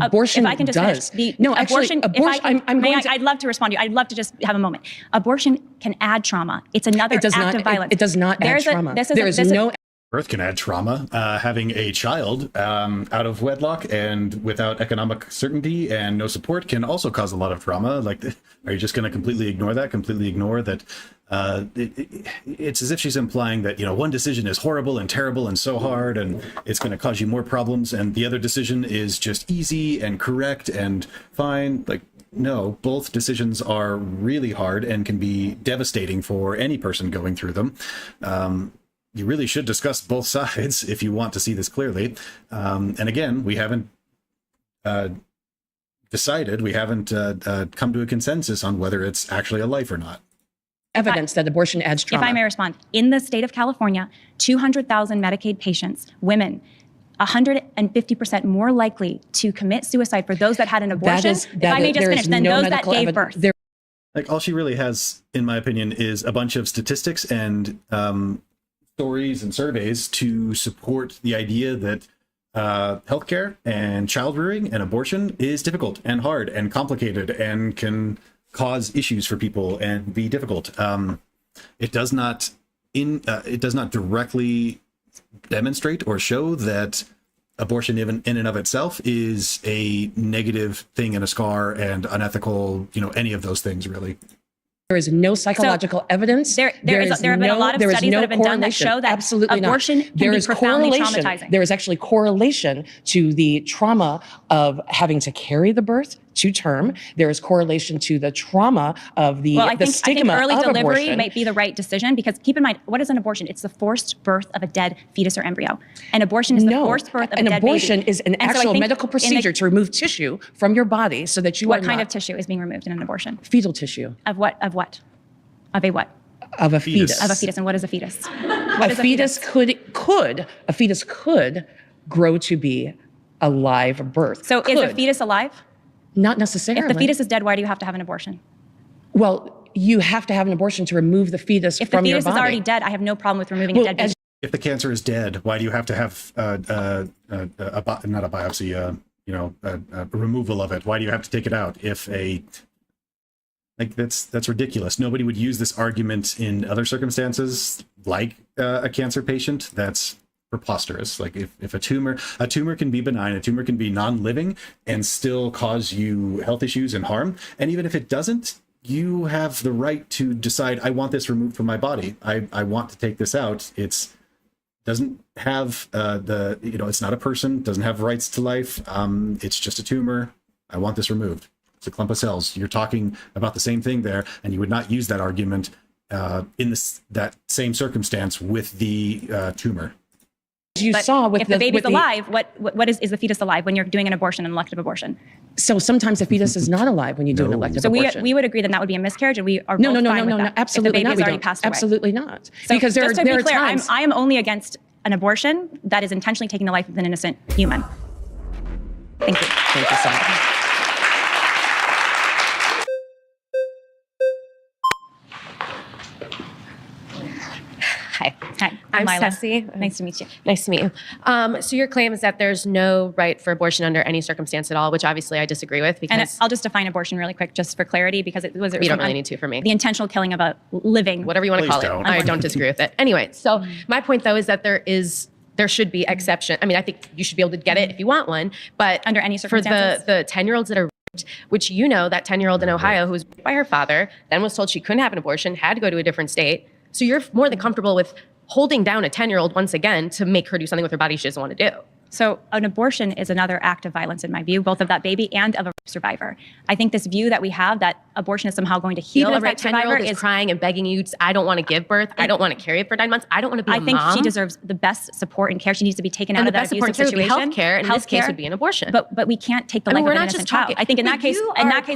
love to respond to you. I'd love to just have a moment. Abortion can add trauma. It's another act of violence. It does not add trauma. Birth can add trauma. Having a child out of wedlock and without economic certainty and no support can also cause a lot of trauma. Like, are you just going to completely ignore that? Completely ignore that? It's as if she's implying that, one decision is horrible and terrible and so hard and it's going to cause you more problems, and the other decision is just easy and correct and fine. Like, no, both decisions are really hard and can be devastating for any person going through them. You really should discuss both sides if you want to see this clearly. And again, we haven't decided, we haven't come to a consensus on whether it's actually a life or not. Evidence that abortion adds trauma. If I may respond, in the state of California, 200,000 Medicaid patients, women, 150% more likely to commit suicide for those that had an abortion, if I may just finish, than those that gave birth. Like, all she really has, in my opinion, is a bunch of statistics and stories and surveys to support the idea that healthcare and child rearing and abortion is difficult and hard and complicated and can cause issues for people and be difficult. It does not directly demonstrate or show that abortion even in and of itself is a negative thing and a scar and unethical, any of those things, really. There is no psychological evidence. There have been a lot of studies that have been done that show that abortion can be profoundly traumatizing. There is actually correlation to the trauma of having to carry the birth to term. There is correlation to the trauma of the stigma I think early of delivery abortion. might be the right decision, because keep in mind, what is an abortion? It's the forced birth of a dead fetus or embryo. An abortion is the forced birth of a dead baby. An abortion is an actual medical procedure to remove tissue from your body so that you What kind of tissue is being removed in an abortion? Fetal tissue. Of what? Of what? Of a what? Of a fetus. Of a fetus. And what is a fetus? A fetus could grow to be a live birth. So is a fetus alive? Not necessarily. If the fetus is dead, why do you have to have an abortion? Well, you have to have an abortion to remove the fetus from your body. If the fetus is already dead, I have no problem with removing a dead baby. If the cancer is dead, why do you have to have not a biopsy, a removal of it? Why do you have to take it out? That's ridiculous. Nobody would use this argument in other circumstances, like a cancer patient. That's preposterous. Like, if a tumor can be benign, a tumor can be non-living and still cause you health issues and harm. And even if it doesn't, you have the right to decide, I want this removed from my body. I want to take this out. It's doesn't have it's not a person, doesn't have rights to life. It's just a tumor. I want this removed. It's a clump of cells. You're talking about the same thing there, and you would not use that argument in that same circumstance with the tumor. But if the baby's alive, what is the fetus alive when you're doing an abortion, an elective abortion? So sometimes the fetus is not alive when you do an elective abortion. So we would agree that would be a miscarriage, and we are no, both fine with that absolutely if the not. baby has already passed away. Absolutely not. So Because there just to are be clear, times. I am only against an abortion that is intentionally taking the life of an innocent human. Thank you. Thank you so much. Hi. Hi. I'm Lila. Ceci. Nice to meet you. Nice to meet you. So your claim is that there's no right for abortion under any circumstance at all, which obviously I disagree with because... And I'll just define abortion really quick, just for clarity, because it was... You don't really need to for me. The intentional killing of a living... Whatever you want to call it. I don't disagree with it. Anyway, so my point though is that there should be exception. I mean, I think you should be able to get it if you want one, but under any circumstances, for the 10-year-olds that are raped, which that 10-year-old in Ohio who was raped by her father, then was told she couldn't have an abortion, had to go to a different state. So you're more than comfortable with holding down a 10-year-old once again to make her do something with her body she doesn't want to do. So an abortion is another act of violence in my view, both of that baby and of a survivor. I think this view that we have that abortion is somehow going to heal Even a if rape that 10-year-old survivor is crying and begging you, I don't want to give birth, I don't want to carry it for 9 months, I don't want to be a mom. I think she deserves the best support and care. She needs to be taken out of that abusive situation. situation. Health care, in this case would be an abortion. But we can't take the life of an innocent child. I think in that case,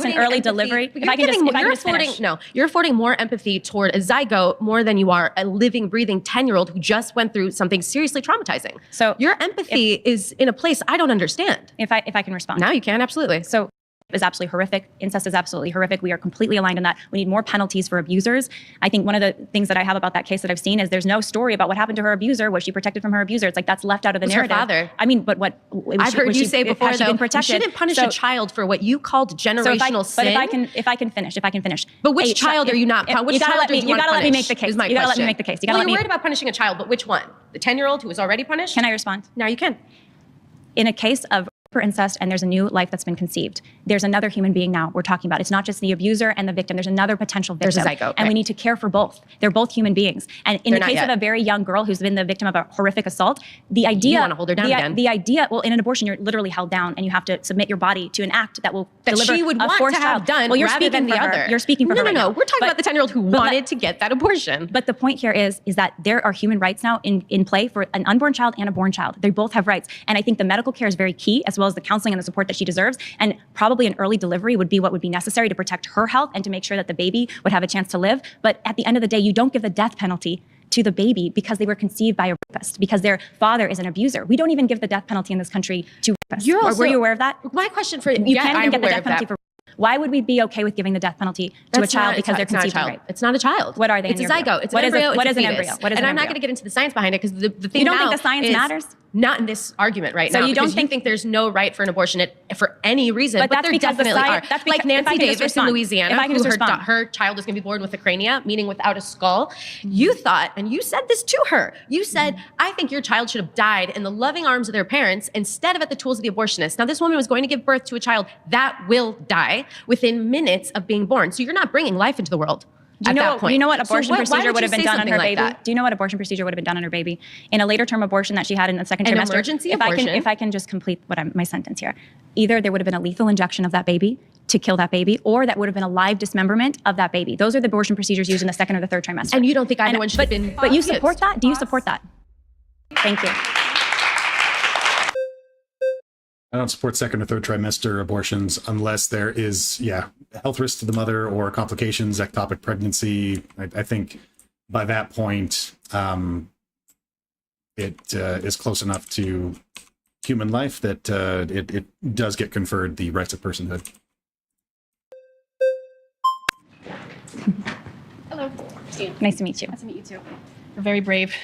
an early delivery. If I can just finish. No, you're affording more empathy toward a zygote more than you are a living, breathing 10-year-old who just went through something seriously traumatizing. So your empathy is in a place I don't understand. If I can respond. Now you can, absolutely. So is absolutely horrific. Incest is absolutely horrific. We are completely aligned on that. We need more penalties for abusers. I think one of the things that I have about that case that I've seen is there's no story about what happened to her abuser. Was she protected from her abuser? It's like that's left out of the narrative. Her father. I mean, but what I've heard you say before, has she though, been protected? You shouldn't punish a child for what you called generational sin. But if I can finish. But which child are you not? Which child do you want to punish? You gotta let me make the case. You gotta let me make the case. Well, you're worried about punishing a child, but which one? The 10-year-old who was already punished? Can I respond? Now you can. In a case of incest and there's a new life that's been conceived, there's another human being now we're talking about. It's not just the abuser and the victim. There's another potential victim. There's a zygote. And we need to care for both. They're both human beings. And in the case of a very young girl who's been the victim of a horrific assault, the idea... You want to hold her down again. The idea, well, in an abortion, you're literally held down and you have to submit your body to an act that will deliver she would a want forced to have child. done Well, you're rather speaking than the for her. other. You're speaking for her right now. We're talking about the 10-year-old who wanted to get that abortion. But the point here is that there are human rights now in play for an unborn child and a born child. They both have rights. And I think the medical care is very key, as well as the counseling and the support that she deserves. And probably an early delivery would be what would be necessary to protect her health and to make sure that the baby would have a chance to live. But at the end of the day, you don't give the death penalty to the baby because they were conceived by a rapist, because their father is an abuser. We don't even give the death penalty in this country to rapists. Were you aware of that? My question for you can't even get the death penalty for. Why would we be okay with giving the death penalty to a child because they're conceived by rape? It's not a child. What are they? It's a zygote. It's an embryo. What is an an embryo? What is an embryo? And I'm not embryo? going to get into the science behind it because the thing You don't now think the science is matters? Not in this argument right So now. you don't because you think there's no right for an abortion for any reason, but that's there because the definitely are. science- that's Like because- if I Nancy can just Davis in respond. Louisiana, If I can who just respond. her child was going to be born with a crania, meaning without a skull. You thought, and you said this to her, you said, I think your child should have died in the loving arms of their parents instead of at the tools of the abortionist. Now, this woman was going to give birth to a child that will die within minutes of being born. So you're not bringing life into the world. Do you know what abortion procedure would have been done on her like baby? that? Do you know what abortion procedure would have been done on her baby in a later term abortion that she had in the second An trimester? emergency if abortion? I can just complete my sentence here. Either there would have been a lethal injection of that baby to kill that baby, or that would have been a live dismemberment of that baby. Those are the abortion procedures used in the second or the third trimester. And you don't think either one should have been But you used? support that? Do you support that? Thank you. I don't support second or third trimester abortions unless there is, health risk to the mother or complications, ectopic pregnancy. I think by that point, it is close enough to human life that it does get conferred the rights of personhood. Hello. Nice to meet you. Nice to meet you too. You're very brave.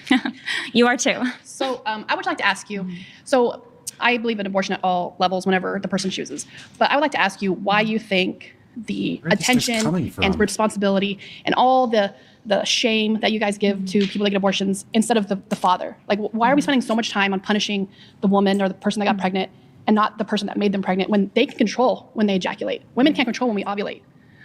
You are too. So I would like to ask you, so I believe in abortion at all levels whenever the person chooses, but I would like to ask you why you think the Where is this attention coming from? and responsibility and all the shame that you guys give to people that get abortions instead of the father. Like, why are we spending so much time on punishing the woman or the person that got pregnant and not the person that made them pregnant when they can control when they ejaculate? Women can't control when we ovulate.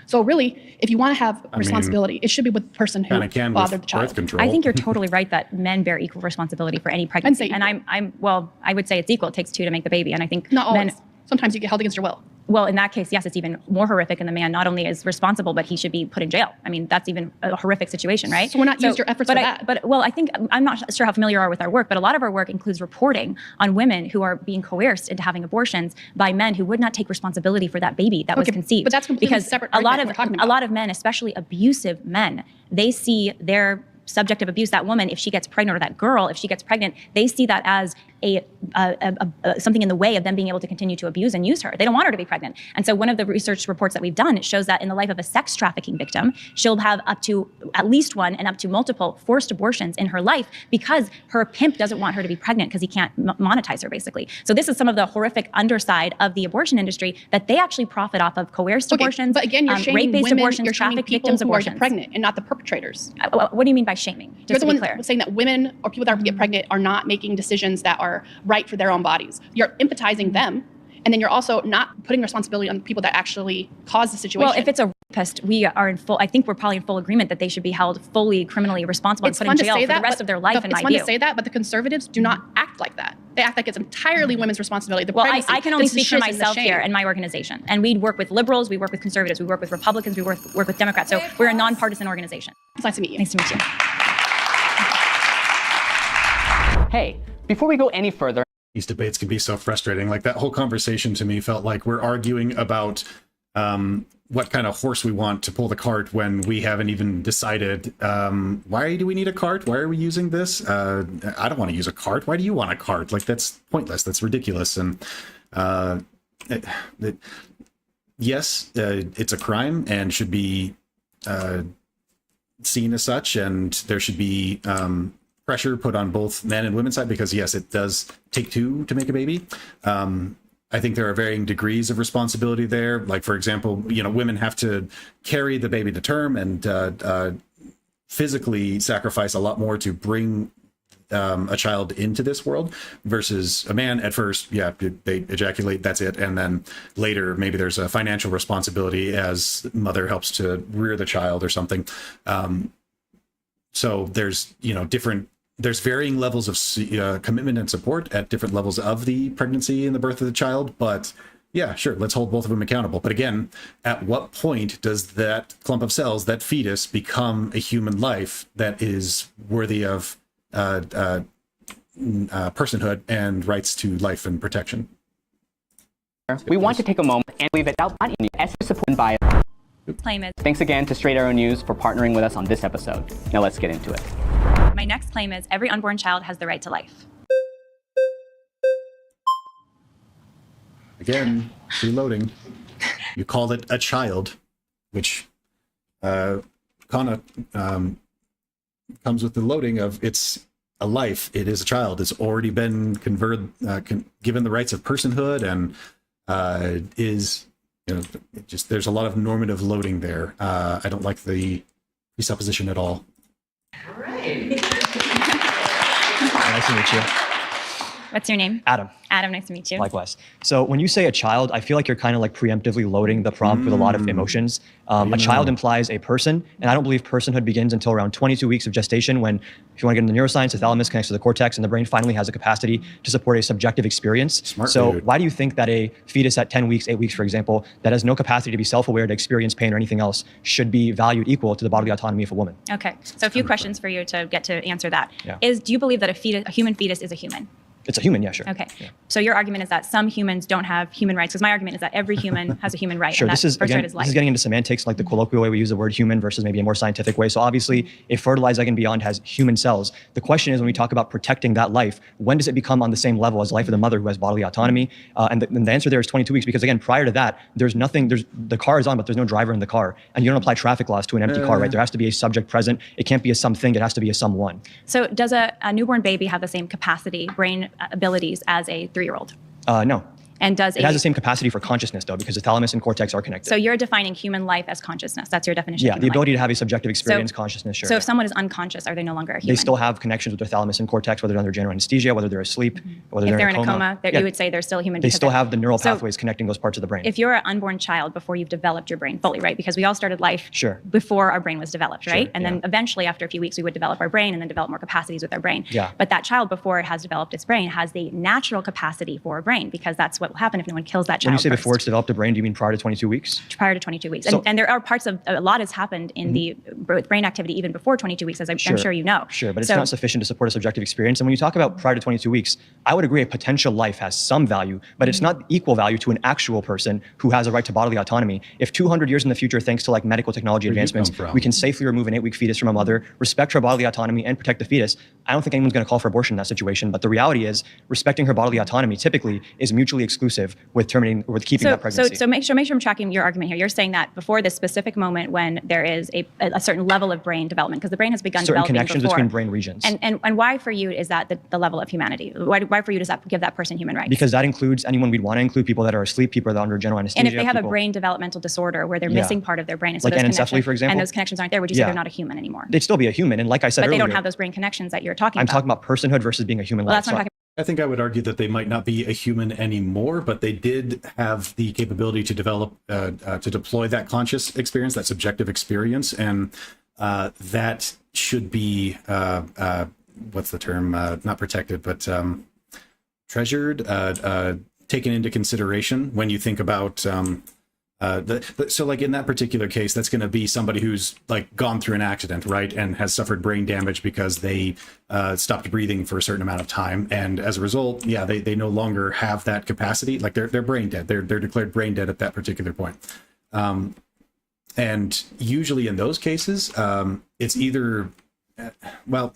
So really, if you want to have responsibility, it should be with the person who fathered the child. Birth control. I think you're totally right that men bear equal responsibility for any pregnancy. And I would say it's equal. It takes two to make the baby. And I think not men, always. Sometimes you get held against your will. Well, in that case, yes, it's even more horrific, and the man not only is responsible, but he should be put in jail. I mean, that's even a horrific situation, right? So we're not used your efforts for that. But I think, I'm not sure how familiar you are with our work, but a lot of our work includes reporting on women who are being coerced into having abortions by men who would not take responsibility for that baby that was conceived. But that's completely because separate a lot argument of men, especially abusive men, they see their subject of abuse, that woman, if she gets pregnant, or that girl, if she gets pregnant, they see that as something in the way of them being able to continue to abuse and use her. They don't want her to be pregnant. And so one of the research reports that we've done, it shows that in the life of a sex trafficking victim, she'll have up to at least one and up to multiple forced abortions in her life because her pimp doesn't want her to be pregnant because he can't monetize her, basically. So this is some of the horrific underside of the abortion industry, that they actually profit off of coerced abortions, but again, you're shaming rape-based women, abortions, you're shaming trafficked people victims who are abortions. pregnant and not the perpetrators. What do you mean by shaming? You're Just the to be one clear. saying that women or people that are get pregnant are not making decisions that are right for their own bodies. You're empathizing them, and then you're also not putting responsibility on the people that actually caused the situation. Well, if it's a rapist, I think we're probably in full agreement that they should be held fully criminally responsible and put in jail for the rest of their life, in my view. It's fun to say that, but the conservatives do not act like that. They act like it's entirely women's responsibility. Well, I can only speak for myself here and my organization. And we work with liberals, we work with conservatives, we work with Republicans, we work with Democrats. So we're a nonpartisan organization. It's nice to meet you. Nice to meet you. Hey, before we go any further, these debates can be so frustrating. Like, that whole conversation to me felt like we're arguing about what kind of horse we want to pull the cart when we haven't even decided, why do we need a cart? Why are we using this? I don't want to use a cart. Why do you want a cart? Like, that's pointless. That's ridiculous. And yes, it's a crime and should be seen as such, and there should be pressure put on both men and women's side, because yes, it does take two to make a baby. I think there are varying degrees of responsibility there. Like, for example, women have to carry the baby to term and physically sacrifice a lot more to bring a child into this world, versus a man. At first, yeah, they ejaculate, that's it, and then later maybe there's a financial responsibility as mother helps to rear the child or something. So there's there's varying levels of commitment and support at different levels of the pregnancy and the birth of the child. But yeah, sure, let's hold both of them accountable. But again, at what point does that clump of cells, that fetus, become a human life that is worthy of personhood and rights to life and protection? we want to take a moment and leave it out in the essence supported by. Claim is. Thanks again to Straight Arrow News for partnering with us on this episode. Now let's get into it. My next claim is every unborn child has the right to life. Again, reloading. You called it a child, which kind of comes with the loading of it's a life. It is a child. It's already been given the rights of personhood, and is just there's a lot of normative loading there. I don't like the presupposition at all. All right. Nice to meet you. What's your name? Adam. Adam, nice to meet you. Likewise. So when you say a child, I feel like you're kind of like preemptively loading the prompt with a lot of emotions. A child implies a person, and I don't believe personhood begins until around 22 weeks of gestation, when, if you want to get into neuroscience, the thalamus connects to the cortex, and the brain finally has a capacity to support a subjective experience. Smart so dude. Why do you think that a fetus at 10 weeks, 8 weeks, for example, that has no capacity to be self-aware, to experience pain or anything else, should be valued equal to the bodily autonomy of a woman? Okay, so a few questions for you to get to answer that. Yeah. Do you believe that a human fetus is a human? It's a human, yeah, sure. Okay. Yeah. So your argument is that some humans don't have human rights, because my argument is that every human has a human right. Sure, and this is first again, right is life. this is getting into semantics, like the colloquial way we use the word human versus maybe a more scientific way. So obviously, a fertilized egg and beyond has human cells. The question is, when we talk about protecting that life, when does it become on the same level as the life of the mother who has bodily autonomy? And the answer there is 22 weeks, because again, prior to that, there's nothing. The car is on, but there's no driver in the car, and you don't apply traffic laws to an empty car, right? There has to be a subject present. It can't be a something. It has to be a someone. So does a newborn baby have the same capacity, brain abilities as a 3-year-old? No. And does it has the same capacity for consciousness, though, because the thalamus and cortex are connected. So you're defining human life as consciousness. That's your definition. Yeah, of the human ability life. to have a subjective experience, consciousness, sure. So if someone is unconscious, are they no longer a human? They still have connections with their thalamus and cortex, whether they're under general anesthesia, whether they're asleep, whether if they're in a coma. you would say they're still human. They still have the neural So pathways connecting those parts of the brain. if you're an unborn child before you've developed your brain fully, right? Because we all started life Sure. before our brain was developed, right? Sure, And then eventually, after a few weeks, we would develop our brain and then develop more capacities with our brain. Yeah. But that child, before it has developed its brain, has the natural capacity for a brain, because that's what will happen if no one kills that child. When you say first. before it's developed a brain, do you mean prior to 22 weeks? Prior to 22 weeks. So- And there are parts of, a lot has happened in the brain activity even before 22 weeks, as I'm sure you know. Sure, but it's So- not sufficient to support a subjective experience. And when you talk about prior to 22 weeks, I would agree a potential life has some value, but it's not equal value to an actual person who has a right to bodily autonomy. If 200 years in the future, thanks to like medical technology advancements, we can safely remove an 8-week fetus from a mother, respect her bodily autonomy, and protect the fetus, I don't think anyone's going to call for abortion in that situation. But the reality is, respecting her bodily autonomy typically is mutually exclusive with keeping that pregnancy. So make sure I'm tracking your argument here. You're saying that before this specific moment when there is a certain level of brain development, because the brain has begun certain developing connections before. between brain regions. And why for you is that the level of humanity? Why for you does that give that person human rights? Because that includes anyone we'd want to include, people that are asleep, people that are under general anesthesia. And if they have people, a brain developmental disorder where they're Yeah. missing part of their brain, and so Like those anencephaly, connections, for example? and those connections aren't there, would you say Yeah. they're not a human anymore? they'd still be a human. And like I said But earlier, they don't have those brain connections that you're talking I'm about. talking about personhood versus being a human Well, life. that's what I'm talking I think I would argue that they might not be a human anymore, but they did have the capability to develop, to deploy that conscious experience, that subjective experience, and that should be, what's the term? Not protected, but treasured, taken into consideration when you think about. So like in that particular case, that's going to be somebody who's like gone through an accident, right, and has suffered brain damage because they stopped breathing for a certain amount of time, and as a result, yeah, they no longer have that capacity. Like they're brain dead. They're declared brain dead at that particular point. And usually in those cases, it's either, well,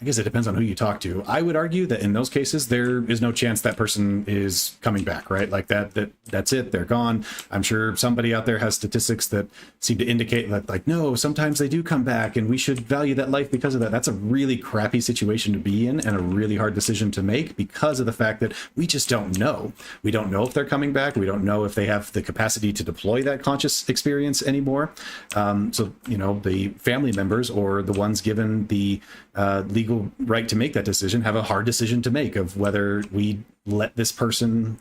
I guess it depends on who you talk to. I would argue that in those cases, there is no chance that person is coming back, right? Like that's it, they're gone. I'm sure somebody out there has statistics that seem to indicate that, like, no, sometimes they do come back and we should value that life because of that. That's a really crappy situation to be in and a really hard decision to make because of the fact that we just don't know. We don't know if they're coming back. We don't know if they have the capacity to deploy that conscious experience anymore. So, you know, the family members or the ones given the legal right to make that decision have a hard decision to make of whether we let this person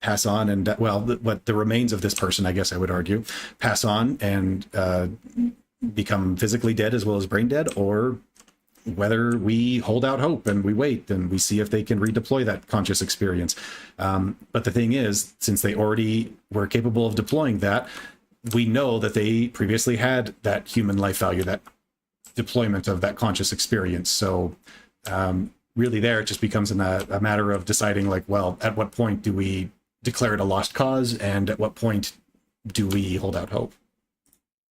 pass on and what the remains of this person, I guess I would argue, pass on and become physically dead as well as brain dead, or whether we hold out hope and we wait and we see if they can redeploy that conscious experience. But the thing is, since they already were capable of deploying that, we know that they previously had that human life value, that deployment of that conscious experience. So really there it just becomes a matter of deciding, like, well, at what point do we declare it a lost cause and at what point do we hold out hope?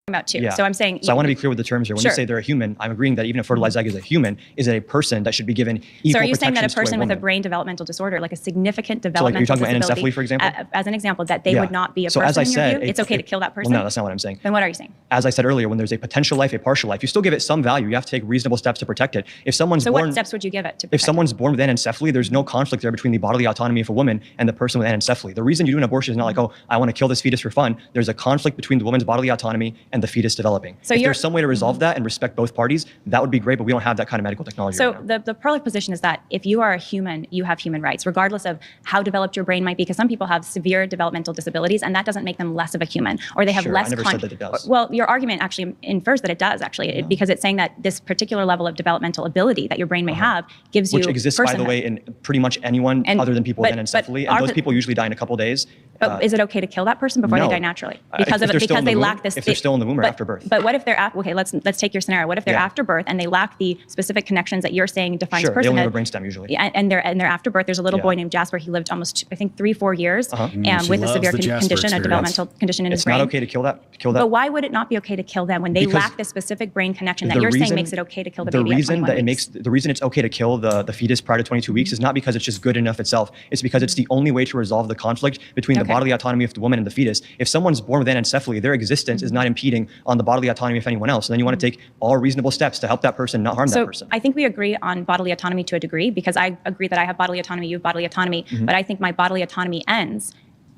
about too. Yeah. So I'm saying. So I want to be clear with the terms here. When you say they're a human, I'm agreeing that even a fertilized egg is a human, is it a person that should be given equal So are you saying that a protections to person with a woman? brain developmental disorder, like a significant So like developmental you're talking about disability, anencephaly, for example? As an example, that they Yeah. would not be a So person as I in your said, view? It's okay to kill that person? Well, no, that's not what I'm saying. Then what are you saying? As I said earlier, when there's a potential life, a partial life, you still give it some value. You have to take reasonable steps to protect it. If someone's So born, what steps would you give it to if protect someone's born with anencephaly, there's no conflict there between the bodily autonomy of a woman and the person with anencephaly. The reason you do an abortion is not like, oh, I want to kill this fetus for fun. There's a conflict between the woman's bodily autonomy and the fetus developing. So if you're- there's some way to resolve that and respect both parties, that would be great, but we don't have that kind of medical technology So right now. the pro-life position is that if you are a human, you have human rights, regardless of how developed your brain might be, because some people have severe developmental disabilities, and that doesn't make them less of a human, or they have Sure, less. I never said that it does. Well, your argument actually infers that it does, actually, because it's saying that this particular level of developmental ability that your brain may have gives you Which exists, by the personhood. way, in pretty much anyone And- other than people with but anencephaly, our and those po- people usually die in a couple days. But is it okay to kill that person before no. they die naturally? If Because of they're it, still in because the they womb- lack this. if they're still in the womb or after birth. But what if they're okay? Let's take your scenario. What if they're Yeah. after birth and they lack the specific connections that you're saying defines Sure, personhood? they only have a brainstem usually. Yeah, and they're after birth. There's a little Yeah. boy named Jasper. He lived almost, I think, 3-4 years, She with a loves severe the Jasper condition, a experience. developmental condition in his It's brain. not okay to kill that. But why would it not be okay to kill them when they Because lack the specific brain connection that the you're saying reason- makes it okay to kill the the baby at reason 21 that it weeks? makes the reason it's okay to kill the fetus prior to 22 weeks is not because it's just good enough itself. It's because it's the only way to resolve the conflict between the bodily autonomy of the woman and the fetus. If someone's born with anencephaly, their existence is not impeding on the bodily autonomy of anyone else. And then you want to take all reasonable steps to help that person, not harm that person. I think we agree on bodily autonomy to a degree, because I agree that I have bodily autonomy, you have bodily autonomy, but I think my bodily autonomy ends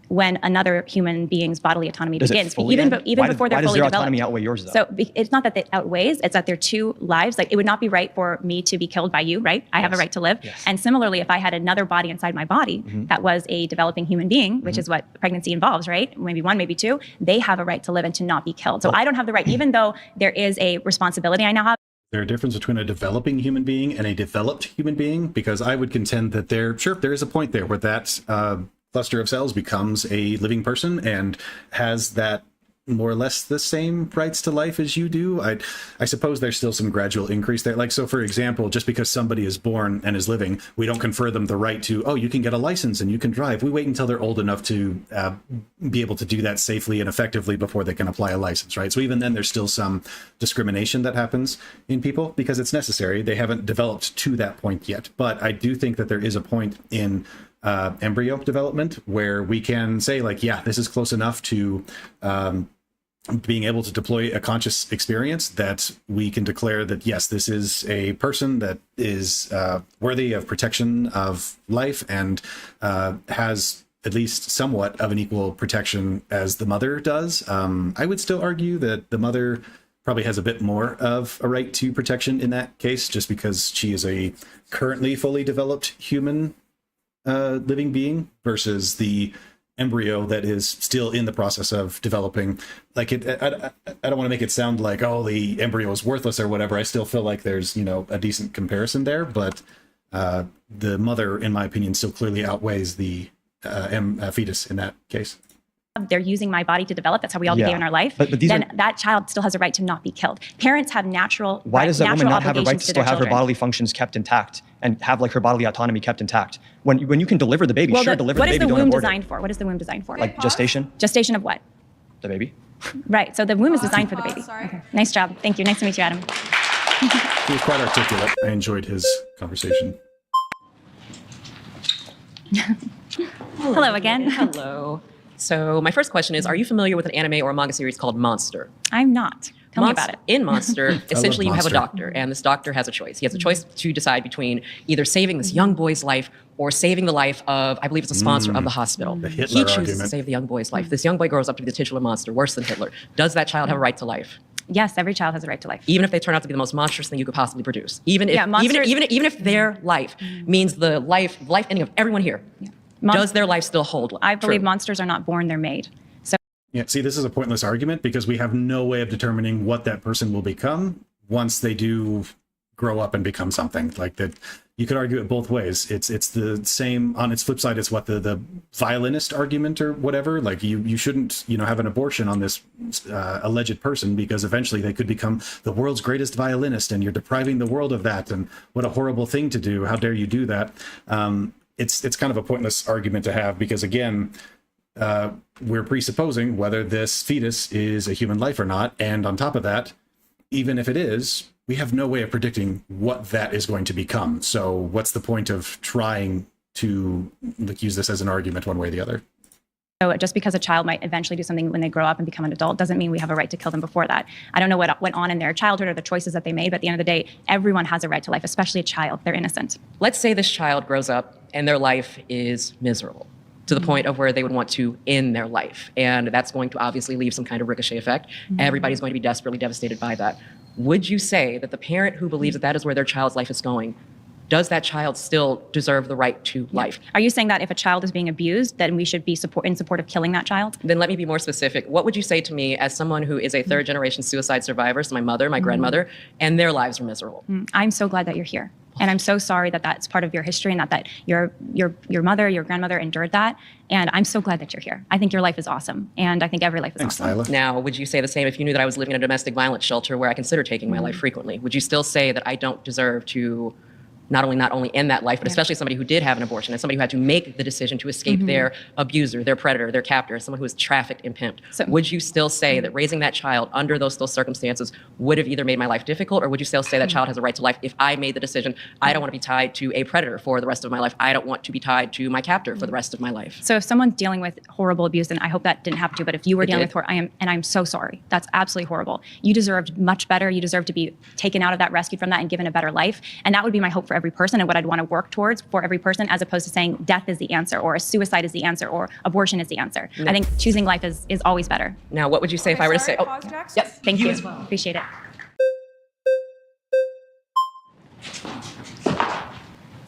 when another human being's bodily autonomy begins. Even before they're fully developed. Why does their autonomy outweigh yours, though? So it's not that it outweighs, it's that they're two lives. Like, it would not be right for me to be killed by you, right? I have a right to live. And similarly, if I had another body inside my body that was a developing human being, which is what pregnancy involves, right? Maybe one, maybe two, they have a right to live and to not be killed. So I don't have the right, even though there is a responsibility I now have. There a difference between a developing human being and a developed human being? Because I would contend that there is a point there where that cluster of cells becomes a living person and has that more or less the same rights to life as you do. I suppose there's still some gradual increase there. Like, so for example, just because somebody is born and is living, we don't confer them the right to, oh, you can get a license and you can drive. We wait until they're old enough to be able to do that safely and effectively before they can apply a license, right? So even then, there's still some discrimination that happens in people because it's necessary. They haven't developed to that point yet. But I do think that there is a point in embryo development where we can say, like, yeah, this is close enough to being able to deploy a conscious experience that we can declare that, yes, this is a person that is worthy of protection of life and has at least somewhat of an equal protection as the mother does. I would still argue that the mother probably has a bit more of a right to protection in that case, just because she is a currently fully developed human living being versus the embryo that is still in the process of developing. Like, I don't want to make it sound like, oh, the embryo is worthless or whatever. I still feel like there's, a decent comparison there, but the mother, in my opinion, still clearly outweighs the fetus in that case. They're using my body to develop. That's how we all behave in our life. But then that child still has a right to not be killed. Parents have natural. Why does that woman not have a right to still have her children. bodily functions kept intact and have like her bodily autonomy kept intact? When you can deliver the baby, deliver the baby. What is the don't womb abort designed for? What is the womb designed for? Like gestation? Gestation of what? The baby. Right. So the womb is designed for the baby. Okay. Nice job. Thank you. Nice to meet you, Adam. He was quite articulate. I enjoyed his conversation. Hello again. Hello. So my first question is, are you familiar with an anime or a manga series called Monster? I'm not. Tell me about it. In Monster, essentially you have a Monster. doctor, and this doctor has a choice. He has a choice to decide between either saving this young boy's life or saving the life of, I believe it's a sponsor of the hospital. The He Hitler chooses to argument. save the young boy's life. This young boy grows up to be the titular monster, worse than Hitler. Does that child have a right to life? Yes, every child has a right to life. Even if they turn out to be the most monstrous thing you could possibly produce. Even if, Yeah, monsters- even if their life means the life ending of everyone here. Does their life still hold? I believe true? monsters are not born, they're made. So Yeah, see, this is a pointless argument because we have no way of determining what that person will become once they do grow up and become something. Like that, you could argue it both ways. It's the same on its flip side. It's what the violinist argument or whatever. Like you shouldn't have an abortion on this alleged person because eventually they could become the world's greatest violinist, and you're depriving the world of that. And what a horrible thing to do! How dare you do that? It's kind of a pointless argument to have because again. We're presupposing whether this fetus is a human life or not. And on top of that, even if it is, we have no way of predicting what that is going to become. So what's the point of trying to use this as an argument one way or the other? So just because a child might eventually do something when they grow up and become an adult doesn't mean we have a right to kill them before that. I don't know what went on in their childhood or the choices that they made, but at the end of the day, everyone has a right to life, especially a child. They're innocent. Let's say this child grows up and their life is miserable to the point of where they would want to end their life. And that's going to obviously leave some kind of ricochet effect. Everybody's going to be desperately devastated by that. Would you say that the parent who believes that that is where their child's life is going, does that child still deserve the right to life? Are you saying that if a child is being abused, then we should be in support of killing that child? Then let me be more specific. What would you say to me as someone who is a third generation suicide survivor, so my mother, my grandmother, and their lives are miserable? I'm so glad that you're here. And I'm so sorry that that's part of your history and that your mother, your grandmother endured that. And I'm so glad that you're here. I think your life is awesome. And I think every life is awesome. Now, would you say the same if you knew that I was living in a domestic violence shelter where I consider taking my life frequently? Would you still say that I don't deserve to not only end that life, but especially somebody who did have an abortion and somebody who had to make the decision to escape their abuser, their predator, their captor, someone who was trafficked and pimped. So, would you still say that raising that child under those circumstances would have either made my life difficult, or would you still say that child has a right to life if I made the decision, I don't want to be tied to a predator for the rest of my life. I don't want to be tied to my captor for the rest of my life. So if someone's dealing with horrible abuse, and I hope that didn't happen to you, but if you were dealing with I'm so sorry. That's absolutely horrible. You deserved much better. You deserve to be taken out of that, rescued from that, and given a better life. And that would be my hope for every person, and what I'd want to work towards for every person, as opposed to saying death is the answer, or a suicide is the answer, or abortion is the answer. I think choosing life is always better. Now, what would you say if I were to say, yep, thank you. As well. Appreciate it.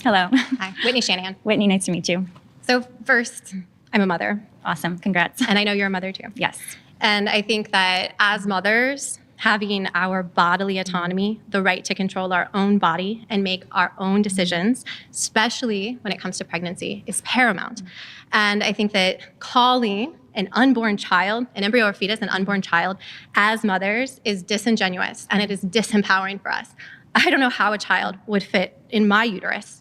Hello. Hi, Whitney Shanahan. Whitney, nice to meet you. So first, I'm a mother. Awesome, congrats. And I know you're a mother too. Yes. And I think that as mothers, having our bodily autonomy, the right to control our own body and make our own decisions, especially when it comes to pregnancy, is paramount. And I think that calling an unborn child, an embryo or fetus, an unborn child, as mothers is disingenuous, and it is disempowering for us. I don't know how a child would fit in my uterus.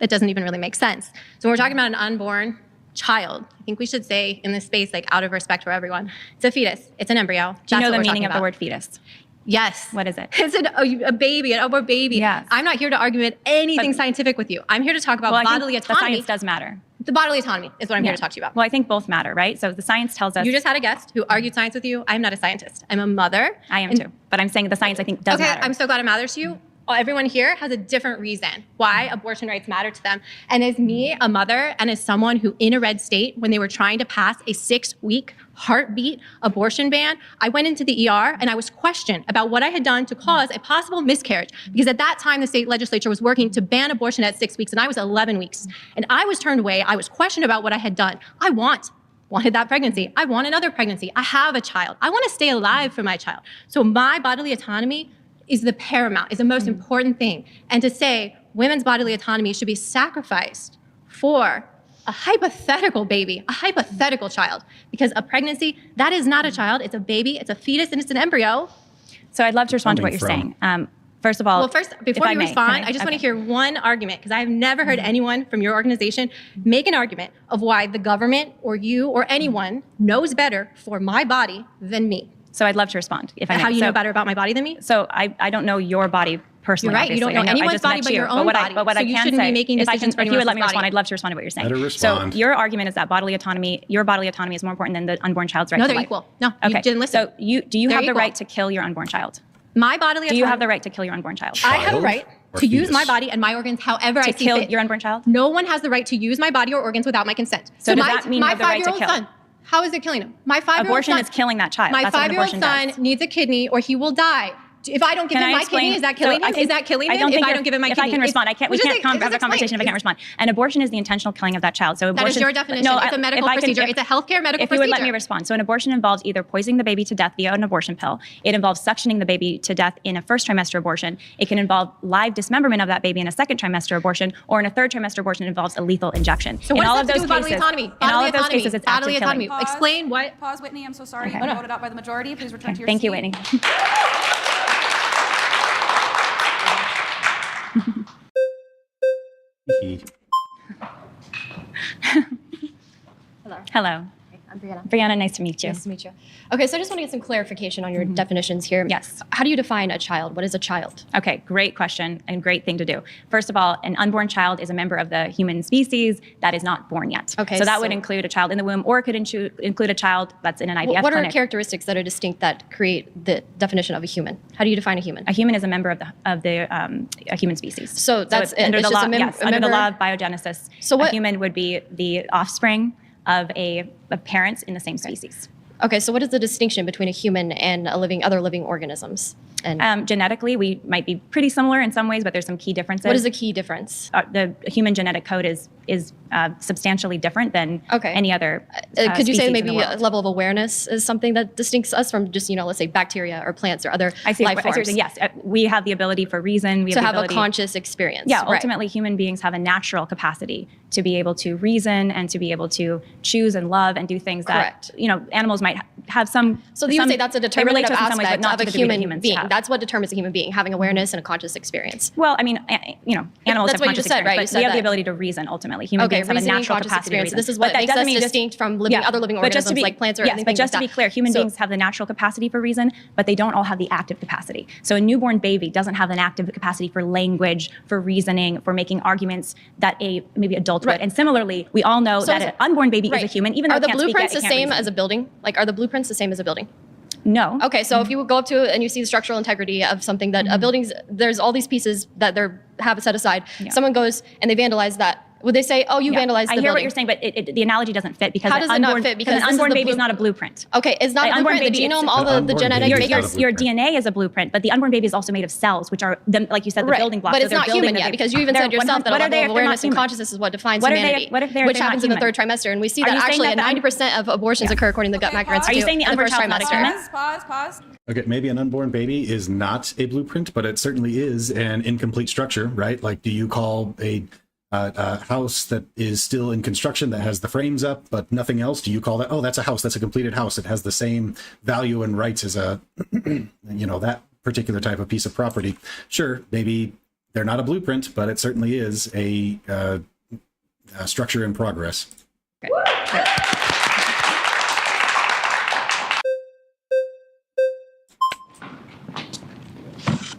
It doesn't even really make sense. So when we're talking about an unborn child, I think we should say in this space, like out of respect for everyone, it's a fetus, it's an embryo. Do you know the meaning of the word fetus? Yes. What is it? It's a baby, an unborn baby. Yes. I'm not here to argue anything scientific with you. I'm here to talk about bodily autonomy. The science does matter. The bodily autonomy is what I'm here to talk to you about. Well, I think both matter, right? So the science tells us. You just had a guest who argued science with you. I'm not a scientist. I'm a mother. I am too. But I'm saying the science, I think, does matter. I'm so glad it matters to you. Everyone here has a different reason why abortion rights matter to them. And as me, a mother, and as someone who in a red state, when they were trying to pass a 6-week heartbeat abortion ban, I went into the ER and I was questioned about what I had done to cause a possible miscarriage. Because at that time, the state legislature was working to ban abortion at 6 weeks, and I was 11 weeks. And I was turned away. I was questioned about what I had done. I wanted that pregnancy. I want another pregnancy. I have a child. I want to stay alive for my child. So my bodily autonomy is the paramount, is the most important thing. And to say women's bodily autonomy should be sacrificed for a hypothetical baby, a hypothetical child, because a pregnancy, that is not a child, it's a baby, it's a fetus, and it's an embryo. So I'd love to respond to what you're saying. First of all, before you respond, I just want to hear one argument, because I have never heard anyone from your organization make an argument of why the government or you or anyone knows better for my body than me. So I'd love to respond, if I may. How you know better about my body than me? So I don't know your body personally. You're right. Obviously. You don't know anyone's body but your own body. But what so I you can shouldn't say, be making decisions for if you would let me anyone's respond, body. I'd love to respond to what you're saying. Better respond. So your argument is that your bodily autonomy is more important than the unborn child's right No, to they're life. equal. No, okay. you didn't listen. So do you They're have the equal. right to kill your unborn child? My bodily autonomy. Do you have the right to kill your unborn child? I have a right or to use fetus? my body and my organs however I see kill fit. your unborn child? No one has the right to use my body or organs without my consent. So does that mean you my have the right to 5-year-old kill? son, how is it killing him? My 5-year-old Abortion son, is killing that child. My That's what an 5-year-old abortion son does. needs a kidney or he will die. If I don't give Can him I my explain? kidney, is that killing him? Is that killing him? I don't think if I don't give him my if kidney, I can respond, we can't have a conversation if I can't respond. And abortion is the intentional killing of that child. So abortion, that is your definition. It's a medical procedure. It's a healthcare medical procedure. If you would let me respond. So an abortion involves either poisoning the baby to death via an abortion pill. It involves suctioning the baby to death in a first trimester abortion. It can involve live dismemberment of that baby in a second trimester abortion, or in a third trimester abortion, it involves a lethal injection. So what in all does of that those do with bodily cases, autonomy? in all of those cases, it's active killing. Explain what. Pause, Whitney. I'm so sorry. Okay. You voted out by the majority. Please return to your Thank seat. you, Whitney. Hello. I'm Brianna. Brianna, nice to meet you. Nice to meet you. Okay, so I just want to get some clarification on your definitions here. Yes. How do you define a child? What is a child? Okay, great question and great thing to do. First of all, an unborn child is a member of the human species that is not born yet. Okay, so that would include a child in the womb, or it could include a child that's in an IVF What are clinic. characteristics that are distinct that create the definition of a human? How do you define a human? A human is a member of a human species. So that's it's under it's the just law. a Under the member- law of biogenesis, So a human would be the offspring of parents in the same species. Okay, so what is the distinction between a human and other living organisms? And genetically, we might be pretty similar in some ways, but there's some key differences. what is the key difference? The human genetic code is substantially different than any other. Could you say species in maybe the world. a level of awareness is something that distincts us from just, let's say bacteria or plants or other I see. life I see what you're forms? saying. Yes, we have the ability for reason. We To have, have the ability, a conscious experience. Yeah, right. ultimately, human beings have a natural capacity to be able to reason and to be able to choose and love and do things Correct. that animals might have some. So you would say that's a they relate determinative to us in some ways, but aspect not of to a the degree that human humans being. have. That's what determines a human being, having awareness and a conscious experience. Well, I mean, animals That's have what you conscious just said, experience, right? You but said we have the that. ability to reason ultimately. Human beings have a reasoning, natural conscious capacity to experience. reason. This is what But that makes doesn't us mean just- distinct from other living but just to organisms be- like plants or yes, anything but just like to be that. clear, human So- beings have the natural capacity for reason, but they don't all have the active capacity. So a newborn baby doesn't have an active capacity for language, for reasoning, for making arguments that a maybe adult would. And similarly, we all know that an unborn baby is a human, even though Are it the can't speak blueprints yet, the it can't same reason. as a building? Like, are the blueprints the same as a building? No. Okay, so if you would go up to it and you see the structural integrity of something that a building's, there's all these pieces that they have set aside. Someone goes and they vandalize that. Would they say, "Oh, you vandalized the I hear building"? what you're saying, but the analogy doesn't fit because How an does it not unborn, fit? Because an this is unborn the baby is not a blueprint. Okay, it's not An a unborn blueprint. The baby, genome, it's- all the genetic your DNA is a blueprint, but the unborn baby is also made of cells, which are, like you said, the building blocks. But so it's they're not building human the- yet, because you even they're said yourself that a 100 what are level they of if they're not awareness and human? consciousness is what defines What are they- humanity, what if they're which not happens in the human? third trimester. And we see Are that you saying actually that the 90% of abortions occur according to the Gut Micro Are you saying the in unborn first child is not a trimester. human? Pause. Okay, maybe an unborn baby is not a blueprint, but it certainly is an incomplete structure, right? Like, do you call a house that is still in construction that has the frames up but nothing else, do you call that, oh, that's a house, that's a completed house, it has the same value and rights as a that particular type of piece of property? Sure, maybe they're not a blueprint, but it certainly is a structure in progress.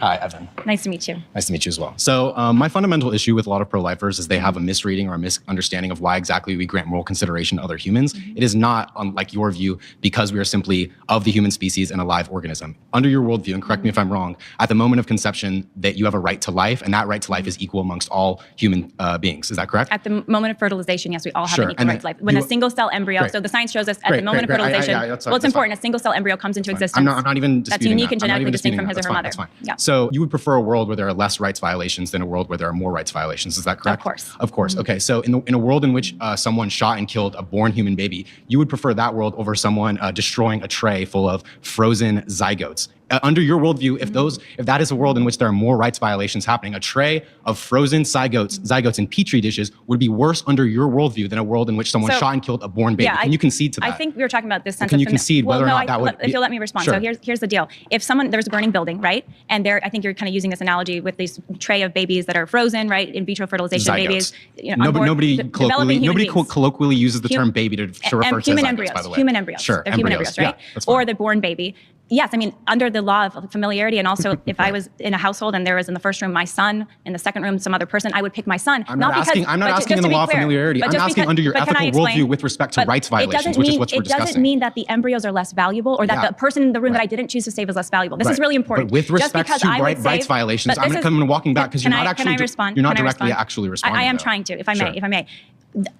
Hi, Evan. Nice to meet you. Nice to meet you as well. So my fundamental issue with a lot of pro-lifers is they have a misreading or a misunderstanding of why exactly we grant moral consideration to other humans. It is not, unlike your view, because we are simply of the human species and a live organism. Under your worldview, and correct me if I'm wrong, at the moment of conception, that you have a right to life, and that right to life is equal amongst all human beings. Is that correct? At the moment of fertilization, yes, we all have Sure, an equal and right to life. When a single cell embryo, Great. so the science shows us at Great, the moment great, of great. fertilization, that's well, it's fine. important, a single cell embryo comes into existence. I'm not even That's disputing unique that. and I'm not even genetically distinct disputing from that. his or her mother. That's fine. Yeah. So you would prefer a world where there are less rights violations than a world where there are more rights violations. Is that correct? Of course. Of course. Okay. So in a world in which someone shot and killed a born human baby, you would prefer that world over someone destroying a tray full of frozen zygotes. Under your worldview, if that is a world in which there are more rights violations happening, a tray of frozen zygotes in petri dishes would be worse under your worldview than a world in which someone So- shot and killed a born baby. Can you concede to that? I think we were talking about this sense Can of you concede whether or not that would if you'll let me respond. Sure. So here's the deal. If there's a burning building, right? And I think you're kind of using this analogy with this tray of babies that are frozen, right? In vitro fertilization Zygotes. babies. Nobody developing human beings. colloquially uses the term baby to refer to human zygotes, embryos, by the way. human embryos. Sure, They're human embryos, right? Yeah, that's fine. Or the born baby. Yes, I mean, under the law of familiarity, and also if I was in a household and there was in the first room my son, in the second room some other person, I would pick my son. I'm not asking in the law of familiarity. I'm asking under your ethical worldview with respect to rights violations, which is what we're discussing. It doesn't mean that the embryos are less valuable or that the person in the room that I didn't choose to save is less valuable. This is really important. But with respect to rights violations, I'm going to walking back because you're not actually, you're not directly actually responding. I am trying to, if I may.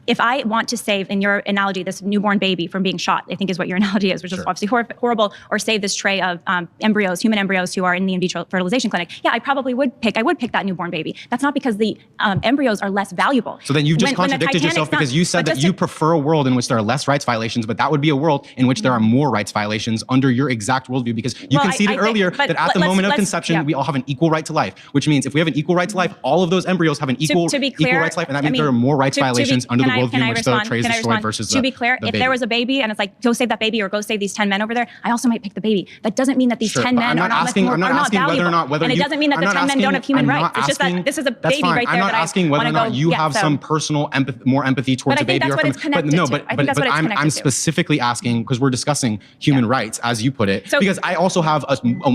If I want to save, in your analogy, this newborn baby from being shot, I think is what your analogy is, which is obviously horrible, or save this tray of human embryos who are in the in vitro fertilization clinic, yeah, I would pick that newborn baby. That's not because the embryos are less valuable. So then you've just contradicted yourself because you said that you prefer a world in which there are less rights violations, but that would be a world in which there are more rights violations under your exact worldview, because you conceded earlier that at the moment of conception, we all have an equal right to life, which means if we have an equal right to life, all of those embryos have an equal right to life, and that means there are more rights violations under the worldview in which the tray is destroyed versus to be clear, if there was a baby and it's like, go save that baby or go save these 10 men over there, I also might pick the baby. That doesn't mean that these 10 men are not valuable. And it doesn't mean that the 10 men don't have human rights. It's just that this is a baby right there. I'm not asking whether or not you have some personal more empathy towards a baby. But I think that's what it's connected to. I'm specifically asking, because we're discussing human rights, as you put it, because I also have,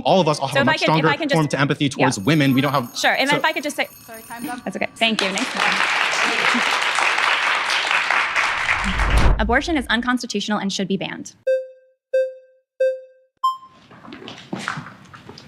all of us all have a much stronger form to empathy towards women. We don't have... Sure, and if I could just say... Sorry, time's up. That's okay. Thank you. Nice. Abortion is unconstitutional and should be banned.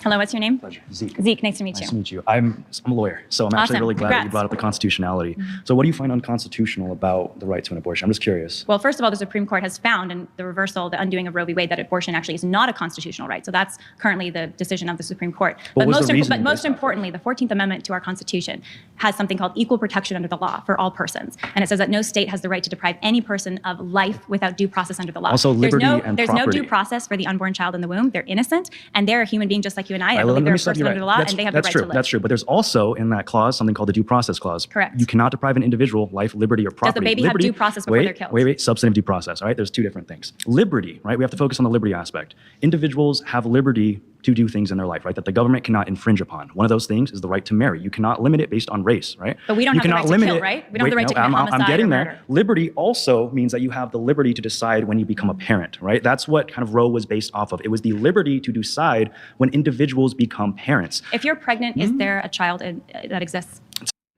Hello, what's your name? Pleasure. Zeke. Zeke, nice to meet you. Nice to meet you. I'm a lawyer, so I'm actually Awesome. really glad that you Congrats. brought up the constitutionality. So what do you find unconstitutional about the right to an abortion? I'm just curious. Well, first of all, the Supreme Court has found in the reversal, the undoing of Roe v. Wade, that abortion actually is not a constitutional right. So that's currently the decision of the Supreme Court. What was most the reasoning most importantly, the 14th Amendment to our Constitution has something called equal protection under the law for all persons. And it says that no state has the right to deprive any person of life without due process under the law. Also, liberty and there's no property. due process for the unborn child in the womb. They're innocent, and they're a human being just like you and I Let believe me they're a stop person you right. under the law, That's- and they have the that's right true. to live. That's true. But there's also in that clause something called the due process clause. Correct. You cannot deprive an individual life, liberty, or property. baby have due process before they're killed? Wait. Substantive due process. All right. There's two different things. Liberty, right? We have to focus on the liberty aspect. Individuals have liberty to do things in their life, right? That the government cannot infringe upon. One of those things is the right to marry. You cannot limit it based on race, right? But we don't You have the cannot right to limit kill, it- right? We don't have the right to commit I'm homicide getting or there. murder. Liberty also means that you have the liberty to decide when you become a parent, right? That's what kind of Roe was based off of. It was the liberty to decide when individuals become parents. If you're pregnant, is there a child that exists?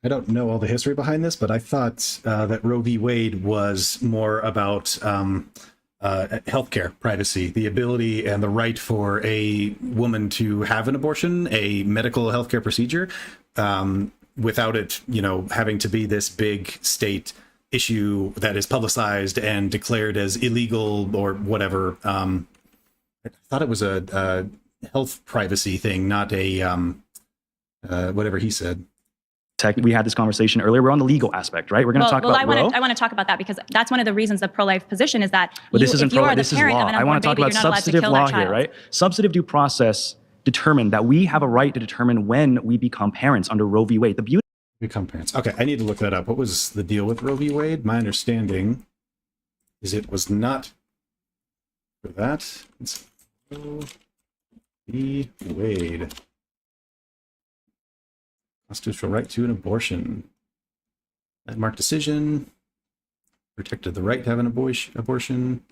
I don't know all the history behind this, but I thought that Roe v. Wade was more about healthcare privacy, the ability and the right for a woman to have an abortion, a medical healthcare procedure, without it, having to be this big state issue that is publicized and declared as illegal or whatever. I thought it was a health privacy thing, not a whatever he said. We had this conversation earlier. We're on the legal aspect, right? We're going to talk about Roe. I want to talk about that because that's one of the reasons the pro-life position is that But this isn't if you are the this is parent law. of an I want unborn to talk baby, about you're not allowed to substantive kill law that here, child. right? Substantive due process determined that we have a right to determine when we become parents under Roe v. Wade. The beauty Become parents. Okay, I need to look that up. What was the deal with Roe v. Wade? My understanding is it was not for that. It's Roe v. Wade. Constitutional right to an abortion. Landmark decision. Protected the right to have an abortion.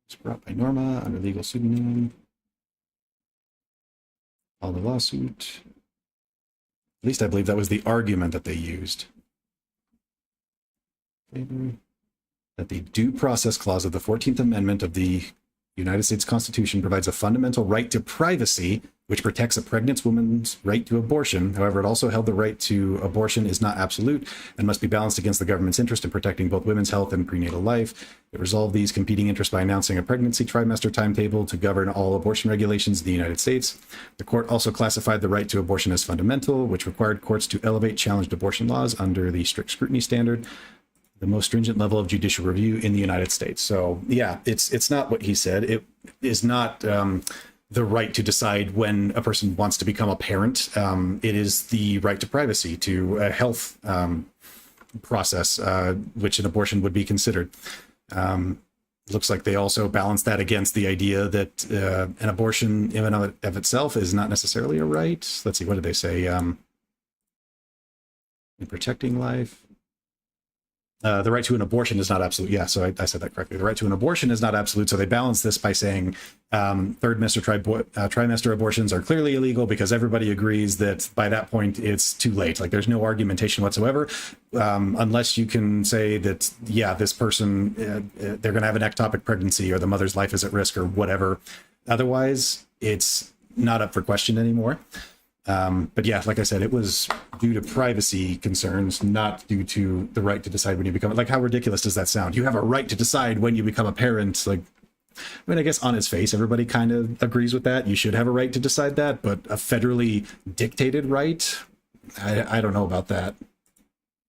It's brought by Norma under legal pseudonym. All the lawsuit. At least I believe that was the argument that they used. That the due process clause of the 14th Amendment of the United States Constitution provides a fundamental right to privacy, which protects a pregnant woman's right to abortion. However, it also held the right to abortion is not absolute and must be balanced against the government's interest in protecting both women's health and prenatal life. It resolved these competing interests by announcing a pregnancy trimester timetable to govern all abortion regulations in the United States. The court also classified the right to abortion as fundamental, which required courts to elevate challenged abortion laws under the strict scrutiny standard, the most stringent level of judicial review in the United States. So yeah, it's not what he said. It is not the right to decide when a person wants to become a parent. It is the right to privacy, to a health process, which an abortion would be considered. Looks like they also balance that against the idea that an abortion in and of itself is not necessarily a right. Let's see, what did they say? In protecting life. The right to an abortion is not absolute. Yeah, so I said that correctly. The right to an abortion is not absolute. So they balance this by saying third trimester abortions are clearly illegal because everybody agrees that by that point it's too late. Like there's no argumentation whatsoever, unless you can say that, yeah, this person, they're going to have an ectopic pregnancy or the mother's life is at risk or whatever. Otherwise, it's not up for question anymore. But yeah, like I said, it was due to privacy concerns, not due to the right to decide when you become, like, how ridiculous does that sound? You have a right to decide when you become a parent. Like, I mean, I guess on its face, everybody kind of agrees with that. You should have a right to decide that, but a federally dictated right, I don't know about that.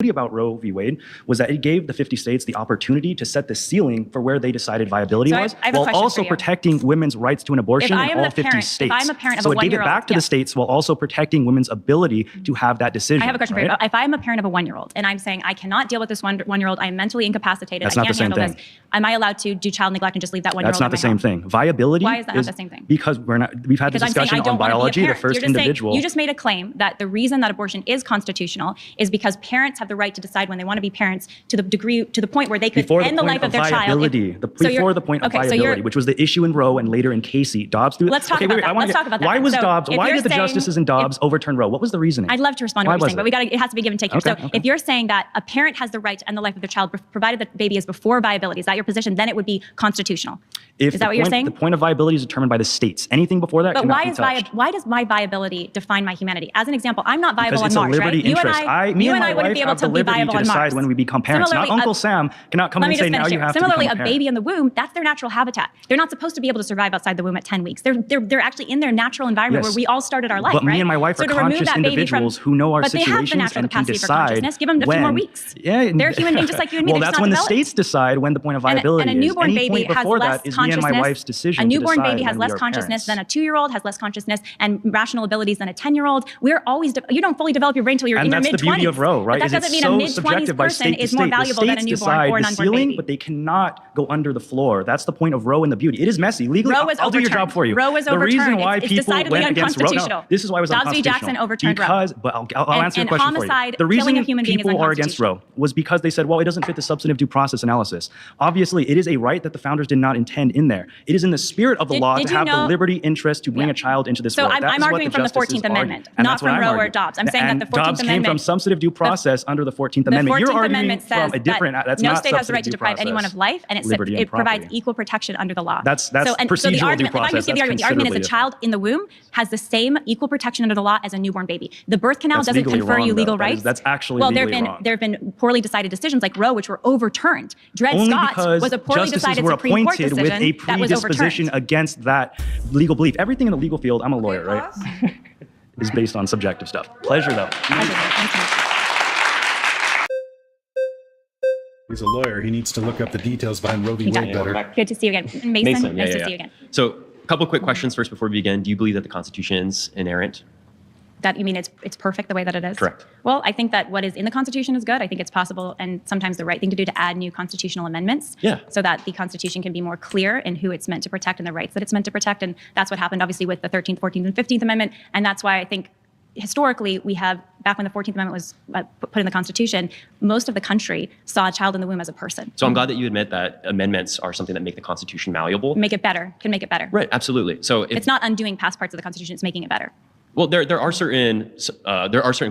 About Roe v. Wade was that it gave the 50 states the opportunity to set the ceiling for where they decided viability was, I have a while question also for you. protecting women's rights to an abortion in all 50 states. If I'm a parent of so a it gave it 1-year-old, back to the states while also protecting women's ability to have that decision. I have a question for right? you. If I'm a parent of a 1-year-old and I'm saying I cannot deal with this 1-year-old, I'm mentally incapacitated, That's I not can't the same handle thing. this, am I allowed to do child neglect and just leave that 1-year-old That's not in the my same home? thing. Viability. Why is that not the same thing? Because we've had Because the I'm saying discussion I don't on want to be a biology. The parent. first You're just saying- individual. you just made a claim that the reason that abortion is constitutional is because parents have the right to decide when they want to be parents to the point where they could Before end the life of their viability, child. Before the point of viability, which was the issue in Roe and later in Casey. Dobbs. Let's talk about that. Let's talk about that. Why was So Dobbs? if Why you're did the saying- justices in Dobbs overturn Roe? What was the reasoning? I'd love to respond to Why what you're was saying, but it has to be give and take here. Okay, So if you're saying that a parent has the right to end the life of their child, provided the baby is before viability, is that your position? Then it would be constitutional. Is that what you're saying? The point of viability is determined by the states. Anything before that But cannot why be is touched. why does my viability define my humanity? As an example, I'm not viable Because on it's a Mars, liberty right? You and interest. I, Me you and and my I wouldn't wife be able have to the be liberty viable to on decide Mars. when we become parents. Not Similarly, Uncle Sam cannot come Let in me and say just now finish you here. have Similarly, to become a a parent. baby in the womb, that's their natural habitat. They're not supposed to be able to survive outside the womb at 10 weeks. They're actually in their natural environment Yes. where we all started our life, But right? me and my wife So are to remove conscious that baby from- individuals who know our but situations they have the natural and can capacity for decide consciousness. Give them a few more when. weeks. Yeah, They're human beings just like you and me. Well, They're just that's not when developed. the states decide when the point of viability And a newborn is. Any baby point has before less that is me and consciousness. my wife's decision A newborn to decide baby has when less we are consciousness parents. than a 2-year-old, has less consciousness and rational abilities than a 10-year-old. We're always, you don't fully develop your brain until you're And in your that's mid-20s. the beauty of Roe, right? But is that it's doesn't mean a so mid-20s subjective by person state to is more state. valuable The than a states newborn decide or an the unborn ceiling, baby. but they cannot go under the floor. That's the point of Roe and the beauty. It is messy. Legally, Roe was I'll do your job overturned. for you. Roe was the reason overturned. why It's people decidedly went against Roe. No, unconstitutional. this is why it was Dobbs v. unconstitutional. Jackson overturned Roe. Because, but I'll answer And your question for you. homicide, The reason killing a human being is people are against Roe was because they said, well, it doesn't fit the substantive due process analysis. Obviously, it is a right that the founders did not intend in there. It is in the spirit of the law did to you have the know- liberty interest to bring a child into this So world. I'm That is what arguing from the justices 14th Amendment, argue. And not that's what from I'm Roe or arguing. Dobbs. I'm saying that And the 14th Dobbs came from Amendment- substantive due process under the 14th The Amendment. 14th You're arguing Amendment says from a different. that That's no not state has the right to substantive due deprive anyone process. of life, and Liberty and it provides property. equal protection under the law. That's so the procedural due argument, if I'm process. just give the argument, the argument is That's a child in the womb has the same equal protection under the law as a newborn baby. The birth canal That's doesn't legally confer wrong, you legal though. rights. That's actually well, legally wrong. there have been poorly decided decisions like Roe, which were overturned. Dred Only Scott because was a poorly justices decided were Supreme Court appointed decision with a that was predisposition overturned. against that legal belief. Everything in the legal field, I'm a lawyer, right? is based on subjective stuff. Pleasure, though. He's a lawyer. He needs to look up the details behind Roe v. Wade better. Good to see you again. Mason, nice to see you again. So a couple quick questions first before we begin. Do you believe that the Constitution's inerrant? That you mean it's perfect the way that it is? Correct. Well, I think that what is in the Constitution is good. I think it's possible and sometimes the right thing to do to add new constitutional amendments so that the Constitution can be more clear in who it's meant to protect and the rights that it's meant to protect. And that's what happened obviously with the 13th, 14th, and 15th Amendment. And that's why I think historically we have, back when the 14th Amendment was put in the Constitution, most of the country saw a child in the womb as a person. So I'm glad that you admit that amendments are something that make the Constitution malleable. Make it better, can make it better. Right, absolutely. So It's not undoing past parts of the Constitution, it's making it better. Well, there are certain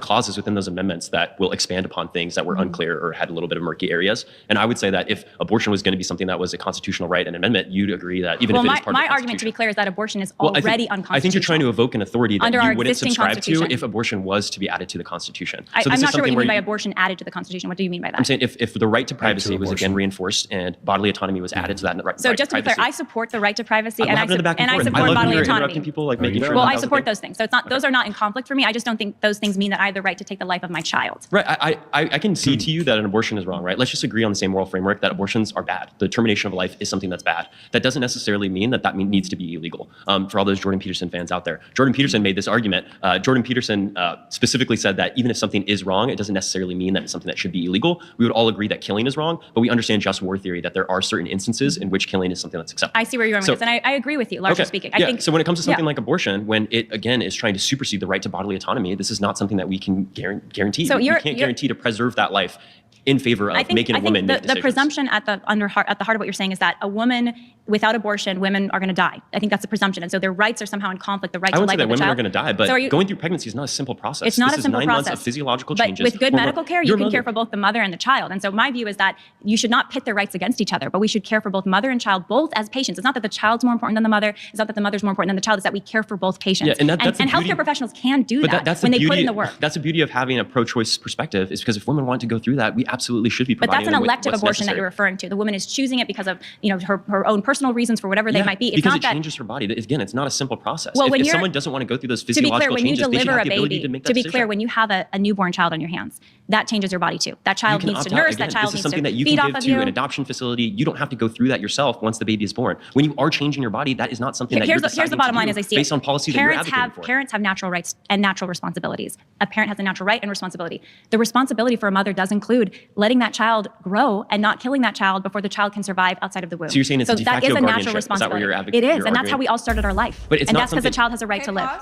clauses within those amendments that will expand upon things that were unclear or had a little bit of murky areas. And I would say that if abortion was going to be something that was a constitutional right and amendment, you'd agree that even if it is part of the my argument, to be clear, is that abortion is already unconstitutional. I think you're trying to evoke an authority that Under our you wouldn't existing subscribe to Constitution. if abortion was to be added to the Constitution. I'm not sure what you mean by abortion added to the Constitution. What do you mean by that? I'm saying if the right to privacy was again reinforced and bodily autonomy was added to that right. So just to be clear, I support the right to privacy and I support I bodily love autonomy. interrupting people, like making sure. Well, I support those things. So it's not; those are not in conflict for me. I just don't think those things mean that I have the right to take the life of my child. Right. I can see to you that an abortion is wrong, right? Let's just agree on the same moral framework that abortions are bad. The termination of life is something that's bad. That doesn't necessarily mean that needs to be illegal. For all those Jordan Peterson fans out there, Jordan Peterson made this argument. Jordan Peterson specifically said that even if something is wrong, it doesn't necessarily mean that it's something that should be illegal. We would all agree that killing is wrong, but we understand just war theory that there are certain instances in which killing is something that's acceptable. I see where you're going with this, and I agree with you, largely speaking. I think, so when it comes to something like abortion, when it again is trying to supersede the right to bodily autonomy, this is not something that we can guarantee. So we can't guarantee to preserve that life in favor of making a woman make the presumption at the heart of what you're saying is that a woman without abortion, women are going to die. I think that's the presumption, and so their rights are somehow in conflict. The right to life of the child. I wouldn't say that women are going to die, but going through pregnancy is not a simple process. It's not this a simple is 9 process. months of physiological but changes. with good medical care, you can care for both the mother and the child. And so my view is that you should not pit their rights against each other, but we should care for both mother and child, both as patients. It's not that the child's more important than the mother. It's not that the mother's more important than the child. It's that we care for both patients. Yeah, and healthcare professionals can do that when they put in the work. That's the beauty of having a pro-choice perspective, is because if women want to go through that, we absolutely should be providing. But that's an elective abortion that you're referring to. The woman is choosing it because of her own personal reasons for whatever they might be. It's because not it changes her body. Again, it's not a simple process. Well, if someone doesn't want to go through those physiological changes, they should have the ability to make that decision. To be clear, when you have a newborn child on your hands, that changes your body too. That child needs to nurse. That child needs to feed off of you. This is something that you can give to an adoption facility. You don't have to go through that yourself once the baby is born. When you are changing your body, that is not something that you're deciding here's the bottom line as I see it. Based on policy that you're advocating for. Parents have natural rights and natural responsibilities. A parent has a natural right and responsibility. The responsibility for a mother does include letting that child grow and not killing that child before the child can survive outside of the womb. So you're saying it's a de facto that is a guardianship. natural responsibility. Is that what you're advocating? It is, and that's how we all started our life. But it's and not that's because the child has a right to live.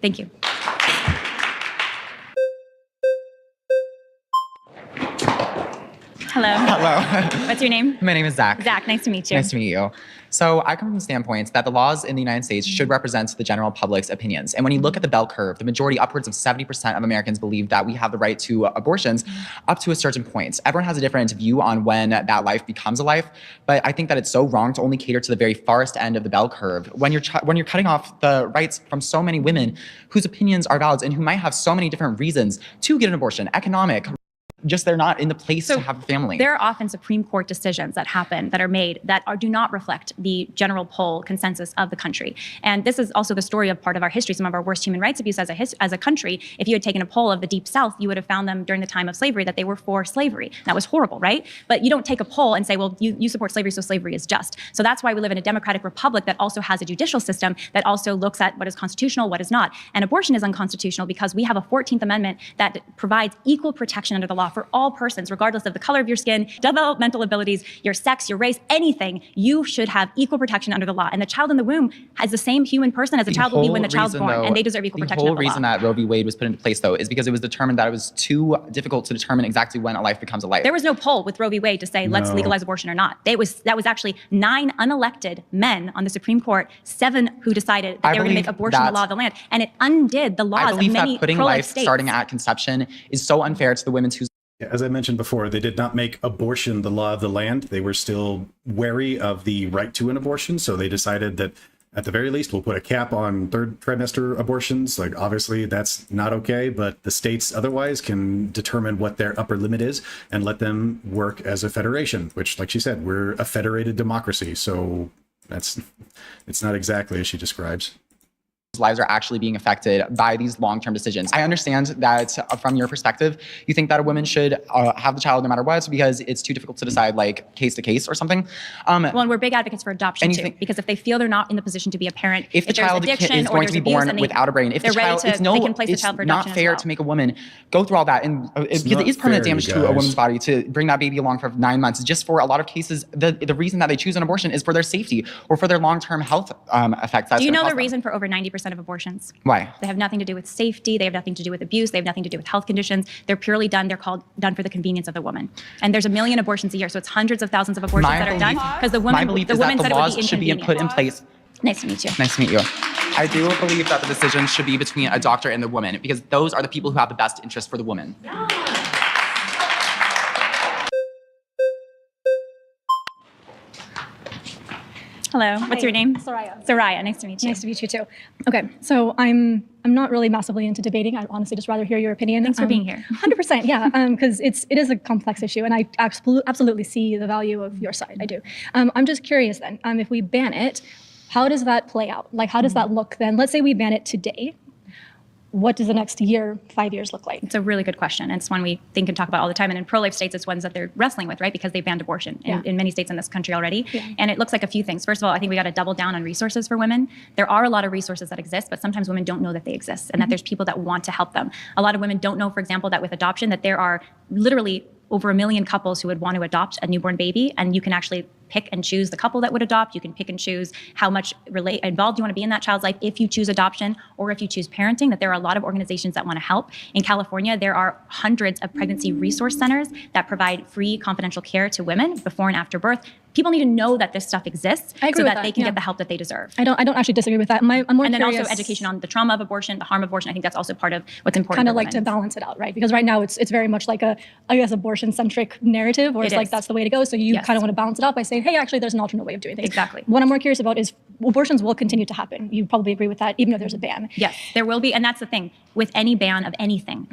Thank you. Hello. Hello. What's your name? My name is Zach. Zach, nice to meet you. Nice to meet you. So I come from the standpoint that the laws in the United States should represent the general public's opinions. And when you look at the bell curve, the majority, upwards of 70% of Americans believe that we have the right to abortions up to a certain point. Everyone has a different view on when that life becomes a life, but I think that it's so wrong to only cater to the very farthest end of the bell curve when you're cutting off the rights from so many women whose opinions are valid and who might have so many different reasons to get an abortion, economic, just they're not in the place to have a family. There are often Supreme Court decisions that happen, that are made, that do not reflect the general poll consensus of the country. And this is also the story of part of our history, some of our worst human rights abuse as a country. If you had taken a poll of the Deep South, you would have found them during the time of slavery that they were for slavery. That was horrible, right? But you don't take a poll and say, well, you support slavery, so slavery is just. So that's why we live in a democratic republic that also has a judicial system that also looks at what is constitutional, what is not. And abortion is unconstitutional because we have a 14th Amendment that provides equal protection under the law for all persons, regardless of the color of your skin, developmental abilities, your sex, your race, anything. You should have equal protection under the law. And the child in the womb has the same human person as a child will be when the child's born, and they deserve equal protection under the law. The whole reason that Roe v. Wade was put into place, though, is because it was determined that it was too difficult to determine exactly when a life becomes a life. There was no poll with Roe v. Wade to say, let's legalize abortion or not. That was actually 9 unelected men on the Supreme Court, 7 who decided that they were going to make abortion the law of the land. And it undid the laws of many I believe that putting life states. starting at conception is so unfair to the women whose... As I mentioned before, they did not make abortion the law of the land. They were still wary of the right to an abortion. So they decided that at the very least, we'll put a cap on third trimester abortions. Like, obviously, that's not okay, but the states otherwise can determine what their upper limit is and let them work as a federation, which, like she said, we're a federated democracy. So it's not exactly as she describes. Lives are actually being affected by these long-term decisions. I understand that from your perspective, you think that a woman should have the child no matter what because it's too difficult to decide, like, case to case or something. Well, and we're big advocates for adoption too, because if they feel they're not in the position to be a parent, if the child is going to be born without a brain, if the child, they can place the child for adoption. It's not fair to make a woman go through all that, and because it is permanent damage to a woman's body to bring that baby along for 9 months. Just for a lot of cases, the reason that they choose an abortion is for their safety or for their long-term health effects. Do you know the reason for over 90% of abortions? Why? They have nothing to do with safety. They have nothing to do with abuse. They have nothing to do with health conditions. They're purely done. They're called done for the convenience of the woman. And there's 1 million abortions a year, so it's hundreds of thousands of abortions that are done because the woman. My belief is that the laws should be put in place. Nice to meet you. Nice to meet you. I do believe that the decision should be between a doctor and the woman because those are the people who have the best interest for the woman. Hello, what's your name? Soraya. Soraya, nice to meet you. Nice to meet you too. Okay, so I'm not really massively into debating. I honestly just rather hear your opinion. Thanks for being here. 100%, yeah, because it is a complex issue, and I absolutely see the value of your side. I do. I'm just curious then, if we ban it, how does that play out? Like, how does that look then? Let's say we ban it today. What does the next year, 5 years look like? It's a really good question. And it's one we think and talk about all the time. And in pro-life states, it's ones that they're wrestling with, right? Because they banned abortion in many states in this country already. Yeah. And it looks like a few things. First of all, I think we got to double down on resources for women. There are a lot of resources that exist, but sometimes women don't know that they exist and that there's people that want to help them. A lot of women don't know, for example, that with adoption, that there are literally over 1 million couples who would want to adopt a newborn baby, and you can actually pick and choose the couple that would adopt. You can pick and choose how much involved you want to be in that child's life if you choose adoption or if you choose parenting, that there are a lot of organizations that want to help. In California, there are hundreds of pregnancy resource centers that provide free confidential care to women before and after birth. People need to know that this stuff exists so that they can get the help that they deserve. I don't actually disagree with that. I'm more and then curious, also education on the trauma of abortion, the harm of abortion. I think that's also part of what's important. Kind of like to balance it out, right? Because right now it's very much like a, I guess, abortion-centric narrative, where it's like that's the way to go. So you kind of want to balance it out by saying, hey, actually, there's an alternate way of doing things. Exactly. What I'm more curious about is abortions will continue to happen. You probably agree with that, even if there's a ban. Yes, there will be, and that's the thing. With any ban of anything,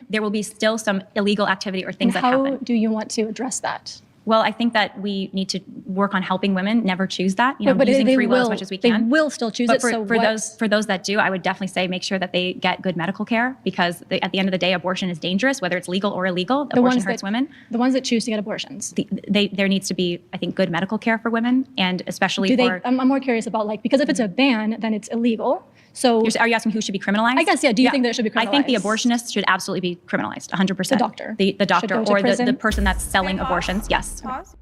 there will be still some illegal activity or things that happen. How do you want to address that? Well, I think that we need to work on helping women never choose that, but using free will as much as we can. They will still choose it. For those that do, I would definitely say make sure that they get good medical care, because at the end of the day, abortion is dangerous, whether it's legal or illegal. Abortion hurts women. The ones that choose to get abortions. There needs to be, I think, good medical care for women, and especially I'm more curious about, because if it's a ban, then it's illegal. So are you asking who should be criminalized? I guess, yeah. Do you think that it should be criminalized? I think the abolitionists should absolutely be criminalized, 100%. The doctor. The doctor or the person that's selling abortions. Yes. Pause.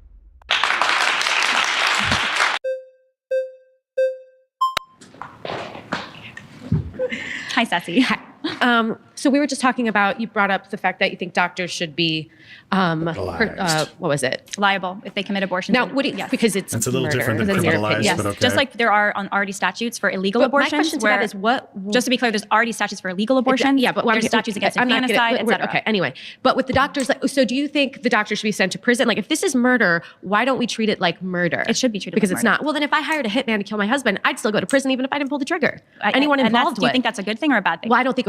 Hi, Ceci. Hi. So we were just talking about, you brought up the fact that you think doctors should be, what was it? Liable if they commit abortions. Now, what do you, because it's a little murder, different than criminalized, yes. but okay. Just like there are already statutes for illegal abortions. My question to that is just to be clear, there's already statutes for illegal abortions. Yeah, but there's statutes against infanticide, et cetera. Okay, anyway. But with the doctors, so do you think the doctor should be sent to prison? Like, if this is murder, why don't we treat it like murder? It should be treated because like it's not. Well, then if I hired a hitman to kill my husband, I'd still go to prison even if I didn't pull the trigger. Anyone involved do you think that's a good thing or a bad thing? Well, I don't think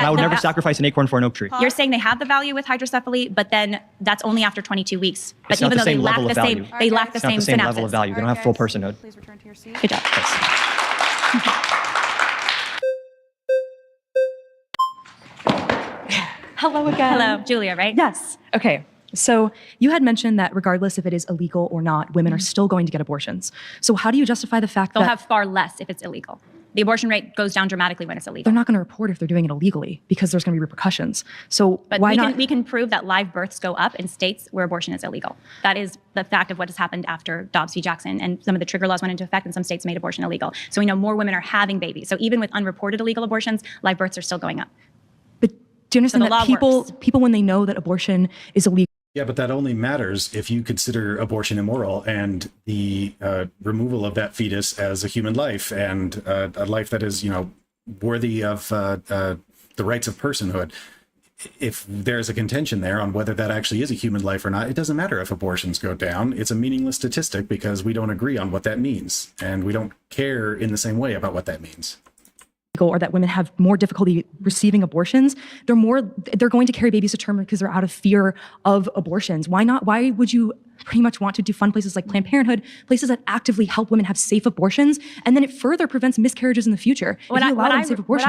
that I would the- never sacrifice an acorn for an oak tree. You're saying they have the value with hydrocephaly, but then that's only after 22 weeks. But It's not even the though they same lack level the of same, value. they lack the It's not same the same synapses. level of value. They don't have full personhood. Good job. Hello again. Hello, Julia, right? Yes. Okay. So you had mentioned that regardless if it is illegal or not, women are still going to get abortions. So how do you justify the fact They'll that have far less if it's illegal. The abortion rate goes down dramatically when it's illegal. they're not going to report if they're doing it illegally because there's going to be repercussions? So But why we not? can, we can prove that live births go up in states where abortion is illegal. That is the fact of what has happened after Dobbs v. Jackson, and some of the trigger laws went into effect and some states made abortion illegal. So we know more women are having babies. So even with unreported illegal abortions, live births are still going up. But do you understand the that law people, when they know that abortion is illegal, Yeah, but that only matters if you consider abortion immoral and the removal of that fetus as a human life and a life that is, worthy of the rights of personhood. If there's a contention there on whether that actually is a human life or not, it doesn't matter if abortions go down. It's a meaningless statistic because we don't agree on what that means, and we don't care in the same way about what that means. or that women have more difficulty receiving abortions, they're going to carry babies to term because they're out of fear of abortions. Why would you pretty much want to defund places like Planned Parenthood, places that actively help women have safe abortions, and then it further prevents miscarriages in the future? What I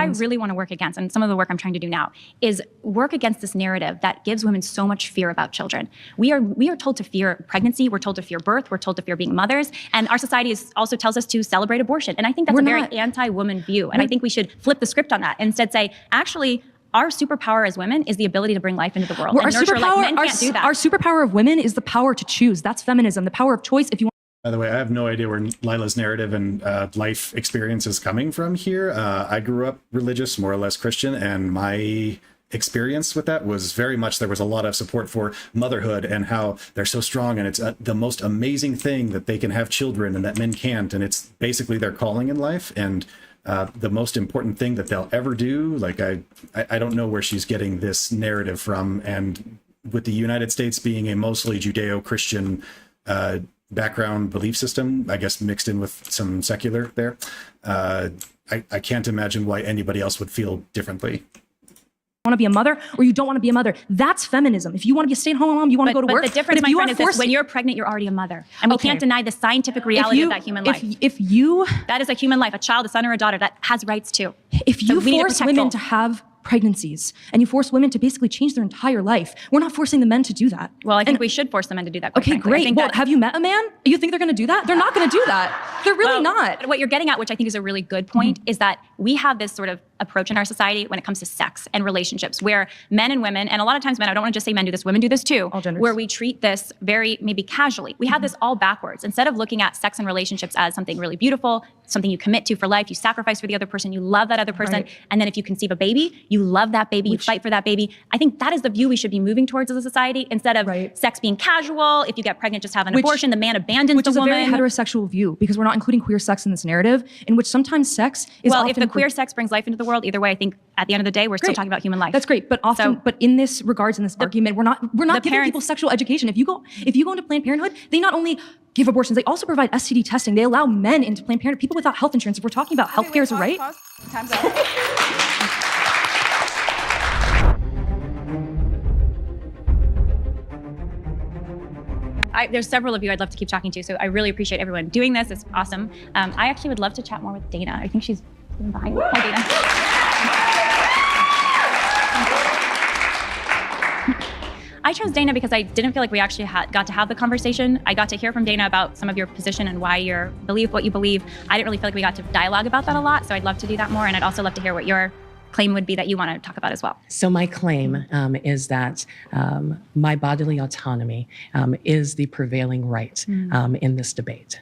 really want to work against, and some of the work I'm trying to do now, is work against this narrative that gives women so much fear about children. We are told to fear pregnancy, we're told to fear birth, we're told to fear being mothers, and our society also tells us to celebrate abortion. And I think that's a very anti-woman view, and I think we should flip the script on that and instead say, actually, our superpower as women is the ability to bring life into the world. Well, and nurture life. Men can't do that. Our superpower of women is the power to choose. That's feminism, the power of choice. If you want. By the way, I have no idea where Lila's narrative and life experience is coming from here. I grew up religious, more or less Christian, and my experience with that was very much there was a lot of support for motherhood and how they're so strong, and it's the most amazing thing that they can have children and that men can't, and it's basically their calling in life and the most important thing that they'll ever do. Like I don't know where she's getting this narrative from, and with the United States being a mostly Judeo-Christian background belief system, I guess mixed in with some secular there, I can't imagine why anybody else would feel differently. Want to be a mother or you don't want to be a mother. That's feminism. If you want to be a stay-at-home mom, you want to go to work. But the difference, my friend, is this: when you're pregnant, you're already a mother. And we can't deny the scientific reality of that human life. That is a human life, a child, a son or a daughter that has rights too. If you force women to have pregnancies and you force women to basically change their entire life, we're not forcing the men to do that. Well, I think we should force the men to do that. Okay, great. Well, have you met a man? You think they're going to do that? They're not going to do that. They're really not. What you're getting at, which I think is a really good point, is that we have this sort of approach in our society when it comes to sex and relationships where men and women, and a lot of times men, I don't want to just say men do this, women do this too, where we treat this very maybe casually. We have this all backwards. Instead of looking at sex and relationships as something really beautiful, something you commit to for life, you sacrifice for the other person, you love that other person, and then if you conceive a baby, you love that baby, you fight for that baby. I think that is the view we should be moving towards as a society, instead of sex being casual. If you get pregnant, just have an abortion. The man abandons the woman. Which is a very heterosexual view, because we're not including queer sex in this narrative, in which sometimes sex is well, if the queer sex brings life into the world, either way, I think at the end of the day, we're still talking about human life. That's great, but often, but in this regards, in this argument, we're not giving people sexual education. If you go into Planned Parenthood, they not only give abortions, they also provide STD testing. They allow men into Planned Parenthood, people without health insurance. If we're talking about healthcare as a right. Time's up. There's several of you I'd love to keep talking to, so I really appreciate everyone doing this. It's awesome. I actually would love to chat more with Dana. I think she's behind me. Hi, Dana. I chose Dana because I didn't feel like we actually got to have the conversation. I got to hear from Dana about some of your position and why you believe what you believe. I didn't really feel like we got to dialogue about that a lot, so I'd love to do that more, and I'd also love to hear what your claim would be that you want to talk about as well. So my claim is that my bodily autonomy is the prevailing right in this debate.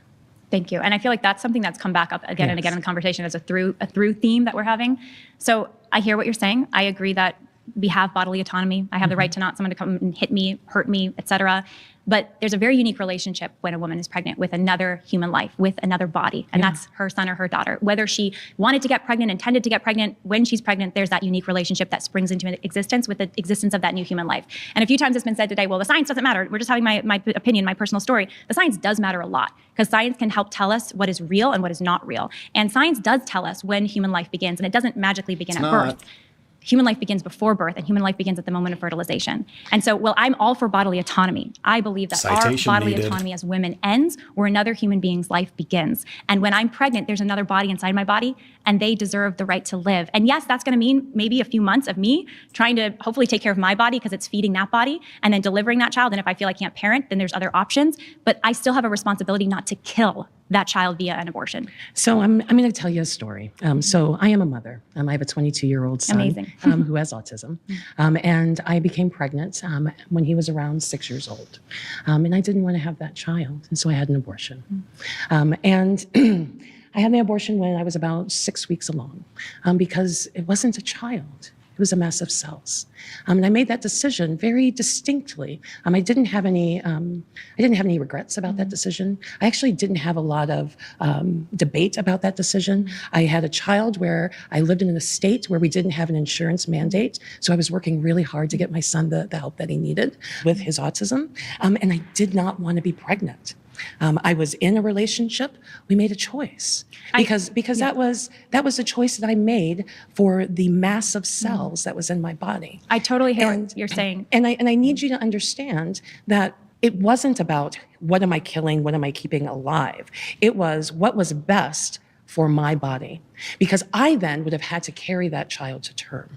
Thank you. And I feel like that's something that's come back up again and again in the conversation as a through theme that we're having. So I hear what you're saying. I agree that we have bodily autonomy. I have the right to not someone to come and hit me, hurt me, etc. But there's a very unique relationship when a woman is pregnant with another human life, with another body, and that's her son or her daughter. Whether she wanted to get pregnant, intended to get pregnant, when she's pregnant, there's that unique relationship that springs into existence with the existence of that new human life. And a few times it's been said today, well, the science doesn't matter. We're just having my opinion, my personal story. The science does matter a lot, because science can help tell us what is real and what is not real. And science does tell us when human life begins, and it doesn't magically begin at birth. human life begins before birth and human life begins at the moment of fertilization. And so, while I'm all for bodily autonomy, I believe that Citation our bodily needed. autonomy as women ends where another human being's life begins. And when I'm pregnant, there's another body inside my body, and they deserve the right to live. And yes, that's going to mean maybe a few months of me trying to hopefully take care of my body because it's feeding that body, and then delivering that child. And if I feel I can't parent, then there's other options. But I still have a responsibility not to kill that child via an abortion. So I'm going to tell you a story. So I am a mother. I have a 22-year-old son Amazing. Who has autism. And I became pregnant when he was around 6 years old. And I didn't want to have that child. And so I had an abortion. And I had the abortion when I was about 6 weeks along because it wasn't a child. It was a mass of cells. And I made that decision very distinctly. I didn't have any regrets about that decision. I actually didn't have a lot of debate about that decision. I had a child where I lived in a state where we didn't have an insurance mandate. So I was working really hard to get my son the help that he needed with his autism. And I did not want to be pregnant. I was in a relationship. We made a choice because that was a choice that I made for the mass of cells that was in my body. I totally hear what you're saying. And I need you to understand that it wasn't about what am I killing, what am I keeping alive. It was what was best for my body, because I then would have had to carry that child to term.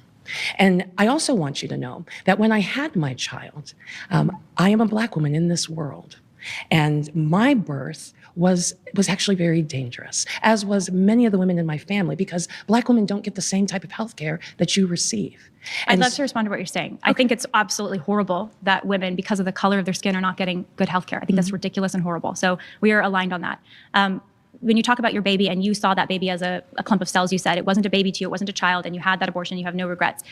And I also want you to know that when I had my child, I am a Black woman in this world. And my birth was actually very dangerous, as was many of the women in my family, because Black women don't get the same type of health care that you receive. I'd love to respond to what you're saying. I think it's absolutely horrible that women, because of the color of their skin, are not getting good health care. I think that's ridiculous and horrible. So we are aligned on that. When you talk about your baby and you saw that baby as a clump of cells, you said it wasn't a baby to you, it wasn't a child, and you had that abortion, you have no regrets.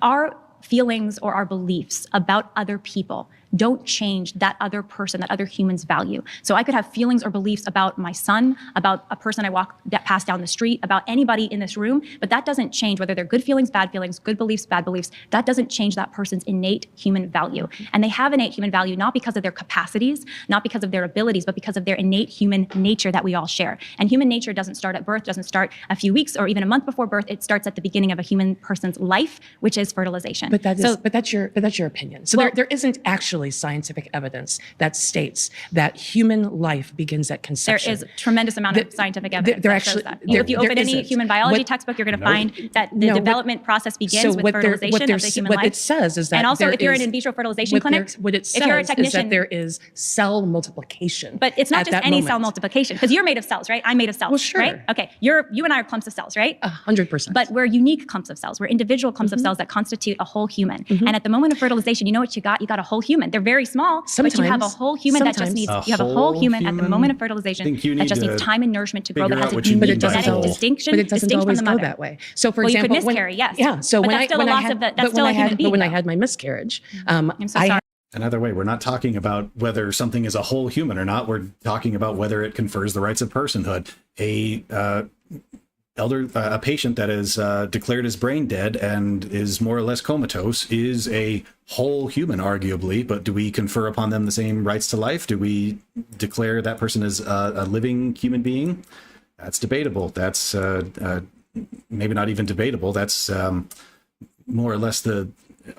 Our feelings or our beliefs about other people don't change that other person, that other human's value. So I could have feelings or beliefs about my son, about a person I walk past down the street, about anybody in this room, but that doesn't change whether they're good feelings, good beliefs, bad beliefs. That doesn't change that person's innate human value. And they have innate human value not because of their capacities, not because of their abilities, but because of their innate human nature that we all share. And human nature doesn't start at birth, doesn't start a few weeks or even a month before birth. It starts at the beginning of a human person's life, which is fertilization. But that's your opinion. So there isn't actually scientific evidence that states that human life begins at conception. There is a tremendous amount of scientific evidence that shows that. If you open any human biology textbook, you're going to find that the development process begins with fertilization of the human life. What it says is that and also if you're in an in vitro fertilization clinic, what it says if you're a technician, is that there is cell multiplication. But it's not just any cell multiplication, because you're made of cells, right? I'm made of cells, well, sure. right? Okay, you and I are clumps of cells, right? 100%. But we're unique clumps of cells. We're individual clumps of cells that constitute a whole human. And at the moment of fertilization, you know what you got? You got a whole human. They're very small, but you have a whole human that just needs, you have a whole human at the moment of fertilization that just needs time and nourishment to grow, that has a unique genetic distinction. But it doesn't distinct always from the go mother. that way. So for example, you could miscarry, yes. Yeah. So but when that's still a loss of the, that's still a human being. But when I had my miscarriage, I'm so sorry. Another way, we're not talking about whether something is a whole human or not. We're talking about whether it confers the rights of personhood. A patient that is declared as brain dead and is more or less comatose is a whole human, arguably, but do we confer upon them the same rights to life? Do we declare that person as a living human being? That's debatable. That's maybe not even debatable. That's more or less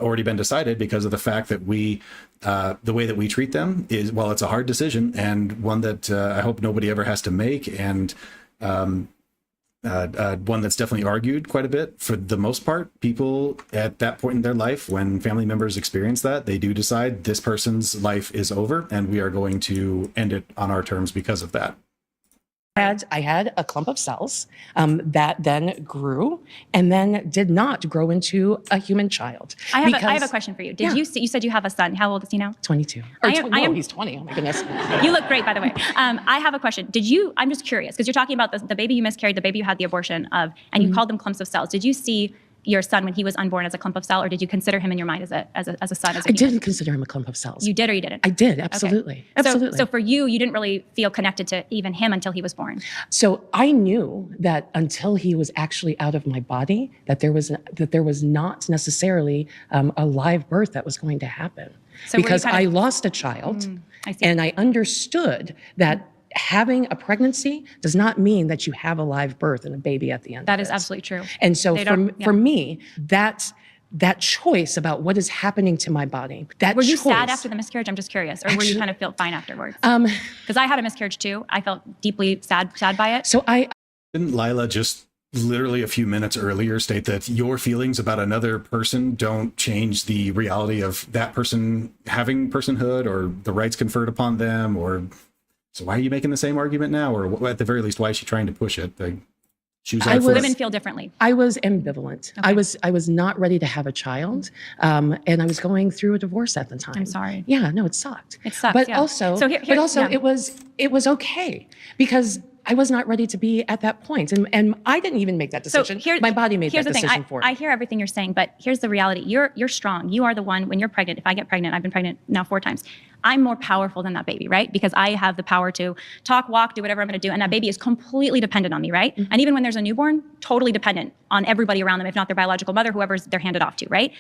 already been decided because of the fact that the way that we treat them is, well, it's a hard decision and one that I hope nobody ever has to make, and one that's definitely argued quite a bit. For the most part, people at that point in their life, when family members experience that, they do decide this person's life is over and we are going to end it on our terms because of that. I had a clump of cells that then grew and then did not grow into a human child. I have a question for you. You said you have a son. How old is he now? 22. He's 20. Oh my goodness. You look great, by the way. I have a question. I'm just curious, because you're talking about the baby you miscarried, the baby you had the abortion of, and you called them clumps of cells. Did you see your son when he was unborn as a clump of cell, or did you consider him in your mind as a son? I didn't consider him a clump of cells. You did or you didn't? I did, absolutely. Okay. Absolutely. So for you didn't really feel connected to even him until he was born. So I knew that until he was actually out of my body, that there was not necessarily a live birth that was going to happen. So because I lost a child, and I understood that having a pregnancy does not mean that you have a live birth and a baby at the end. That is absolutely true. And so They don't- for me, that choice about what is happening to my body, that Were you choice, sad after the miscarriage? I'm just curious. Or were you Actually- kind of feel fine afterwards? Because I had a miscarriage too. I felt deeply sad by it. So Didn't Lila just literally a few minutes earlier state that your feelings about another person don't change the reality of that person having personhood or the rights conferred upon them? Or so why are you making the same argument now? Or at the very least, why is she trying to push it? Like, she was Women feel differently. I was ambivalent. Okay. I was not ready to have a child, and I was going through a divorce at the time. I'm sorry. Yeah, no, it sucked. It sucks. But yeah. also, So yeah. it was okay because I was not ready to be at that point, and I didn't even make that decision. My body made that decision for me. I hear everything you're saying, but here's the reality. You're strong. You are the one, when you're pregnant, if I get pregnant, I've been pregnant now 4 times, I'm more powerful than that baby, right? Because I have the power to talk, walk, do whatever I'm going to do. And that baby is completely dependent on me, right? And even when there's a newborn, totally dependent on everybody around them, if not their biological mother, whoever's they're handed off to, right?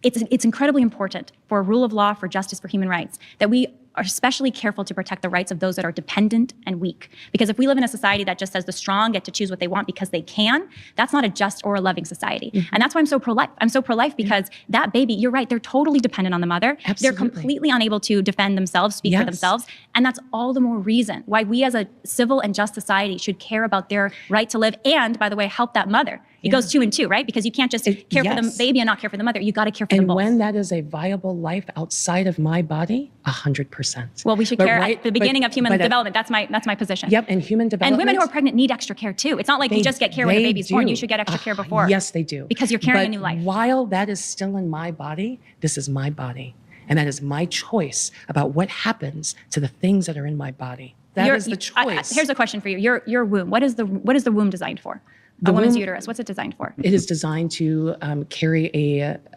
It's incredibly important for rule of law, for justice, for human rights, that we are especially careful to protect the rights of those that are dependent and weak. Because if we live in a society that just says the strong get to choose what they want because they can, that's not a just or a loving society. And that's why I'm so pro-life. I'm so pro-life because that baby, you're right, they're totally dependent on the mother. Absolutely. They're completely unable to defend themselves, speak for themselves. And that's all the more reason why we as a civil and just society should care about their right to live and, by the way, help that mother. It goes 2 and 2, right? Because you can't just care for the baby and not care for the mother. You got to care for them both. And when that is a viable life outside of my body, 100%. Well, we should care at the beginning of human development. That's my position. Yep, and human development. And women who are pregnant need extra care too. It's not like you just get care when the baby's born. You should get extra care before. Yes, they do. Because you're carrying a new life. While that is still in my body, this is my body. And that is my choice about what happens to the things that are in my body. That is the choice. Here's a question for you. Your womb. What is the womb designed for? A woman's uterus. What's it designed for? It is designed to carry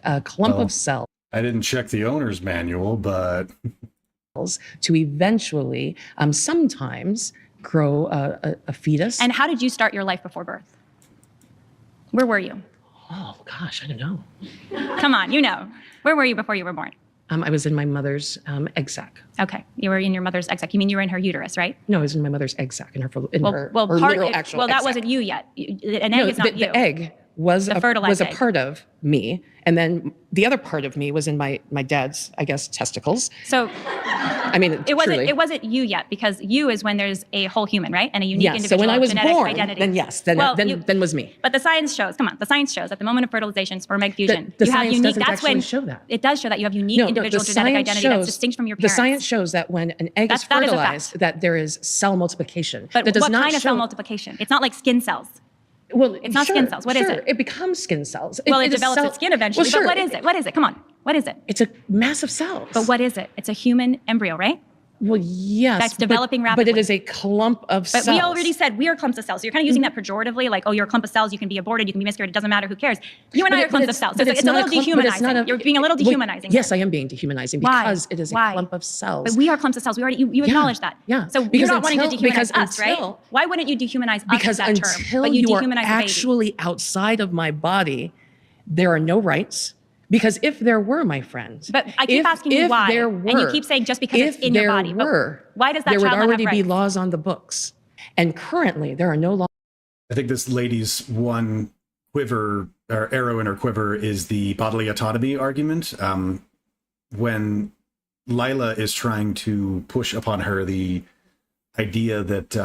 a clump of cells. I didn't check the owner's manual, but to eventually sometimes grow a fetus. And how did you start your life before birth? Where were you? Oh gosh, I don't know. Come on, you know. Where were you before you were born? I was in my mother's egg sac. Okay, you were in your mother's egg sac. You mean you were in her uterus, right? No, I was in my mother's egg sac, her well, literal actual egg that sac. wasn't you yet. An egg is not you. The egg was The a fertilized egg. part of me, and then the other part of me was in my dad's, I guess, testicles. So, I mean, it wasn't you yet, because you is when there's a whole human, right, and a unique yes. So individual when I was genetic born, identity. then yes, then was me. But the science shows. Come on, the science shows at the moment of fertilization, sperm egg fusion, The you have science unique. doesn't That's actually when show that. it does show that you have unique No, individual the genetic science identity that's shows- distinct from your The parents. science shows that when an egg is That is a fertilized, fact. that there is cell multiplication. But that does what not kind of cell show- multiplication? It's not like skin cells. Well, It's not sure, skin cells. What is sure, it? It becomes skin cells. Well, it is develops cell- its skin eventually. Well, sure, But what is it? What is it? Come on. What is it? It's a massive cells. But what is it? It's a human embryo, right? Well, yes. That's developing rapidly. But it is a clump of But cells. we already said we are clumps of cells. So you're kind of using that pejoratively, like, oh, you're a clump of cells. You can be aborted. You can be miscarried. It doesn't matter. Who cares? You and But I it- are clumps but of cells. but So it's a not little clump- but it's dehumanizing. not a- You're being a little well, dehumanizing. Yes, I am being dehumanizing Why? because it is a Why? clump of cells. But we are clumps of cells. We already you acknowledge that. Yeah. So Because you're not wanting to until- dehumanize because us, right? until- Why wouldn't you dehumanize us Because with that term? until But you are dehumanize the baby. actually outside of my body, there are no rights. Because if there were, my friends, But I keep asking you why, there and you keep saying just because it's in your body. If But there were, why does that there would child not have already be rights? laws on the books. And currently, there are no laws. I think this lady's one quiver or arrow in her quiver is the bodily autonomy argument. When Lila is trying to push upon her the idea that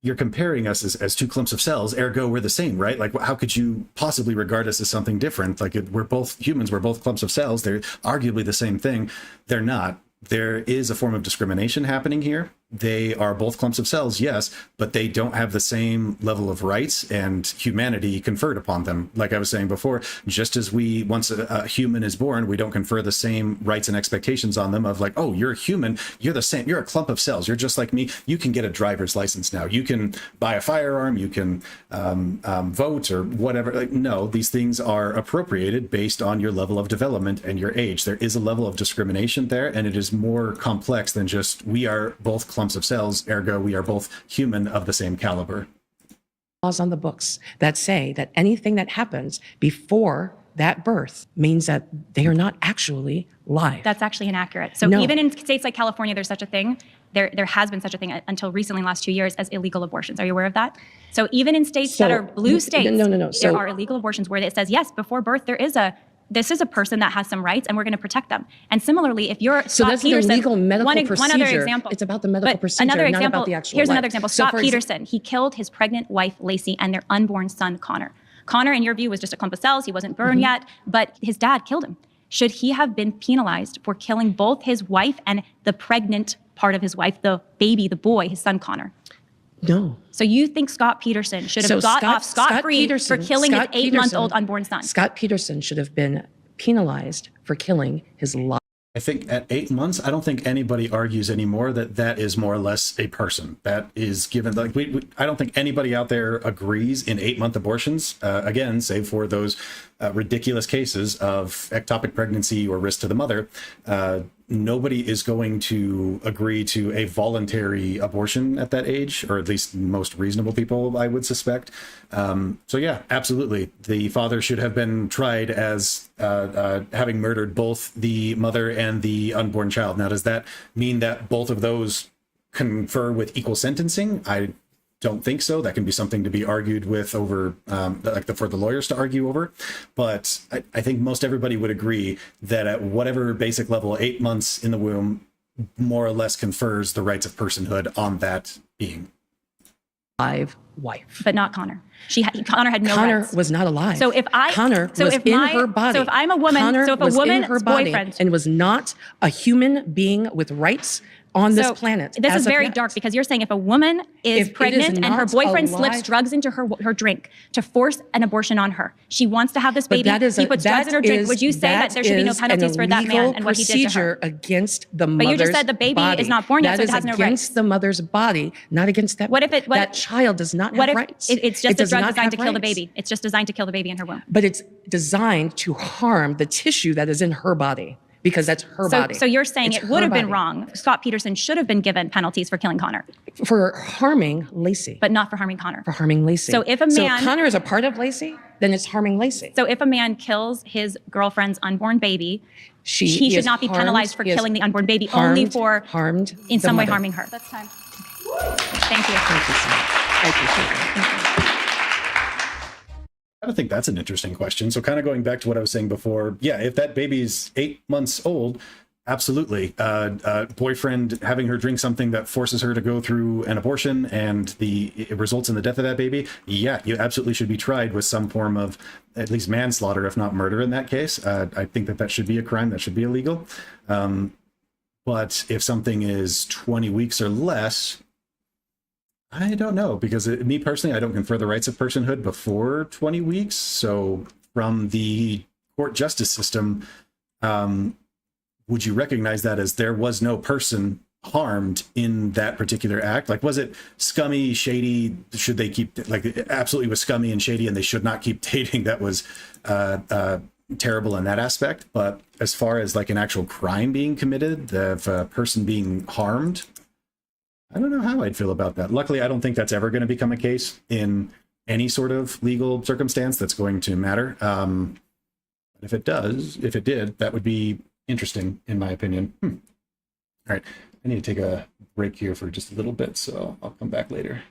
you're comparing us as 2 clumps of cells, ergo we're the same, right? Like, how could you possibly regard us as something different? Like, we're both humans, we're both clumps of cells. They're arguably the same thing. They're not. There is a form of discrimination happening here. They are both clumps of cells, yes, but they don't have the same level of rights and humanity conferred upon them. Like I was saying before, just as once a human is born, we don't confer the same rights and expectations on them of like, oh, you're a human, you're the same, you're a clump of cells, you're just like me, you can get a driver's license now, you can buy a firearm, you can vote or whatever. Like, no, these things are appropriated based on your level of development and your age. There is a level of discrimination there, and it is more complex than just we are both clumps of cells, ergo we are both human of the same caliber. Laws on the books that say that anything that happens before that birth means that they are not actually live. That's actually inaccurate. So No. even in states like California, there's such a thing. there has been such a thing until recently, last 2 years, as illegal abortions. Are you aware of that? So even in states that are blue states, no. there are illegal abortions where it says, yes, before birth, this is a person that has some rights and we're going to protect them. And similarly, if you're So Scott that's Peterson, an illegal medical procedure. one other example. It's about the medical procedure, another not example, about the actual here's life. another example. So Scott Peterson, he killed his pregnant wife, Lacey, and their unborn son, Connor. Connor, in your view, was just a clump of cells. He wasn't burned yet, but his dad killed him. Should he have been penalized for killing both his wife and the pregnant part of his wife, the baby, the boy, his son, Connor? No. So you think Scott Peterson should have got off scot-free for killing his 8-month-old unborn son? Scott Peterson should have been penalized for killing his life. I think at 8 months, I don't think anybody argues anymore that that is more or less a person that is given. Like I don't think anybody out there agrees in 8-month abortions. Again, save for those ridiculous cases of ectopic pregnancy or risk to the mother. Nobody is going to agree to a voluntary abortion at that age, or at least most reasonable people, I would suspect. So yeah, absolutely. The father should have been tried as having murdered both the mother and the unborn child. Now, does that mean that both of those confer with equal sentencing? I don't think so. That can be something to be argued with over, for the lawyers to argue over. But I think most everybody would agree that at whatever basic level, 8 months in the womb more or less confers the rights of personhood on that being. Live wife. But not Connor. Connor had no Connor rights. was not alive. So if Connor was in her body. So if I'm a woman, Connor so if a was in woman's her body boyfriend and was not a human being with rights on this planet. This as is of very yet. dark, because you're saying if a woman is pregnant and her not boyfriend alive- slips drugs into her drink to force an abortion on her, she wants to have this But baby, that is he puts drugs in her drink. Would you say that there should be no is penalties an for that man illegal and what he did to her? procedure against the But mother's you just said the baby body. is not born yet, That so it is has no against rights. the mother's body, not against that. That child does not What have if rights. it's It just a does drug not designed have to kill the rights. baby? It's just designed to kill the baby in her womb. But it's designed to harm the tissue that is in her body, because that's her body. So you're saying It's it would her have been body. wrong. Scott Peterson should have been given penalties for killing Connor, For harming Lacey. but not for harming Connor. For harming Lacey. So if a man- So Connor is a part of Lacey, then it's harming Lacey. So if a man kills his girlfriend's unborn baby, he He should is not be harmed- penalized for he is killing the unborn baby, only for harmed in the some way mother. harming her. That's time. Thank you. Thank you, Sam. I appreciate it. I think that's an interesting question. So kind of going back to what I was saying before, yeah, if that baby's 8 months old, absolutely. Boyfriend having her drink something that forces her to go through an abortion and it results in the death of that baby, yeah, you absolutely should be tried with some form of at least manslaughter, if not murder in that case. I think that should be a crime, that should be illegal. But if something is 20 weeks or less, I don't know, because me personally, I don't confer the rights of personhood before 20 weeks. So from the court justice system, would you recognize that as there was no person harmed in that particular act? Like, was it scummy, shady? Should they keep, like, it absolutely was scummy and shady and they should not keep dating? That was terrible in that aspect. But as far as like an actual crime being committed, the person being harmed, I don't know how I'd feel about that. Luckily, I don't think that's ever going to become a case in any sort of legal circumstance that's going to matter. If it did, that would be interesting, in my opinion. All right, I need to take a break here for just a little bit, so I'll come back later.